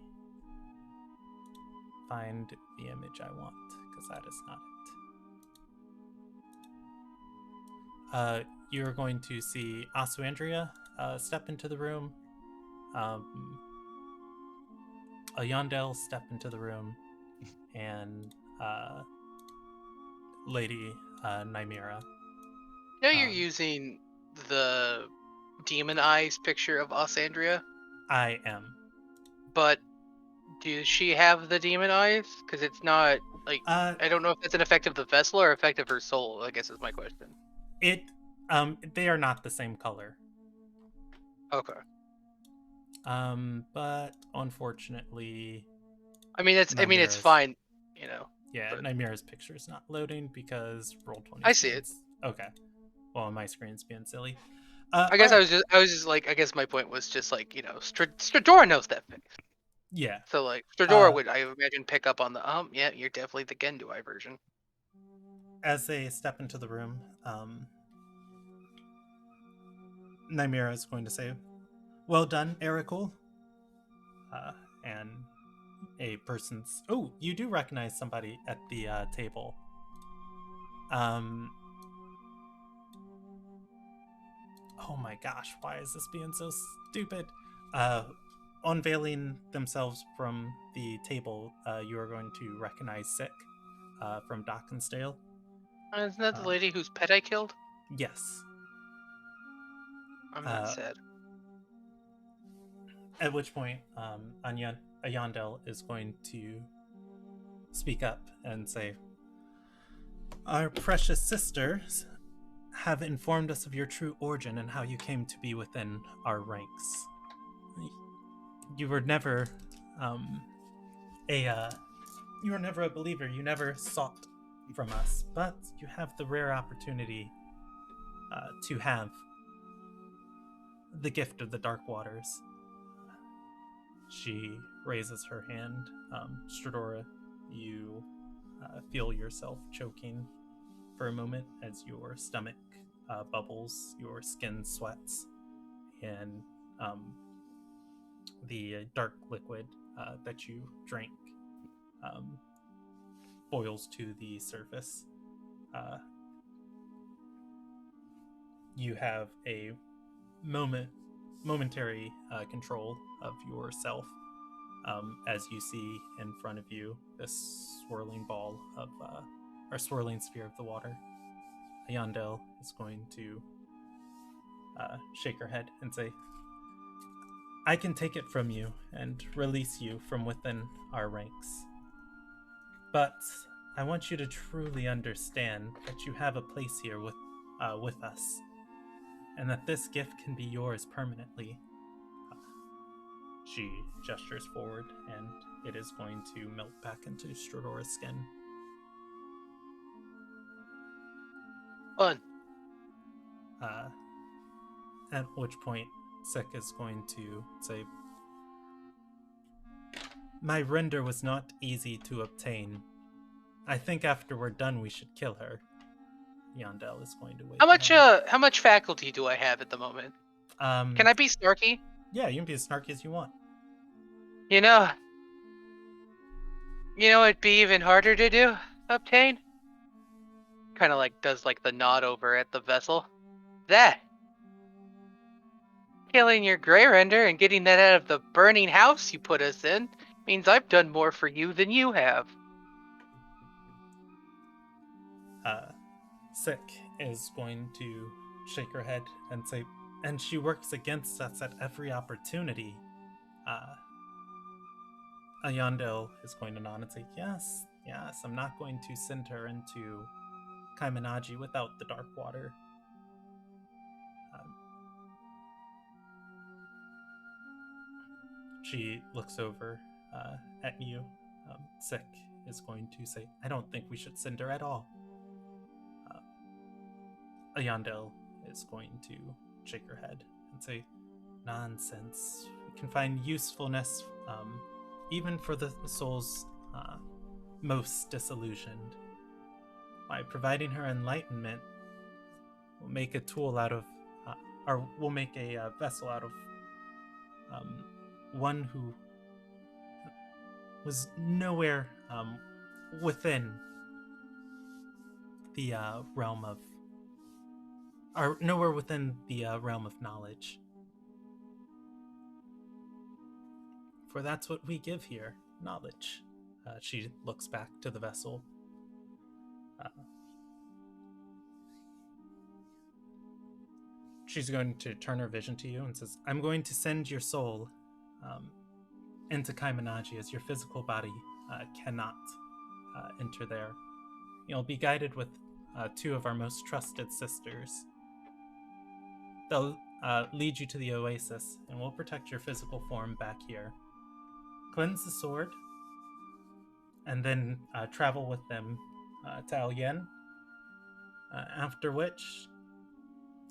find the image I want, because that is not it. You're going to see Asuandria step into the room. A Yandel step into the room, and Lady Nymera.
Now you're using the demon eyes picture of Asandria,
I am.
but does she have the demon eyes? Because it's not like I don't know if it's an effect of the vessel or effect of her soul. I guess is my question.
They are not the same color.
Okay.
But unfortunately,
I mean, it's
Nymera's-
fine, you know.
Yeah,
but-
Nymera's picture is not loading because Roll20.
I see it.
Okay. Well, my screen's being silly.
I guess
alright.
I was just like, I guess my point was just like, you know, Stradora knows that face.
Yeah.
So like, Stradora would, I imagine, pick up on the, yeah, you're definitely the Gendui version.
As they step into the room, Nymera is going to say, "Well done, Ericol." And a person's... Oh, you do recognize somebody at the table. Oh my gosh, why is this being so stupid? Unveiling themselves from the table, you are going to recognize Sick from Dockensdale.
Isn't that the lady whose pet I killed?
Yes.
I'm not sad.
At which point, Ayandel is going to speak up and say, "Our precious sisters have informed us of your true origin and how you came to be within our ranks. You were never you were never a believer. You never sought from us, but you have the rare opportunity to have the gift of the Dark Waters." She raises her hand. Stradora, you feel yourself choking for a moment as your stomach bubbles, your skin sweats, and the dark liquid that you drank boils to the surface. You have a momentary control of yourself as you see in front of you this swirling ball of or swirling sphere of the water. Ayandel is going to shake her head and say, "I can take it from you and release you from within our ranks. But I want you to truly understand that you have a place here with us, and that this gift can be yours permanently." She gestures forward, and it is going to melt back into Stradora's skin.
Fun.
At which point, Sick is going to say, "My render was not easy to obtain. I think after we're done, we should kill her." Yandel is going to wait.
How much faculty do I have at the moment? Can I be snarky?
Yeah, you can be as snarky as you want.
You know, it'd be even harder to obtain? Kind of like does like the nod over at the vessel. That. Killing your Grey Render and getting that out of the burning house you put us in means I've done more for you than you have.
Sick is going to shake her head and say, and she works against us at every opportunity. Ayandel is going to nod and say, yes, I'm not going to send her into Kaiminaji without the dark water. She looks over at you. Sick is going to say, I don't think we should send her at all. Ayandel is going to shake her head and say, nonsense. We can find usefulness even for the soul's most disillusioned. By providing her enlightenment, we'll make a tool out of, or we'll make a vessel out of one who was nowhere within the realm of, or nowhere within the realm of knowledge. For that's what we give here, knowledge. She looks back to the vessel. She's going to turn her vision to you and says, I'm going to send your soul into Kaiminaji, as your physical body cannot enter there. You'll be guided with two of our most trusted sisters. They'll lead you to the oasis, and we'll protect your physical form back here. Cleanse the sword, and then travel with them to Alien, after which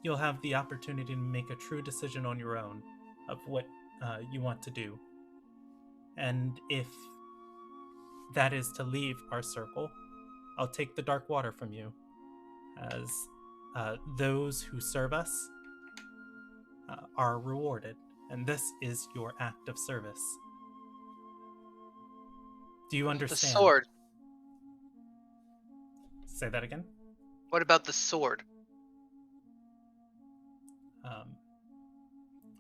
you'll have the opportunity to make a true decision on your own of what you want to do. And if that is to leave our circle, I'll take the dark water from you, as those who serve us are rewarded, and this is your act of service. Do you understand?
The sword.
Say that again?
What about the sword?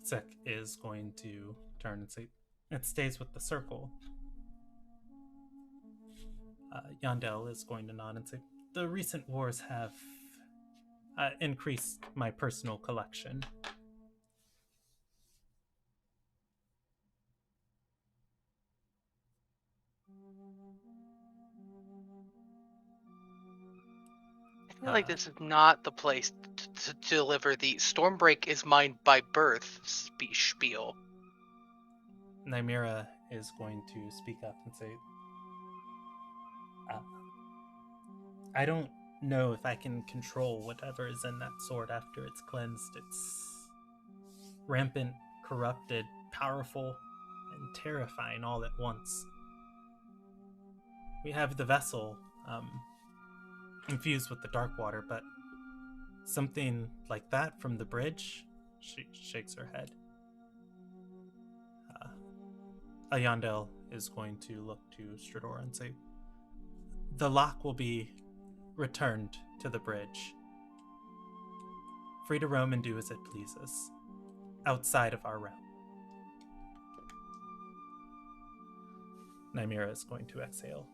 Sek is going to turn and say, it stays with the circle. Yandel is going to nod and say, the recent wars have increased my personal collection.
I feel like this is not the place to deliver the Stormbreak is mine by birth spiel.
Nymera is going to speak up and say, I don't know if I can control whatever is in that sword after it's cleansed. It's rampant, corrupted, powerful, and terrifying all at once. We have the vessel infused with the dark water, but something like that from the bridge? She shakes her head. Ayandel is going to look to Strador and say, the lock will be returned to the bridge. Free to roam and do as it pleases, outside of our realm. Nymera is going to exhale.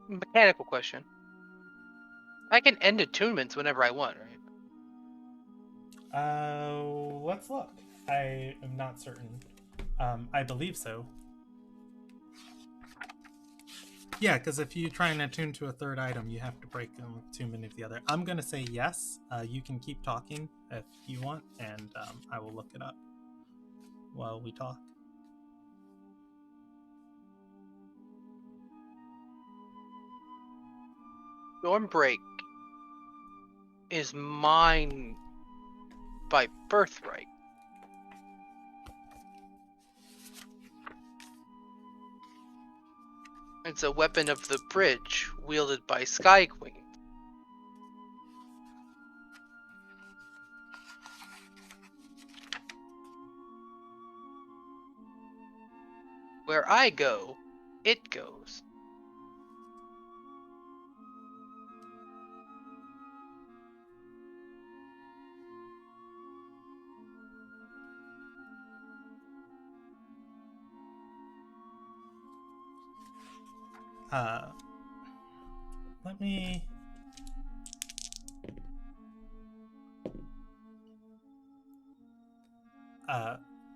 Mechanical question. I can end attunements whenever I want, right?
Let's look. I am not certain. I believe so. Yeah, because if you try and attune to a third item, you have to break attunement of the other. I'm going to say yes. You can keep talking if you want, and I will look it up while we talk.
Stormbreak is mine by birthright. It's a weapon of the bridge wielded by Sky Queen. Where I go, it goes.
Let me.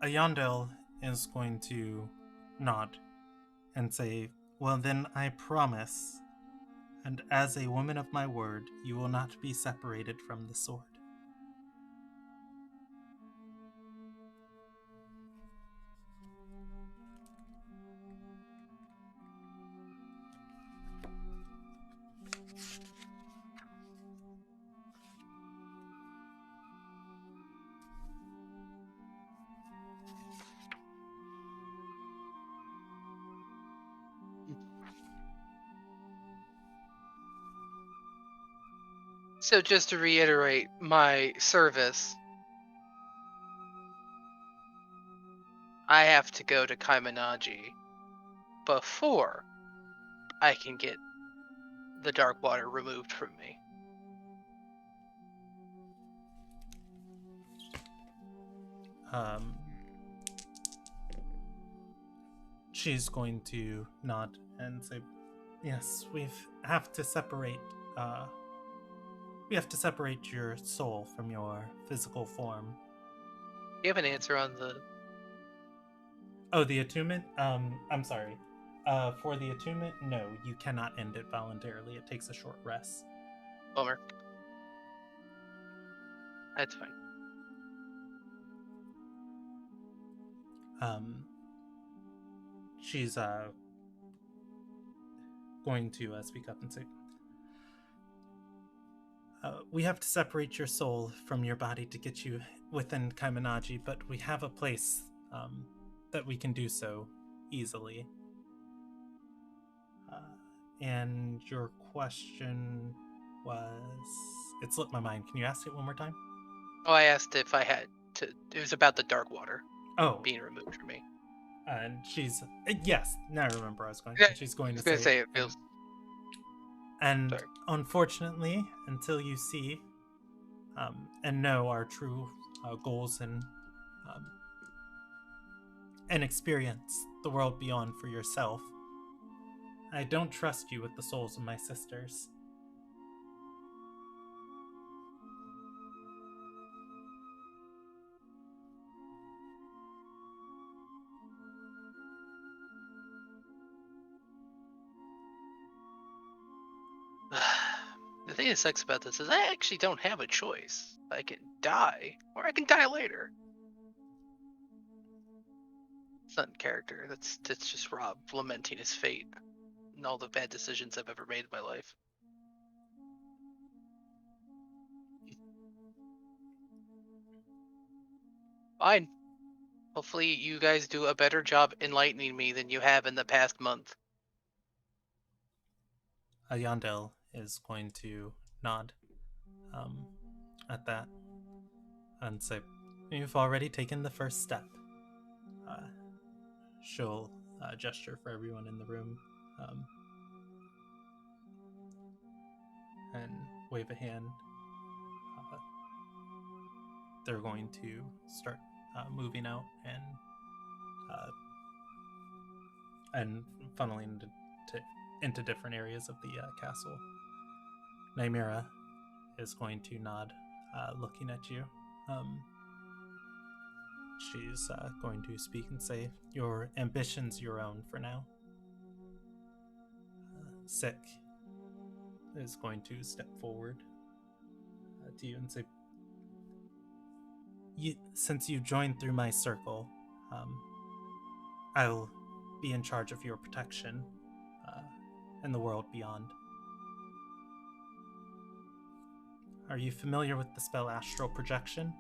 Ayondel is going to nod and say, "Well, then I promise, and as a woman of my word, you will not be separated from the sword."
So just to reiterate my service, I have to go to Kaiminaji before I can get the dark water removed from me.
She's going to nod and say, "Yes, we have to separate. We have to separate your soul from your physical form."
Do you have an answer on the?
Oh, the attunement? I'm sorry. For the attunement, no, you cannot end it voluntarily. It takes a short rest.
Bummer. That's fine.
She's going to speak up and say, "We have to separate your soul from your body to get you within Kaiminaji, but we have a place that we can do so easily." And your question was... It slipped my mind. Can you ask it one more time?
Oh, I asked if I had to. It was about the dark water being removed from me.
And she's... Yes, now I remember I was going.
Yeah,
She's going
I was
to
gonna say it feels.
And
Sorry.
unfortunately, until you see and know our true goals and experience the world beyond for yourself, I don't trust you with the souls of my sisters.
The thing that sucks about this is I actually don't have a choice. I can die, or I can die later. It's not in character. That's just Rob lamenting his fate and all the bad decisions I've ever made in my life. Fine. Hopefully you guys do a better job enlightening me than you have in the past month.
Yandel is going to nod at that and say, "You've already taken the first step." She'll gesture for everyone in the room and wave a hand. They're going to start moving out and funneling into different areas of the castle. Nymera is going to nod, looking at you. She's going to speak and say, "Your ambition's your own for now." Sick is going to step forward to you and say, "Since you joined through my circle, I'll be in charge of your protection in the world beyond." Are you familiar with the spell Astral Projection?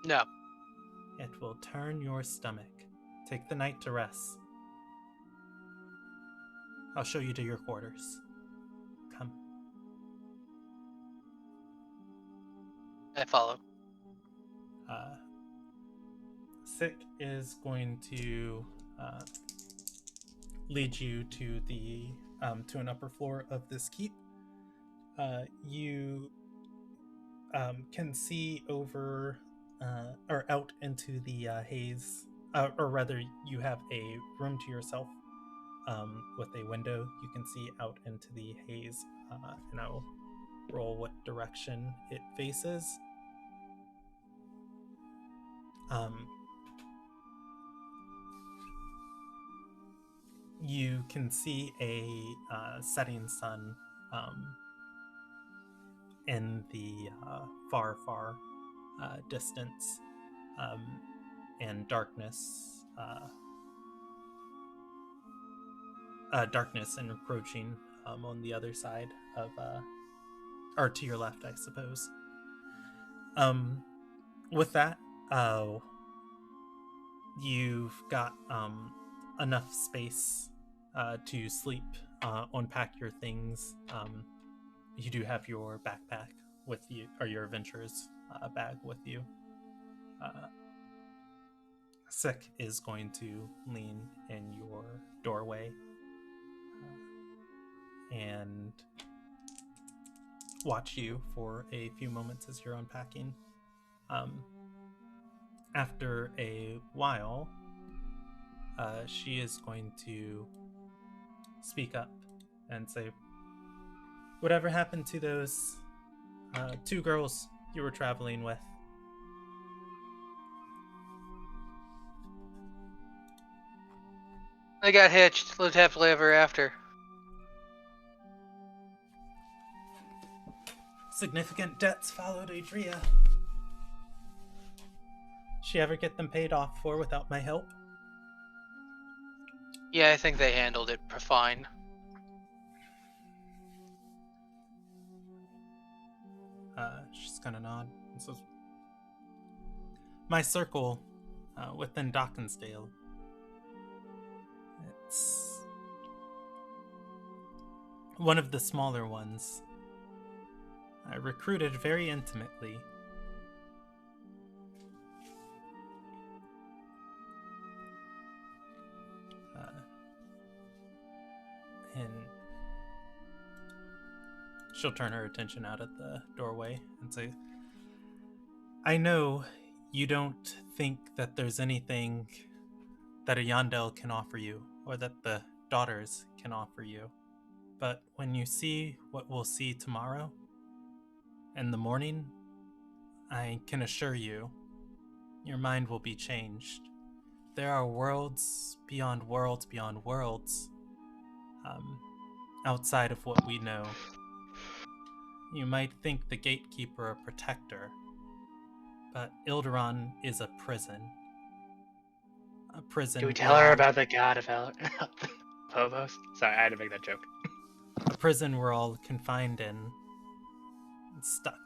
No.
It will turn your stomach. Take the night to rest. I'll show you to your quarters. Come.
I follow.
Sick is going to lead you to the to an upper floor of this keep. You can see over or out into the haze, or rather, you have a room to yourself with a window you can see out into the haze, and I'll roll what direction it faces. You can see a setting sun in the far distance, and darkness encroaching on the other side of, or to your left, I suppose. With that, you've got enough space to sleep, unpack your things. You do have your backpack with you, or your adventurer's bag with you. Sick is going to lean in your doorway and watch you for a few moments as you're unpacking. After a while, she is going to speak up and say, "Whatever happened to those 2 girls you were traveling with?"
They got hitched, lived happily ever after.
Significant debts followed Adria. She ever get them paid off for without my help?
Yeah, I think they handled it fine.
She's gonna nod and says, "My circle within Dockensdale. It's one of the smaller ones. I recruited very intimately. And she'll turn her attention out at the doorway and say, I know you don't think that there's anything that a Yandel can offer you, or that the daughters can offer you. But when you see what we'll see tomorrow, in the morning, I can assure you, your mind will be changed. There are worlds beyond worlds beyond worlds, outside of what we know. You might think the gatekeeper a protector, but Ilderon is a prison. A prison.
Do we tell her about the god of Phobos? Sorry, I had to make that joke.
A prison we're all confined in, stuck.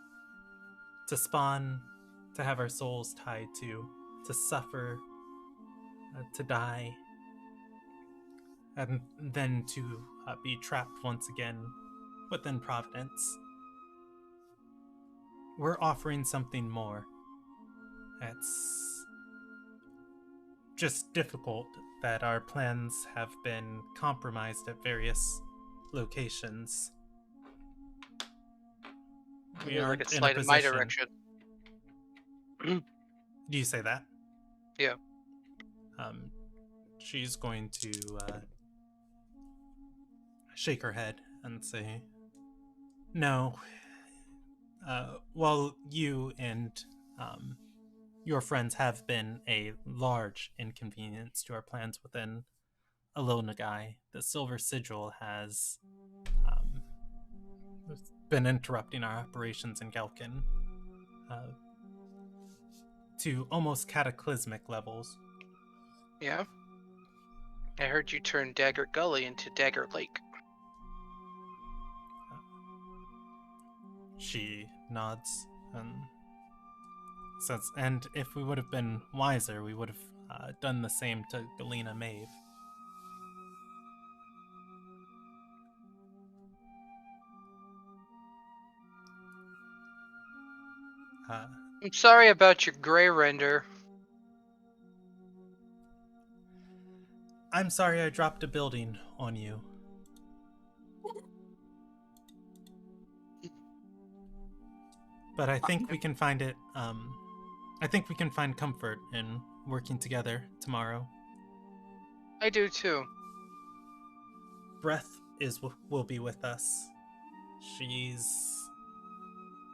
To spawn, to have our souls tied to suffer, to die, and then to be trapped once again within Providence. We're offering something more. It's just difficult that our plans have been compromised at various locations. We aren't
like a
in a
slight in my
position.
direction.
Do you say that?
Yeah.
She's going to shake her head and say, no. While you and your friends have been a large inconvenience to our plans within Alil Nagai, the Silver Sigil has been interrupting our operations in Galkin to almost cataclysmic levels.
Yeah. I heard you turn Dagger Gully into Dagger Lake.
She nods and says, and if we would have been wiser, we would have done the same to Galena Maeve.
I'm sorry about your gray render.
I'm sorry I dropped a building on you. But I think we can find it, I think we can find comfort in working together tomorrow.
I do too.
breath will be with us. She's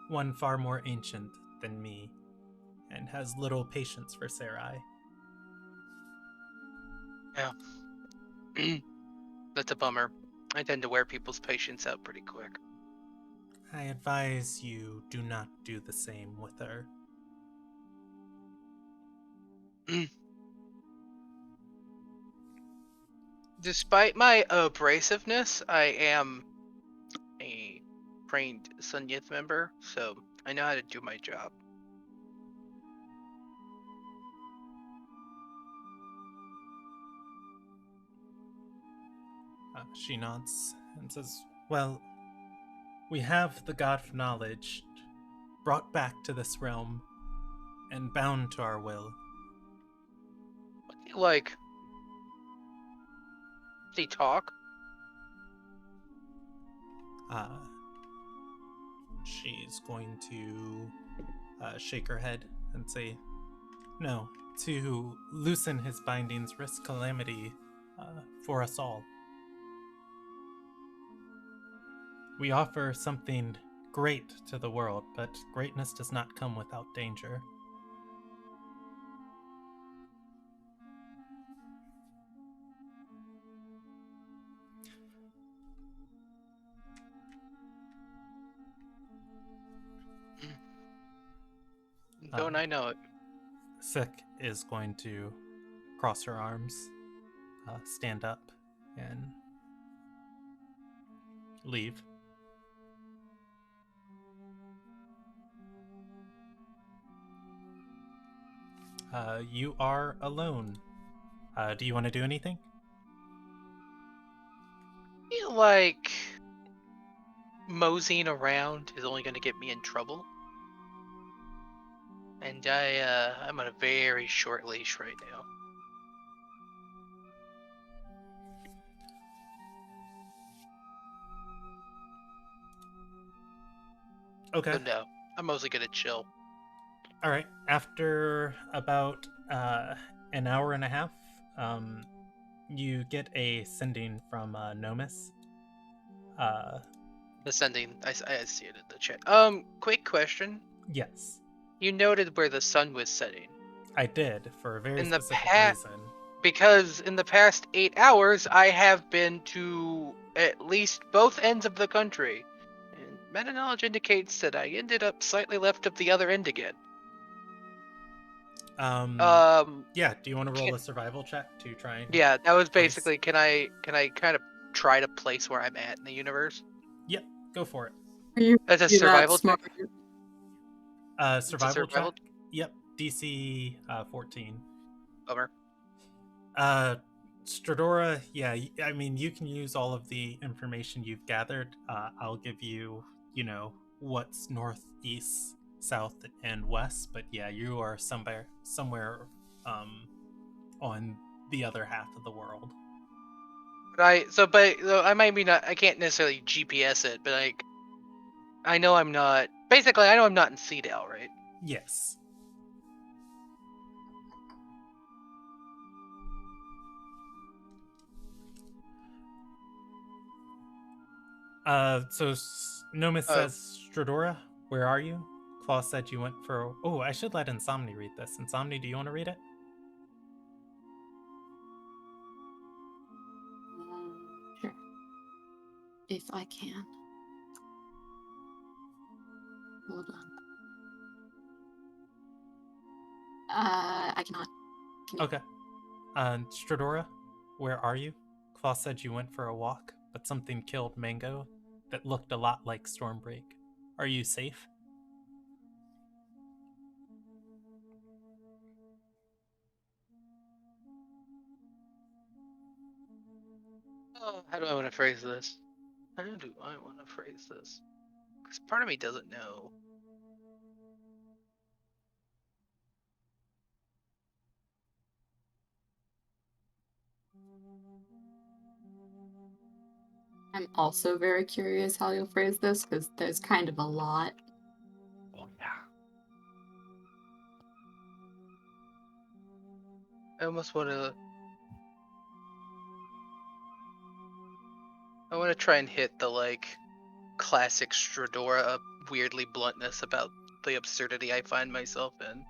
one far more ancient than me and has little patience for Sarai.
Yeah. That's a bummer. I tend to wear people's patience out pretty quick.
I advise you do not do the same with her.
Despite my abrasiveness, I am a trained Sunyith member, so I know how to do my job.
She nods and says, well, we have the God of Knowledge brought back to this realm and bound to our will.
What do you like? Does he talk?
She's going to shake her head and say, no, to loosen his bindings risk calamity for us all. We offer something great to the world, but greatness does not come without danger.
Don't I know it?
Sick is going to cross her arms, stand up, and leave. You are alone. Do you want to do anything?
I feel like moseying around is only going to get me in trouble. And I'm on a very short leash right now.
Okay.
So no, I'm mostly going to chill.
All right. After about an hour and a half, you get a sending from Nomis.
The sending, I see it in the chat. Quick question.
Yes,
You noted where the sun was setting.
I did for a very
In the
specific
past,
reason.
because in the past 8 hours, I have been to at least both ends of the country. And meta knowledge indicates that I ended up slightly left of the other end again.
Yeah. Do you want to roll a survival check to try and?
Yeah, that was
place?
basically, can I kind of try to place where I'm at in the universe?
Yep. Go for it.
That's a
You're that
survival check?
smart.
Survival
survival-
check. Yep. DC 14.
Bummer.
Stradora, yeah, I mean, you can use all of the information you've gathered. I'll give you, what's north, east, south, and west. But yeah, you are somewhere on the other half of the world.
But I might be not. I can't necessarily GPS it, but like, I know I'm not. Basically, I know I'm not in Cedal, right?
Yes. So Nomis says, Stradora, where are you? Claw said you went for. Oh, I should let Insomni read this. Insomni, do you want to read it?
Sure. If I can. Hold on. I cannot.
Okay. Stradora, where are you? Claw said you went for a walk, but something killed Mango that looked a lot like Stormbreak. Are you safe?
How do I want to phrase this? How do I want to phrase this? Because part of me doesn't know.
I'm also very curious how you'll phrase this because there's kind of a lot.
Oh yeah.
I almost want to. I want to try and hit the classic Stradora weirdly bluntness about the absurdity I find myself in.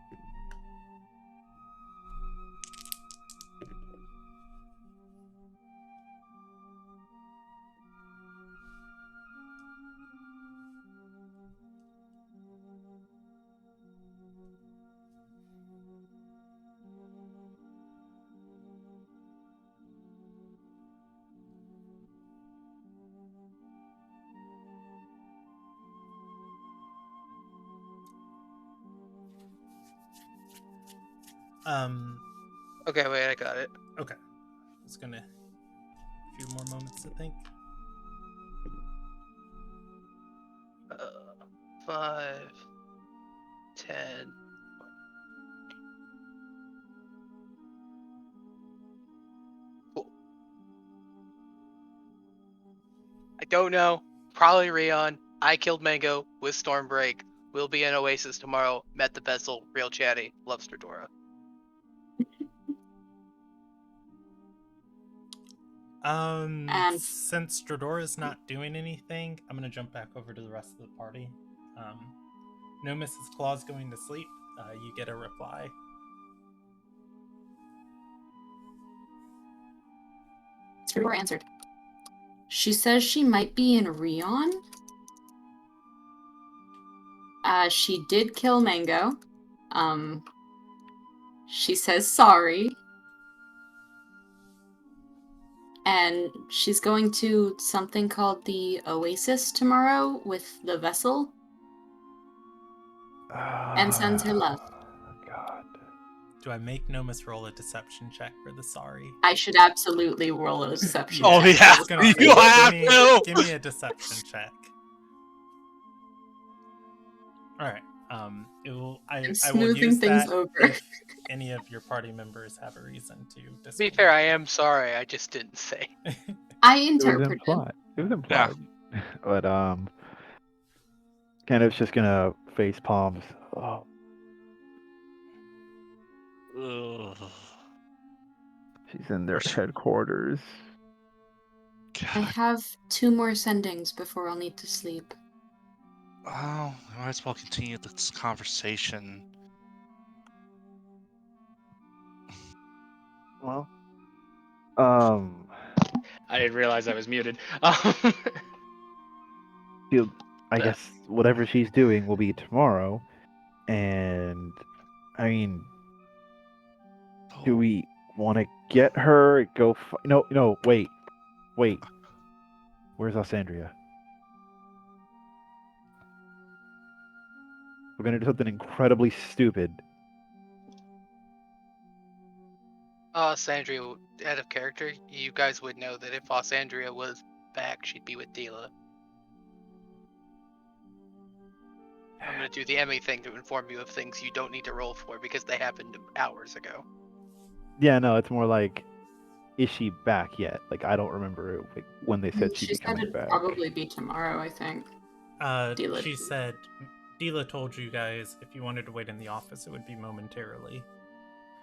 Okay, wait, I got it.
Okay. Just gonna a few more moments to think.
5, 10. Cool. I don't know. Probably Rion. I killed Mango with Stormbreak. We'll be in Oasis tomorrow. Met the Vessel. Real chatty. Love Stradora.
And-
Since Stradora's not doing anything, I'm gonna jump back over to the rest of the party. No Mrs. Claus going to sleep. You get a reply.
Stradora answered. She says she might be in Rion. She did kill Mango. She says sorry. And she's going to something called the Oasis tomorrow with the Vessel. And sends her love.
God.
Do I make Nomus roll a deception check for the sorry?
I should absolutely roll a deception
Oh,
check.
yeah.
I was gonna say,
You have
give me,
to!
give me a deception check. All right. I will
smoothing
use
things
that
over.
if any of your party members have a reason to
To be
disagree.
fair, I am sorry. I just didn't say.
I
It was
interpreted.
implied. It was implied. But Kenneth's just gonna face palms. Oh,
Ugh.
she's in their
Where's-
headquarters.
I
God.
have 2 more sendings before I'll need to sleep.
Oh, I might as well continue this conversation.
Well,
I didn't realize I was muted.
I guess whatever she's doing will be tomorrow. And I mean, do we want to get her? No, wait. Where's Alessandria? We're gonna do something incredibly stupid.
Sandria, out of character, you guys would know that if Sandria was back, she'd be with Dila. I'm gonna do the Emmy thing to inform you of things you don't need to roll for because they happened hours ago.
Yeah, no, it's more like, is she back yet? Like, I don't remember when they said she'd
She
be
said
coming
it'd
back.
probably be tomorrow, I think. Dila.
She said, Dila told you guys if you wanted to wait in the office, it would be momentarily.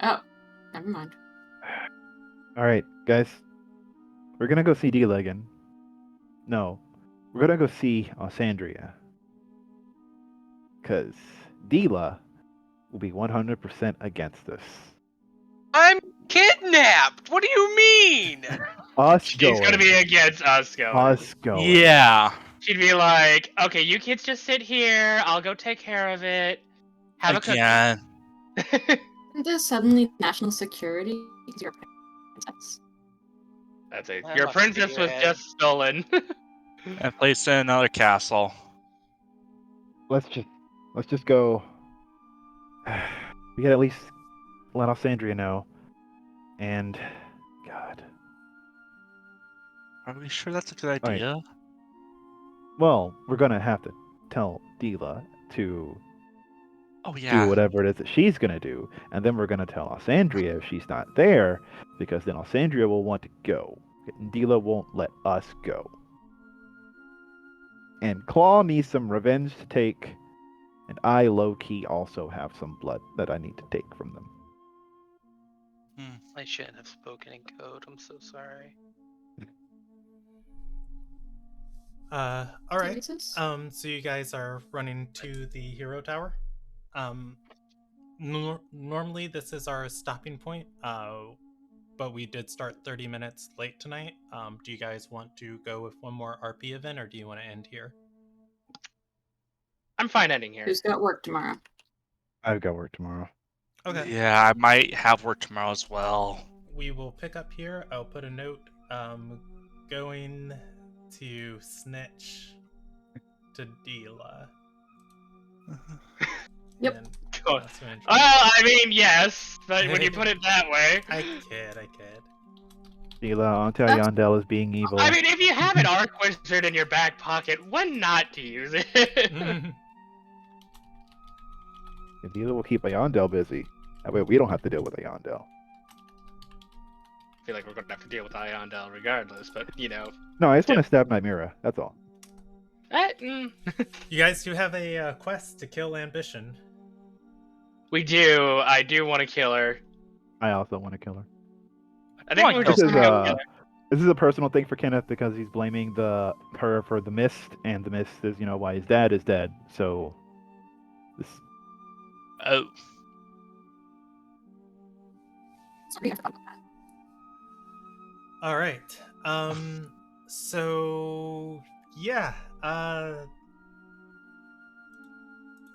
Oh, never mind.
All right, guys, we're gonna go see Dila again. No, we're gonna go see Alessandria. Because Dila will be 100% against us.
I'm kidnapped! What do you mean?
She's gonna be against us going.
Us going.
Yeah.
She'd be like, okay, you kids just sit here. I'll go take care of it. Have
Again.
a cookie.
There's suddenly national security because you're a princess.
That's it.
I'm
Your
a
princess was
figurehead.
just stolen.
And placed in another castle.
Let's just go. We gotta at least let Alessandria know. And God.
Are we sure that's a good
right.
idea?
Well, we're gonna have to tell Dila to
Oh, yeah.
do whatever it is that she's gonna do, and then we're gonna tell Alessandria if she's not there, because then Alessandria will want to go, and Dila won't let us go. And Claw needs some revenge to take, and I low-key also have some blood that I need to take from them.
I shouldn't have spoken in code. I'm so sorry.
All right.
Jesus.
So you guys are running to the hero tower. Normally this is our stopping point. But we did start 30 minutes late tonight. Do you guys want to go with one more RP event, or do you want to end here?
I'm fine ending here.
Who's got work tomorrow?
I've got work tomorrow.
Okay.
Yeah, I might have work tomorrow as well.
We will pick up here. I'll put a note. Going to snitch to Dila.
Yep.
And
Oh,
that's when-
I mean, yes, but when you put it that way.
I kid.
Sheila, I'll tell Yandel is being evil.
I mean, if you have an Arc Wizard in your back pocket, when not to use it?
Sheila will keep Yandel busy. That way we don't have to deal with Yandel.
I feel like we're going to have to deal with Iondel regardless, but, you know.
No, I just want to stab Nightmira. That's all.
You guys do have a quest to kill Ambition.
We do. I do want to kill her.
I also want to kill her.
I think we're
This
just
is,
going to kill her.
this is a personal thing for Kenneth because he's blaming her for the mist, and the mist is, why his dad is dead. So, this.
Oh.
Sorry, I forgot about that.
All right. So yeah.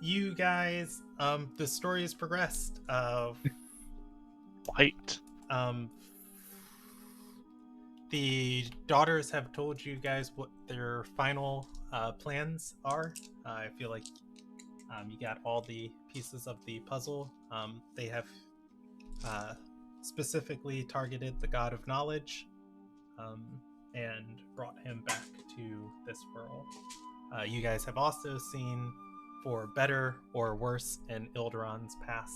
You guys. The story has progressed.
White.
The daughters have told you guys what their final plans are. I feel like you got all the pieces of the puzzle. They have specifically targeted the God of Knowledge and brought him back to this world. You guys have also seen, for better or worse, in Ilderon's past,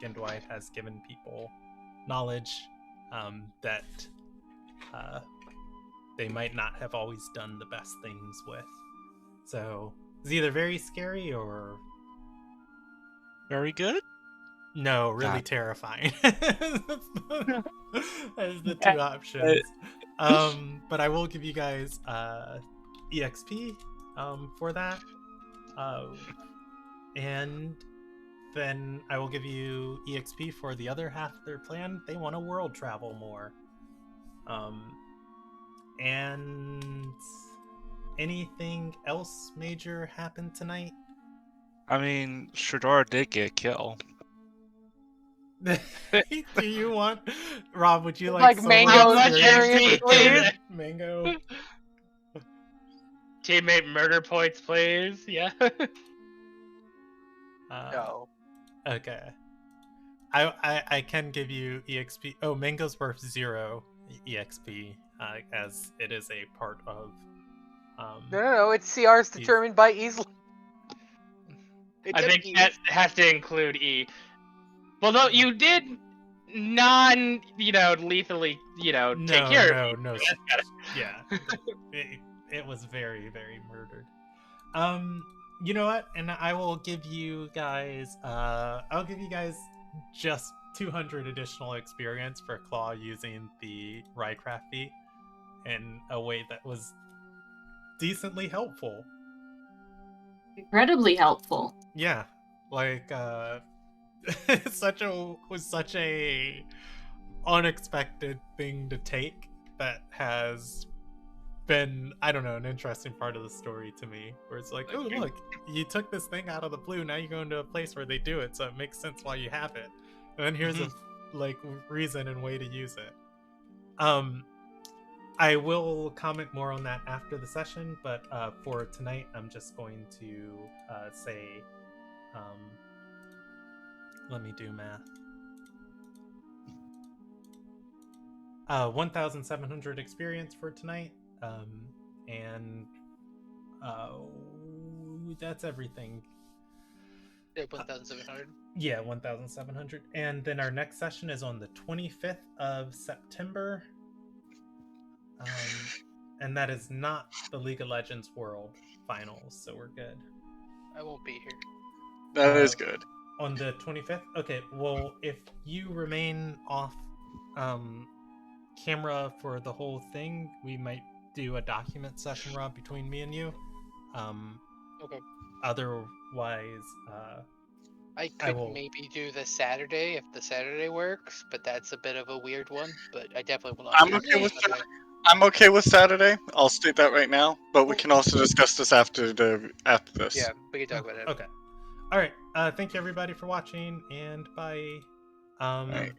Gendwide has given people knowledge that they might not have always done the best things with. So it's either very scary or
Very good?
no, really
God.
terrifying. As the two options. But I will give you guys EXP for that. And then I will give you EXP for the other half of their plan. They want to world travel more. And anything else major happened tonight?
I mean, Shadora did get killed.
Do you want, Rob? Would you like
Like Mango's
How much
experience,
XP
please?
is
Mango?
Teammate murder points, please. Yeah.
No.
Okay. I can give you EXP. Oh, Mango's worth 0 EXP, as it is a part of.
No. It's CR's determined by easily.
I think that has to include E. Well, though you did lethally, take care of me.
No. Yeah. it was very, very murdered. You know what? And I will give you guys. I'll give you guys just 200 additional experience for Claw using the Rhycraft feat in a way that was decently helpful.
Incredibly helpful.
Yeah, like was such a unexpected thing to take that has been, I don't know, an interesting part of the story to me, where it's like, oh look, you took this thing out of the blue, now you go into a place where they do it, so it makes sense why you have it, and then here's a reason and way to use it. I will comment more on that after the session, but for tonight I'm just going to say, let me do math. 1,700 experience for tonight, and that's everything.
1,700.
Yeah, 1,700. And then our next session is on the 25th of September. And that is not the League of Legends World Finals, so we're good.
I won't be here.
That is good.
On the 25th? Okay, well, if you remain off camera for the whole thing, we might do a document session, Rob, between me and you.
Okay.
Otherwise,
I
I
could
will-
maybe do the Saturday if the Saturday works, but that's a bit of a weird one. But I definitely will not.
I'm
do
okay with
Saturday.
I'm okay with Saturday. I'll state that right now. But we can also discuss this after this.
Yeah, we can talk about it.
Okay. All right. Thank you everybody for watching, and bye.
Right.